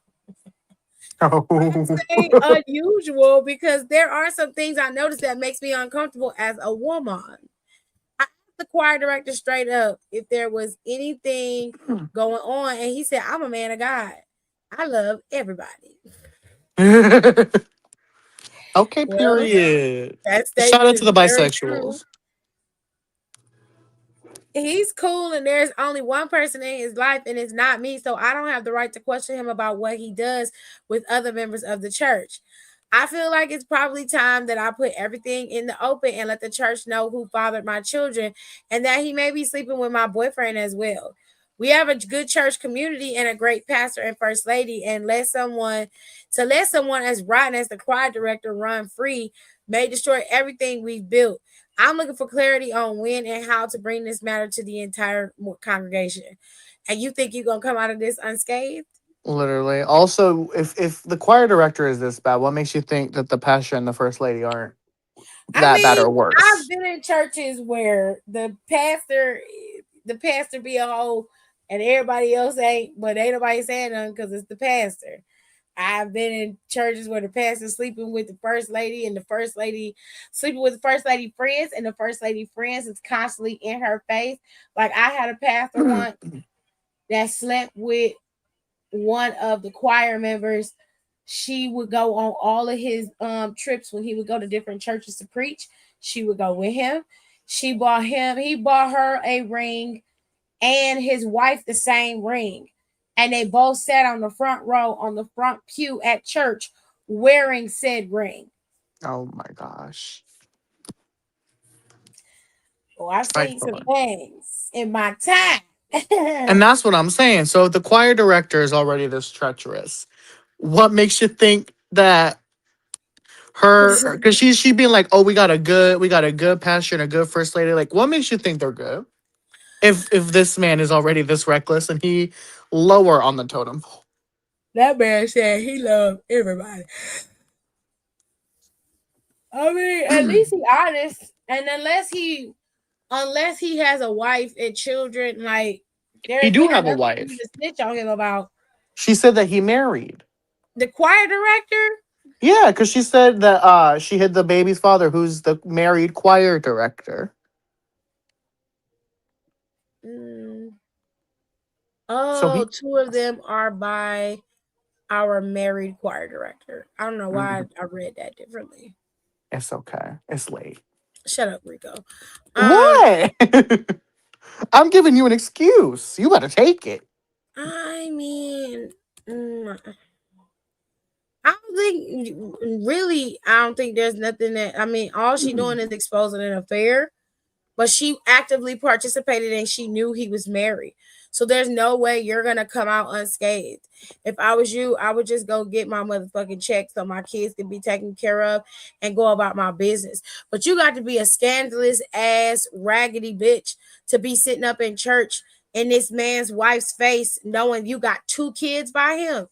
Oh. I say unusual because there are some things I noticed that makes me uncomfortable as a woman. I asked the choir director straight up if there was anything going on, and he said, "I'm a man of God. I love everybody." Okay, Well, period. that Shout statement out is to the very true. bisexuals. He's cool and there's only one person in his life and it's not me, so I don't have the right to question him about what he does with other members of the church. I feel like it's probably time that I put everything in the open and let the church know who fathered my children and that he may be sleeping with my boyfriend as well. We have a good church community and a great pastor and first lady, and let someone as rotten as the choir director run free may destroy everything we've built. I'm looking for clarity on when and how to bring this matter to the entire congregation. And you think you're gonna come out of this unscathed? Literally. Also, if the choir director is this bad, what makes you think that the pastor and the first lady aren't I that bad mean, or I've worse? been in churches where the pastor be a hoe, and everybody else ain't, but ain't nobody saying nothing because it's the pastor. I've been in churches where the pastor sleeping with the first lady, and the first lady sleeping with the first lady friends, and the first lady friends is constantly in her face. Like I had a pastor once that slept with one of the choir members. She would go on all of his trips when he would go to different churches to preach. She would go with him. He bought her a ring and his wife the same ring. And they both sat on the front row on the front pew at church wearing said ring. Oh my gosh. Oh, I've I seen some thought. things in my time. And that's what I'm saying. So if the choir director is already this treacherous, what makes you think that her, because she being like, oh, we got a good pastor and a good first lady. Like, what makes you think they're good? If this man is already this reckless and he lower on the totem pole. That man said he loved everybody. I mean, at least he honest. And unless he has a wife and children, like He there's do really have a nothing for you wife. to snitch on him about. She said that he married. The choir director, Yeah, because she said that she hid the baby's father, who's the married choir director. mm, So oh, he, two of them are by our married choir director. I don't know why Mhm. I read that differently. It's okay. It's late. Shut up, Rico. Um, What? I'm giving you an excuse. You better take it. I mean, mm, I don't think really. I don't think there's nothing that. I mean, all she doing is exposing an affair, but she actively participated and she knew he was married. So there's no way you're gonna come out unscathed. If I was you, I would just go get my motherfucking check so my kids can be taken care of and go about my business. But you got to be a scandalous ass raggedy bitch to be sitting up in church in this man's wife's face knowing you got two kids by him.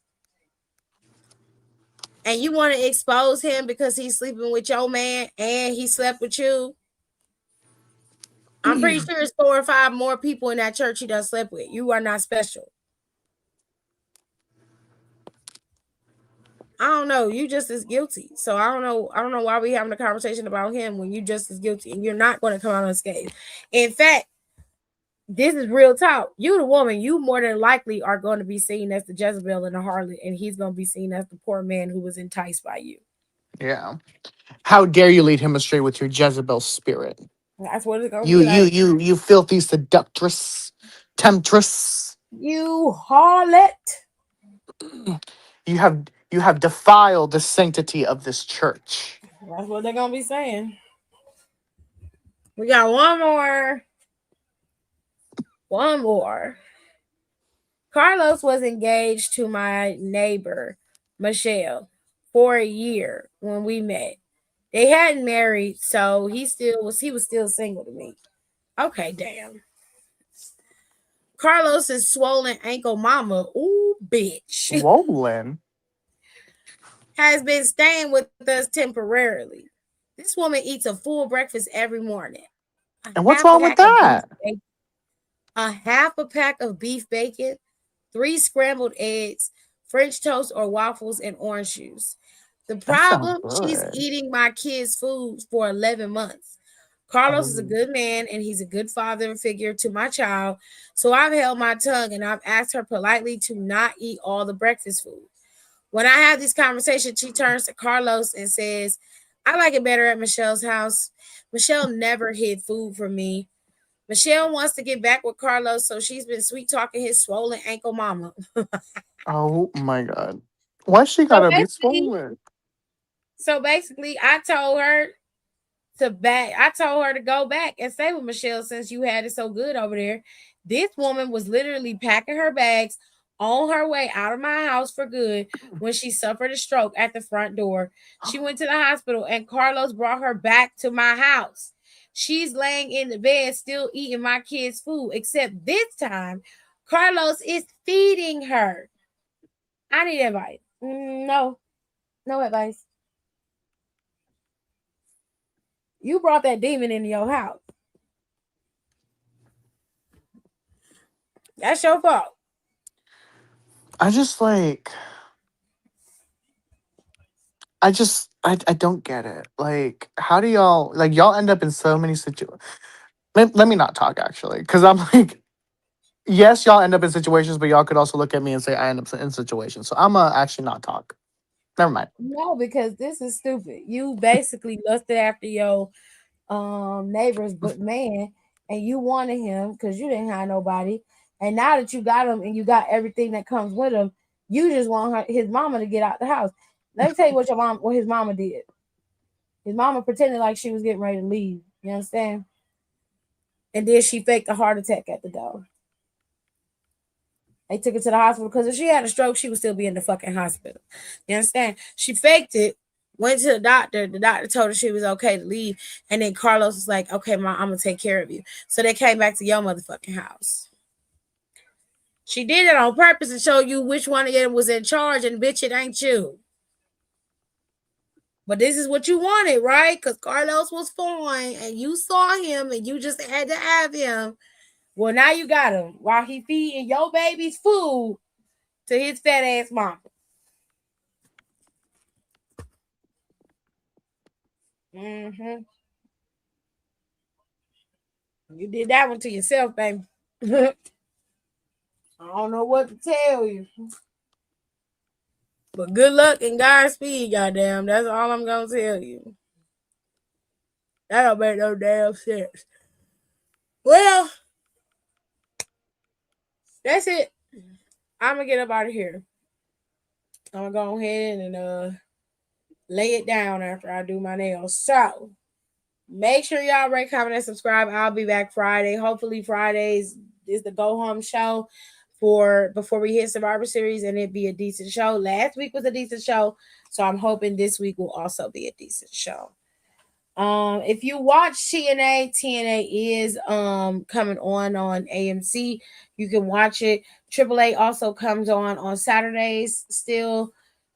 And you want to expose him because he's sleeping with your man and he slept with you. I'm pretty sure it's 4 or 5 more people in that church he done slept with. You are not special. I don't know. You just as guilty. So I don't know. I don't know why we having a conversation about him when you just as guilty and you're not going to come out unscathed. In fact, this is real talk. You the woman, you more than likely are going to be seen as the Jezebel and the harlot, and he's going to be seen as the poor man who was enticed by you. Yeah. How dare you lead him astray with your Jezebel spirit? That's what it's going to You, be you, like. you, you filthy seductress, temptress. You harlot. You have defiled the sanctity of this church. That's what they're going to be saying. We got one more. One more. Carlos was engaged to my neighbor, Michelle, for a year when we met. They hadn't married, so he was still single to me. Okay, damn. Carlos's swollen ankle mama, ooh, bitch, Swollen. has been staying with us temporarily. This woman eats a full breakfast every morning. A And what's half a wrong with pack of beef that? bacon, a half a pack of beef bacon, 3 scrambled eggs, French toast or waffles, and orange juice. The That sounds problem, she's good. eating my kids' food for 11 months. Carlos is a Oh, good man and he's a good father figure to my child. So I've held my tongue and I've asked her politely to not eat all the breakfast food. When I have these conversations, she turns to Carlos and says, I like it better at Michelle's house. Michelle never hid food from me. Michelle wants to get back with Carlos, so she's been sweet talking his swollen ankle mama. oh my God. Why she So gotta be basically, swollen? I told her to go back and stay with Michelle since you had it so good over there. This woman was literally packing her bags on her way out of my house for good when she suffered a stroke at the front door. She went to the hospital and Carlos brought her back to my house. She's laying in the bed still eating my kids' food, except this time Carlos is feeding her. I need advice. No advice. You brought that demon into your house. That's your fault. I just like I don't get it. Like, how do y'all end up in so many situations? Let me not talk actually, because I'm like, yes, y'all end up in situations, but y'all could also look at me and say I end up in situations. So I'm actually not talk. Never mind. No, because this is stupid. You basically lusted after your neighbor's but man, and you wanted him because you didn't have nobody. And now that you got him and you got everything that comes with him, you just want his mama to get out the house. Let me tell you what his mama did. His mama pretended like she was getting ready to leave. You understand? And then she faked a heart attack at the door. They took her to the hospital because if she had a stroke, she would still be in the fucking hospital. You understand? She faked it, went to the doctor. The doctor told her she was okay to leave. And then Carlos was like, okay, Mom, I'm going to take care of you. So they came back to your motherfucking house. She did it on purpose to show you which one of them was in charge, and bitch, it ain't you. But this is what you wanted, right? Because Carlos was fine, and you saw him, and you just had to have him. Well, now you got him while he feeding your baby's food to his fat ass mama. Mm-hmm. You did that one to yourself, baby. I don't know what to tell you. But good luck and Godspeed, goddamn. That's all I'm gonna tell you. That don't make no damn sense. Well, that's it. I'm gonna get up out of here. I'm gonna go ahead and lay it down after I do my nails. So make sure y'all rate, comment, and subscribe. I'll be back Friday. Hopefully Fridays is the go home show for before we hit Survivor Series, and it'd be a decent show. Last week was a decent show, so I'm hoping this week will also be a decent show. If you watch TNA is coming on AMC. You can watch it. AAA also comes on Saturdays still.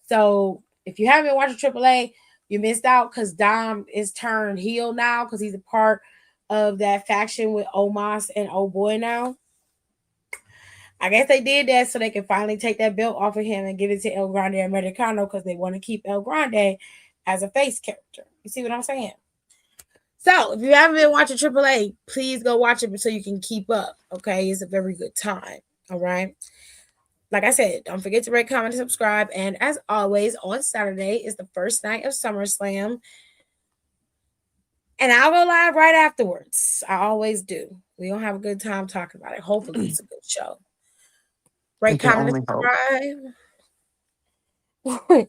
So if you haven't watched AAA, you missed out because Dom is turned heel now because he's a part of that faction with Omos and Oh Boy now. I guess they did that so they can finally take that belt off of him and give it to El Grande Americano because they want to keep El Grande as a face character. You see what I'm saying? So if you haven't been watching AAA, please go watch it so you can keep up. Okay, it's a very good time. All right. Like I said, don't forget to rate, comment, and subscribe. And as always, on Saturday is the first night of SummerSlam. And I'll go live right afterwards. I always do. We're going to have a good time talking about it. Hopefully, it's a good show. Rate, comment, and subscribe.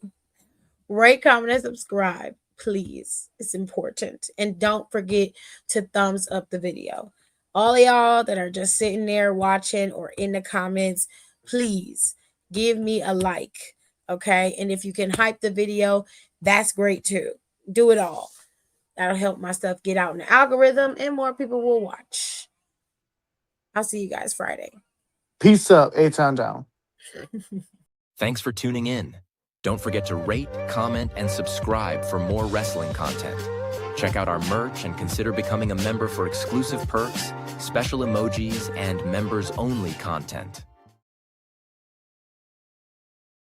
Rate, comment, and subscribe, please. It's important. And don't forget to thumbs up the video. All of y'all that are just sitting there watching or in the comments, please give me a like, okay? And if you can hype the video, that's great too. Do it all. That'll help my stuff get out in the algorithm and more people will watch. I'll see you guys Friday. Peace up, A-Town down. Thanks for tuning in. Don't forget to rate, comment, and subscribe for more wrestling content. Check out our merch and consider becoming a member for exclusive perks, special emojis, and members-only content.